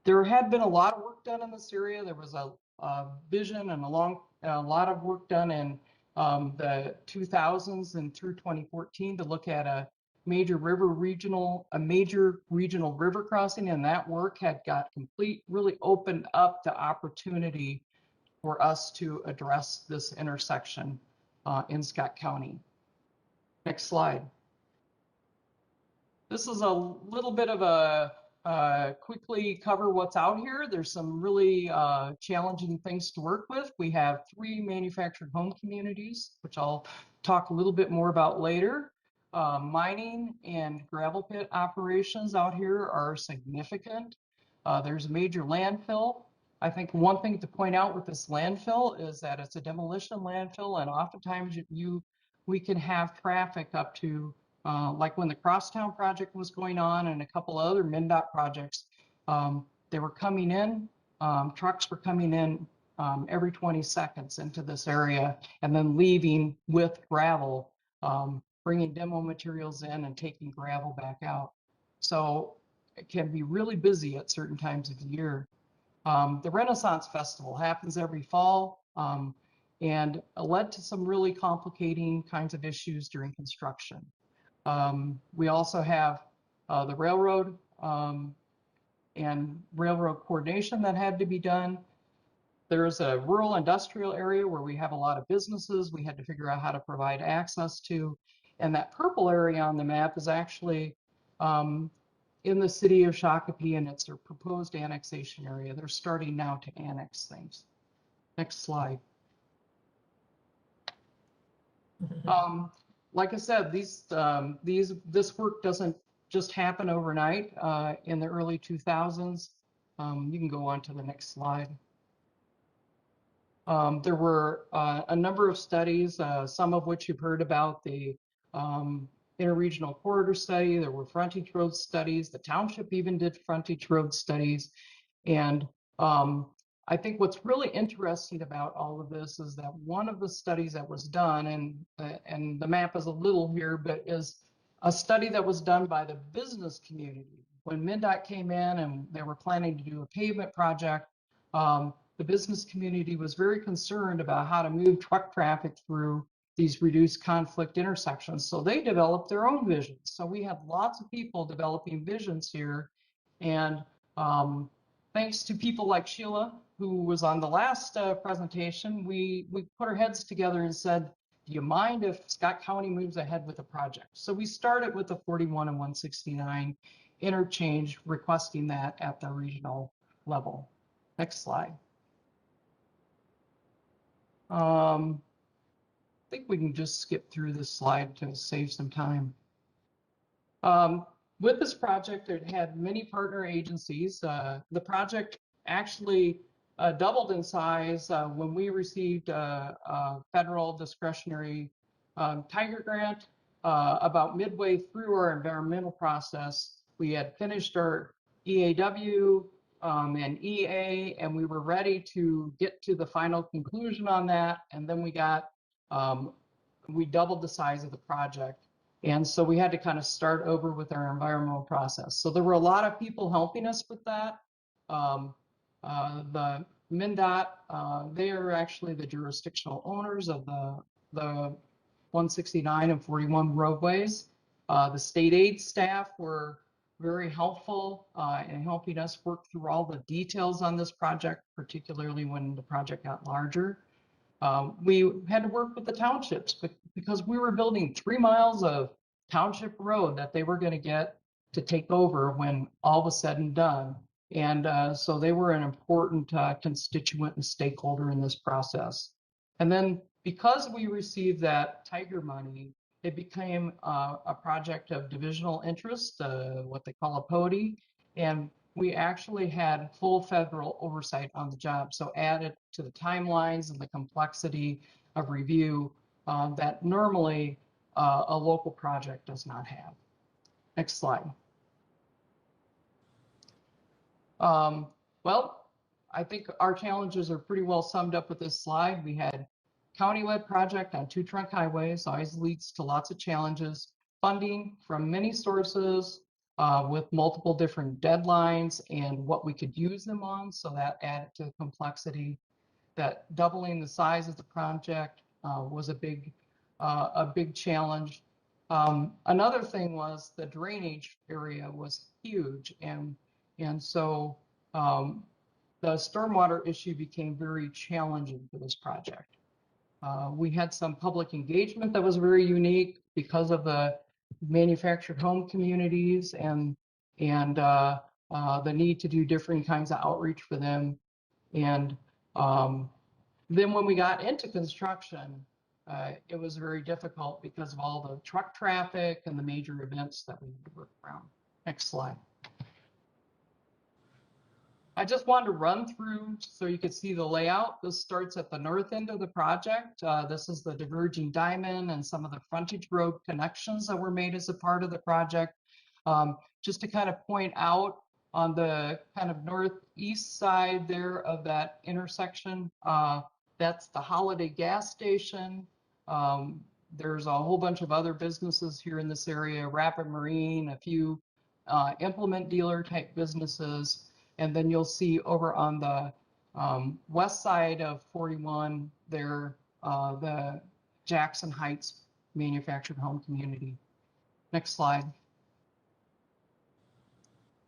there had been a lot of work done in this area. There was a vision and a lot of work done in the 2000s and through 2014 to look at a major regional river crossing, and that work had got really opened up the opportunity for us to address this intersection in Scott County. Next slide. This is a little bit of a quickly cover what's out here. There's some really challenging things to work with. We have 3 manufactured home communities, which I'll talk a little bit more about later. Mining and gravel pit operations out here are significant. There's a major landfill. I think one thing to point out with this landfill is that it's a demolition landfill, and oftentimes we can have traffic up to like when the Crosstown project was going on and a couple other MnDOT projects, they were coming in, trucks were coming in every 20 seconds into this area and then leaving with gravel, bringing demo materials in and taking gravel back out. So it can be really busy at certain times of the year. The Renaissance Festival happens every fall and led to some really complicating kinds of issues during construction. We also have the railroad and railroad coordination that had to be done. There's a rural industrial area where we have a lot of businesses we had to figure out how to provide access to. And that purple area on the map is actually in the city of Shakopee, and it's their proposed annexation area. They're starting now to annex things. Next slide. Like I said, this work doesn't just happen overnight. In the early 2000s, you can go on to the next slide. There were a number of studies, some of which you've heard about, the interregional corridor study. There were frontage road studies. The township even did frontage road studies. And I think what's really interesting about all of this is that one of the studies that was done, and the map is a little here, but is a study that was done by the business community. When MnDOT came in and they were planning to do a pavement project, the business community was very concerned about how to move truck traffic through these reduced conflict intersections. So they developed their own visions. So we had lots of people developing visions here. And thanks to people like Sheila, who was on the last presentation, we put our heads together and said, do you mind if Scott County moves ahead with the project? So we started with the 41 and 169 interchange, requesting that at the regional level. Next slide. I think we can just skip through this slide to save some time. With this project, it had many partner agencies. The project actually doubled in size when we received a federal discretionary Tiger grant. About midway through our environmental process, we had finished our EAW and EA, and we were ready to get to the final conclusion on that. And then we doubled the size of the project. And so we had to kind of start over with our environmental process. So there were a lot of people helping us with that. The MnDOT, they are actually the jurisdictional owners of the 169 and 41 roadways. The state aid staff were very helpful in helping us work through all the details on this project, particularly when the project got larger. We had to work with the townships because we were building 3 miles of township road that they were going to get to take over when all was said and done. And so they were an important constituent and stakeholder in this process. And then because we received that Tiger money, it became a project of divisional interest, what they call a PODI, and we actually had full federal oversight on the job. So added to the timelines and the complexity of review that normally a local project does not have. Next slide. Well, I think our challenges are pretty well summed up with this slide. We had county-led project on 2 trunk highways, always leads to lots of challenges. Funding from many sources with multiple different deadlines and what we could use them on, so that added to the complexity. That doubling the size of the project was a big challenge. Another thing was the drainage area was huge, and so the stormwater issue became very challenging for this project. We had some public engagement that was very unique because of the manufactured home communities and the need to do different kinds of outreach for them. And then when we got into construction, it was very difficult because of all the truck traffic and the major events that we had to work around. Next slide. I just wanted to run through so you could see the layout. This starts at the north end of the project. This is the diverging diamond and some of the frontage road connections that were made as a part of the project. Just to kind of point out on the kind of northeast side there of that intersection, that's the Holiday gas station. There's a whole bunch of other businesses here in this area, Rapid Marine, a few implement dealer type businesses. And then you'll see over on the west side of 41 there, the Jackson Heights manufactured home community. Next slide.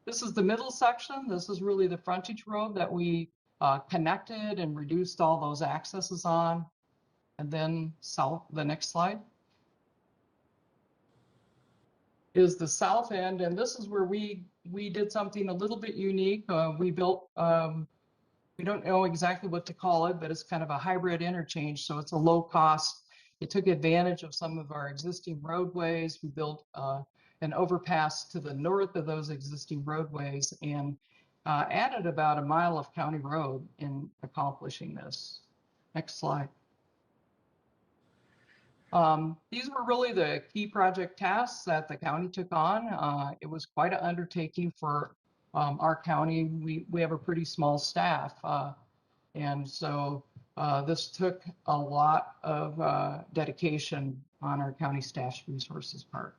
This is the middle section. This is really the frontage road that we connected and reduced all those accesses on. And then the next slide is the south end, and this is where we did something a little bit unique. We built, we don't know exactly what to call it, but it's kind of a hybrid interchange, so it's a low cost. It took advantage of some of our existing roadways. We built an overpass to the north of those existing roadways and added about 1 mile of county road in accomplishing this. Next slide. These were really the key project tasks that the county took on. It was quite an undertaking for our county. We have a pretty small staff, and so this took a lot of dedication on our county staff's resources part.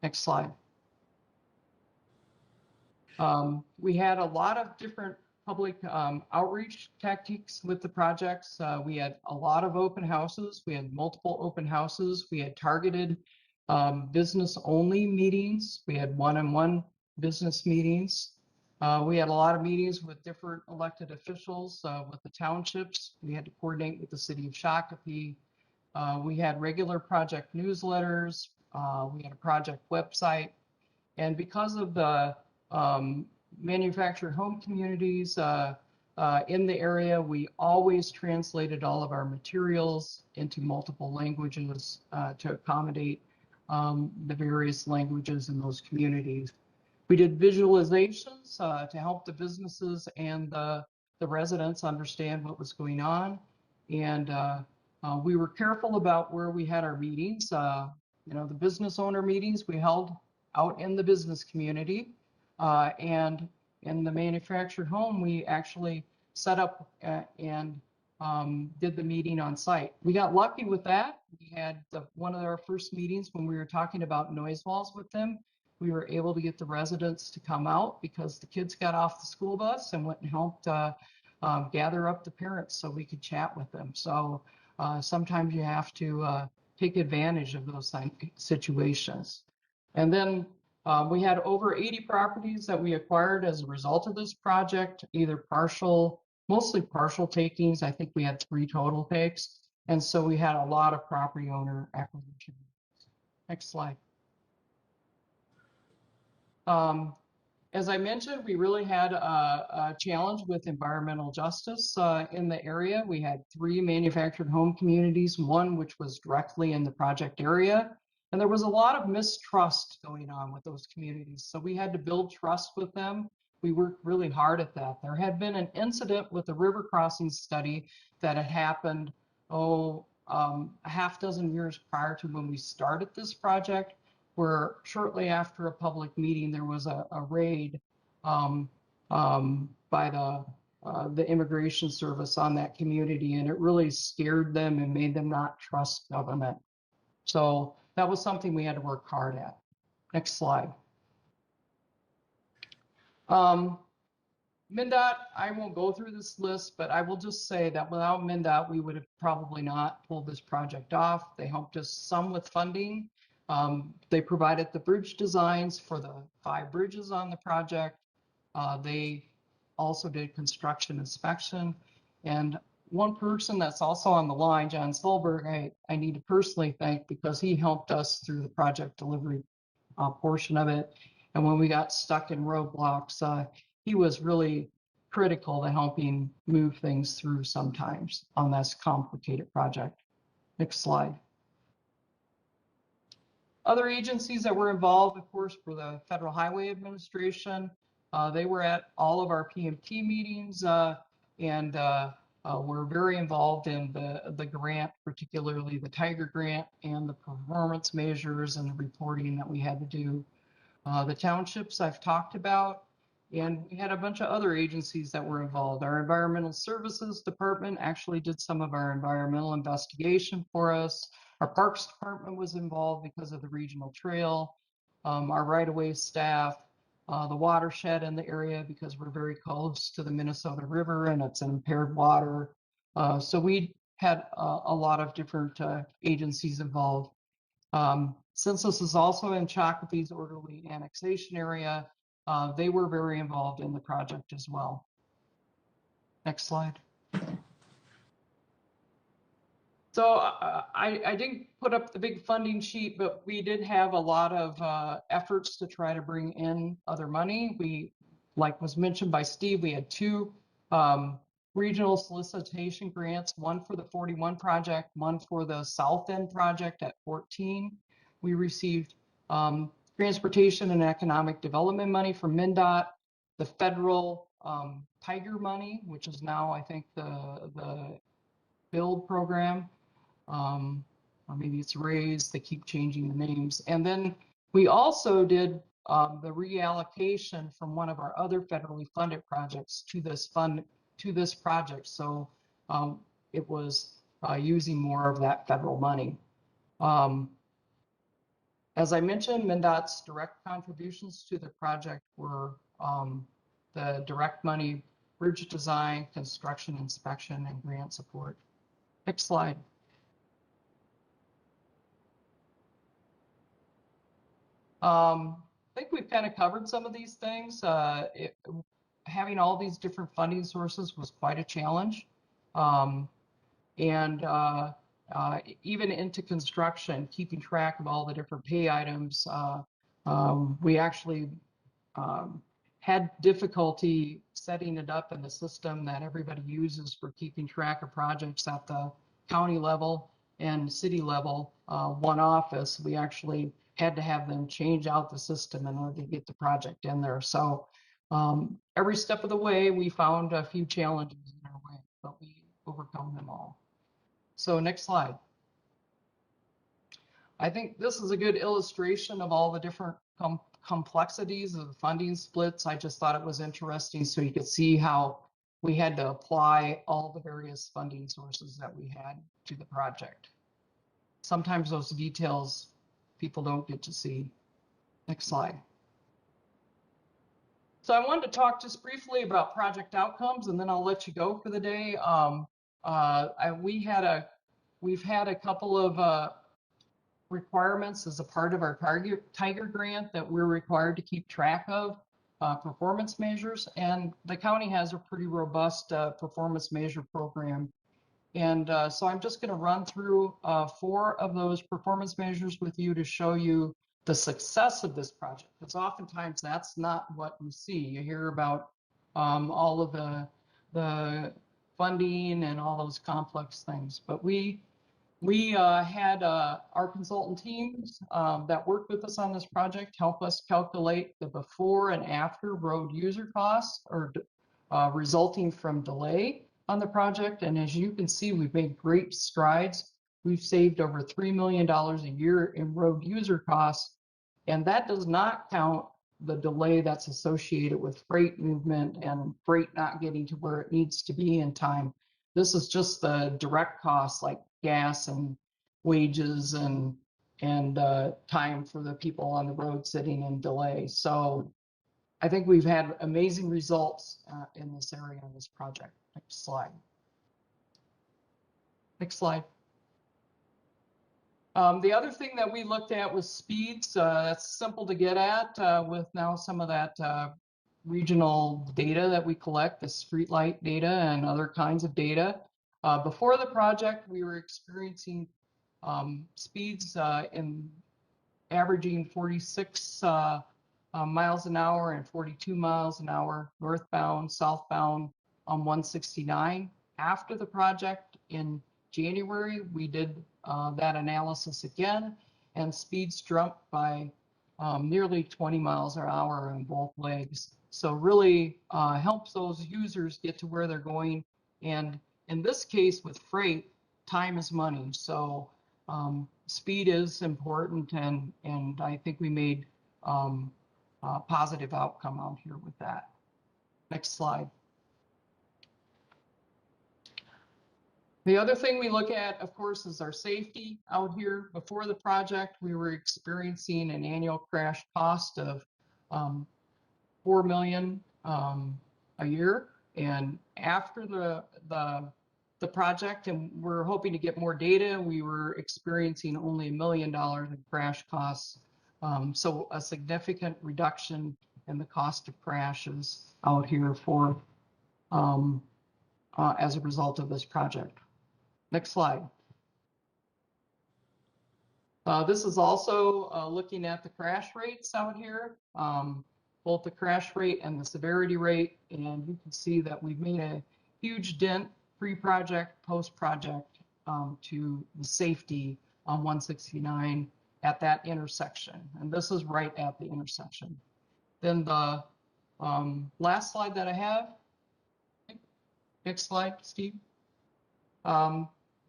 Next slide. We had a lot of different public outreach tactics with the projects. We had a lot of open houses. We had multiple open houses. We had targeted business only meetings. We had one-on-one business meetings. We had a lot of meetings with different elected officials with the townships. We had to coordinate with the city of Shakopee. We had regular project newsletters. We had a project website. And because of the manufactured home communities in the area, we always translated all of our materials into multiple languages to accommodate the various languages in those communities. We did visualizations to help the businesses and the residents understand what was going on. And we were careful about where we had our meetings. The business owner meetings we held out in the business community. And in the manufactured home, we actually set up and did the meeting on site. We got lucky with that. We had one of our first meetings when we were talking about noise walls with them. We were able to get the residents to come out because the kids got off the school bus and went and helped gather up the parents so we could chat with them. So sometimes you have to take advantage of those situations. And then we had over 80 properties that we acquired as a result of this project, either mostly partial takings. I think we had 3 total takes. And so we had a lot of property owner acquisition. Next slide. As I mentioned, we really had a challenge with environmental justice in the area. We had 3 manufactured home communities, one which was directly in the project area. And there was a lot of mistrust going on with those communities. So we had to build trust with them. We worked really hard at that. There had been an incident with the river crossing study that had happened, a half dozen years prior to when we started this project, where shortly after a public meeting, there was a raid by the immigration service on that community, and it really scared them and made them not trust government. So that was something we had to work hard at. Next slide. MnDOT, I won't go through this list, but I will just say that without MnDOT, we would have probably not pulled this project off. They helped us some with funding. They provided the bridge designs for the 5 bridges on the project. They also did construction inspection. And one person that's also on the line, John Solberg, I need to personally thank because he helped us through the project delivery portion of it. And when we got stuck in roadblocks, he was really critical to helping move things through sometimes on this complicated project. Next slide. Other agencies that were involved, of course, were the Federal Highway Administration. They were at all of our PMT meetings and were very involved in the grant, particularly the Tiger Grant and the performance measures and the reporting that we had to do. The townships I've talked about, and we had a bunch of other agencies that were involved. Our Environmental Services Department actually did some of our environmental investigation for us. Our Parks Department was involved because of the regional trail. Our right-of-way staff, the watershed in the area because we're very close to the Minnesota River and it's impaired water. So we had a lot of different agencies involved. Since this is also in Shakopee's orderly annexation area, they were very involved in the project as well. Next slide. So I didn't put up the big funding sheet, but we did have a lot of efforts to try to bring in other money. We, like was mentioned by Steve, we had 2 regional solicitation grants, one for the 41 project, one for the South End project at 14. We received transportation and economic development money from MnDOT, the federal Tiger money, which is now, I think, the build program. Or maybe it's raised, they keep changing the names. And then we also did the reallocation from one of our other federally funded projects to this project. So it was using more of that federal money. As I mentioned, MnDOT's direct contributions to the project were the direct money bridge design, construction inspection, and grant support. Next slide. I think we've kind of covered some of these things. Having all these different funding sources was quite a challenge. And even into construction, keeping track of all the different pay items, we actually had difficulty setting it up in the system that everybody uses for keeping track of projects at the county level and city level. One office, we actually had to have them change out the system in order to get the project in there. So every step of the way, we found a few challenges in our way, but we overcome them all. So next slide. I think this is a good illustration of all the different complexities of the funding splits. I just thought it was interesting so you could see how we had to apply all the various funding sources that we had to the project. Sometimes those details people don't get to see. Next slide. So I wanted to talk just briefly about project outcomes, and then I'll let you go for the day. We've had a couple of requirements as a part of our Tiger grant that we're required to keep track of performance measures, and the county has a pretty robust performance measure program. And so I'm just going to run through 4 of those performance measures with you to show you the success of this project, because oftentimes that's not what you see. You hear about all of the funding and all those complex things, but we had our consultant teams that worked with us on this project help us calculate the before and after road user costs or resulting from delay on the project. And as you can see, we've made great strides. We've saved over $3 million a year in road user costs, and that does not count the delay that's associated with freight movement and freight not getting to where it needs to be in time. This is just the direct costs like gas and wages and time for the people on the road sitting in delay. So I think we've had amazing results in this area on this project. Next slide. Next slide. The other thing that we looked at was speeds. That's simple to get at with now some of that regional data that we collect, the streetlight data and other kinds of data. Before the project, we were experiencing speeds in averaging 46 miles an hour and 42 miles an hour northbound, southbound on 169. After the project in January, we did that analysis again, and speeds jumped by nearly 20 miles an hour on both legs. So really helps those users get to where they're going. And in this case with freight, time is money. So speed is important, and I think we made a positive outcome out here with that. Next slide. The other thing we look at, of course, is our safety out here. Before the project, we were experiencing an annual crash cost of $4 million a year. And after the project, and we're hoping to get more data, we were experiencing only $1 million in crash costs. So a significant reduction in the cost of crashes out here for as a result of this project. Next slide. This is also looking at the crash rates out here, both the crash rate and the severity rate, and you can see that we've made a huge dent pre-project, post-project to the safety on 169 at that intersection, and this is right at the intersection. Then the last slide that I have, next slide, Steve.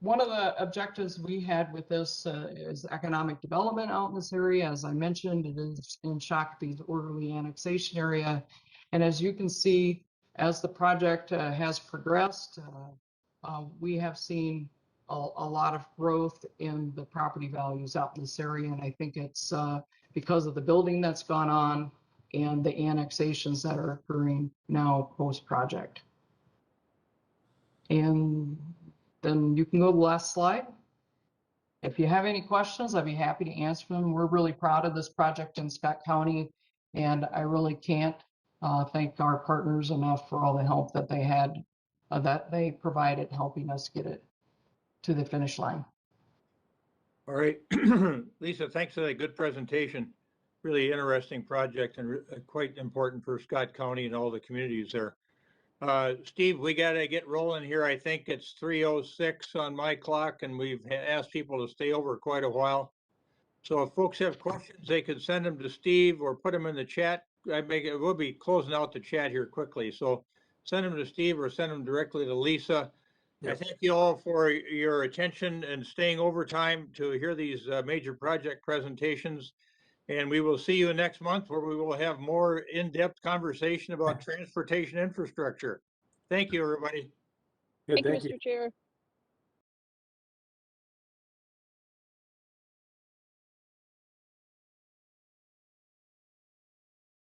One of the objectives we had with this is economic development out in this area. As I mentioned, it is in Shakopee's orderly annexation area. And as you can see, as the project has progressed, we have seen a lot of growth in the property values out in this area. And I think it's because of the building that's gone on and the annexations that are occurring now post-project. And then you can go to the last slide. If you have any questions, I'd be happy to answer them. We're really proud of this project in Scott County, and I really can't thank our partners enough for all the help that they had, that they provided helping us get it to the finish line. All right, Lisa, thanks for that good presentation. Really interesting project and quite important for Scott County and all the communities there. Steve, we got to get rolling here. I think it's 3:06 on my clock, and we've asked people to stay over quite a while. So if folks have questions, they could send them to Steve or put them in the chat. We'll be closing out the chat here quickly. So send them to Steve or send them directly to Lisa. I thank you all for your attention and staying overtime to hear these major project presentations. And we will see you next month where we will have more in-depth conversation about transportation infrastructure. Thank you, everybody. Good, Thank you, Mr. Chair.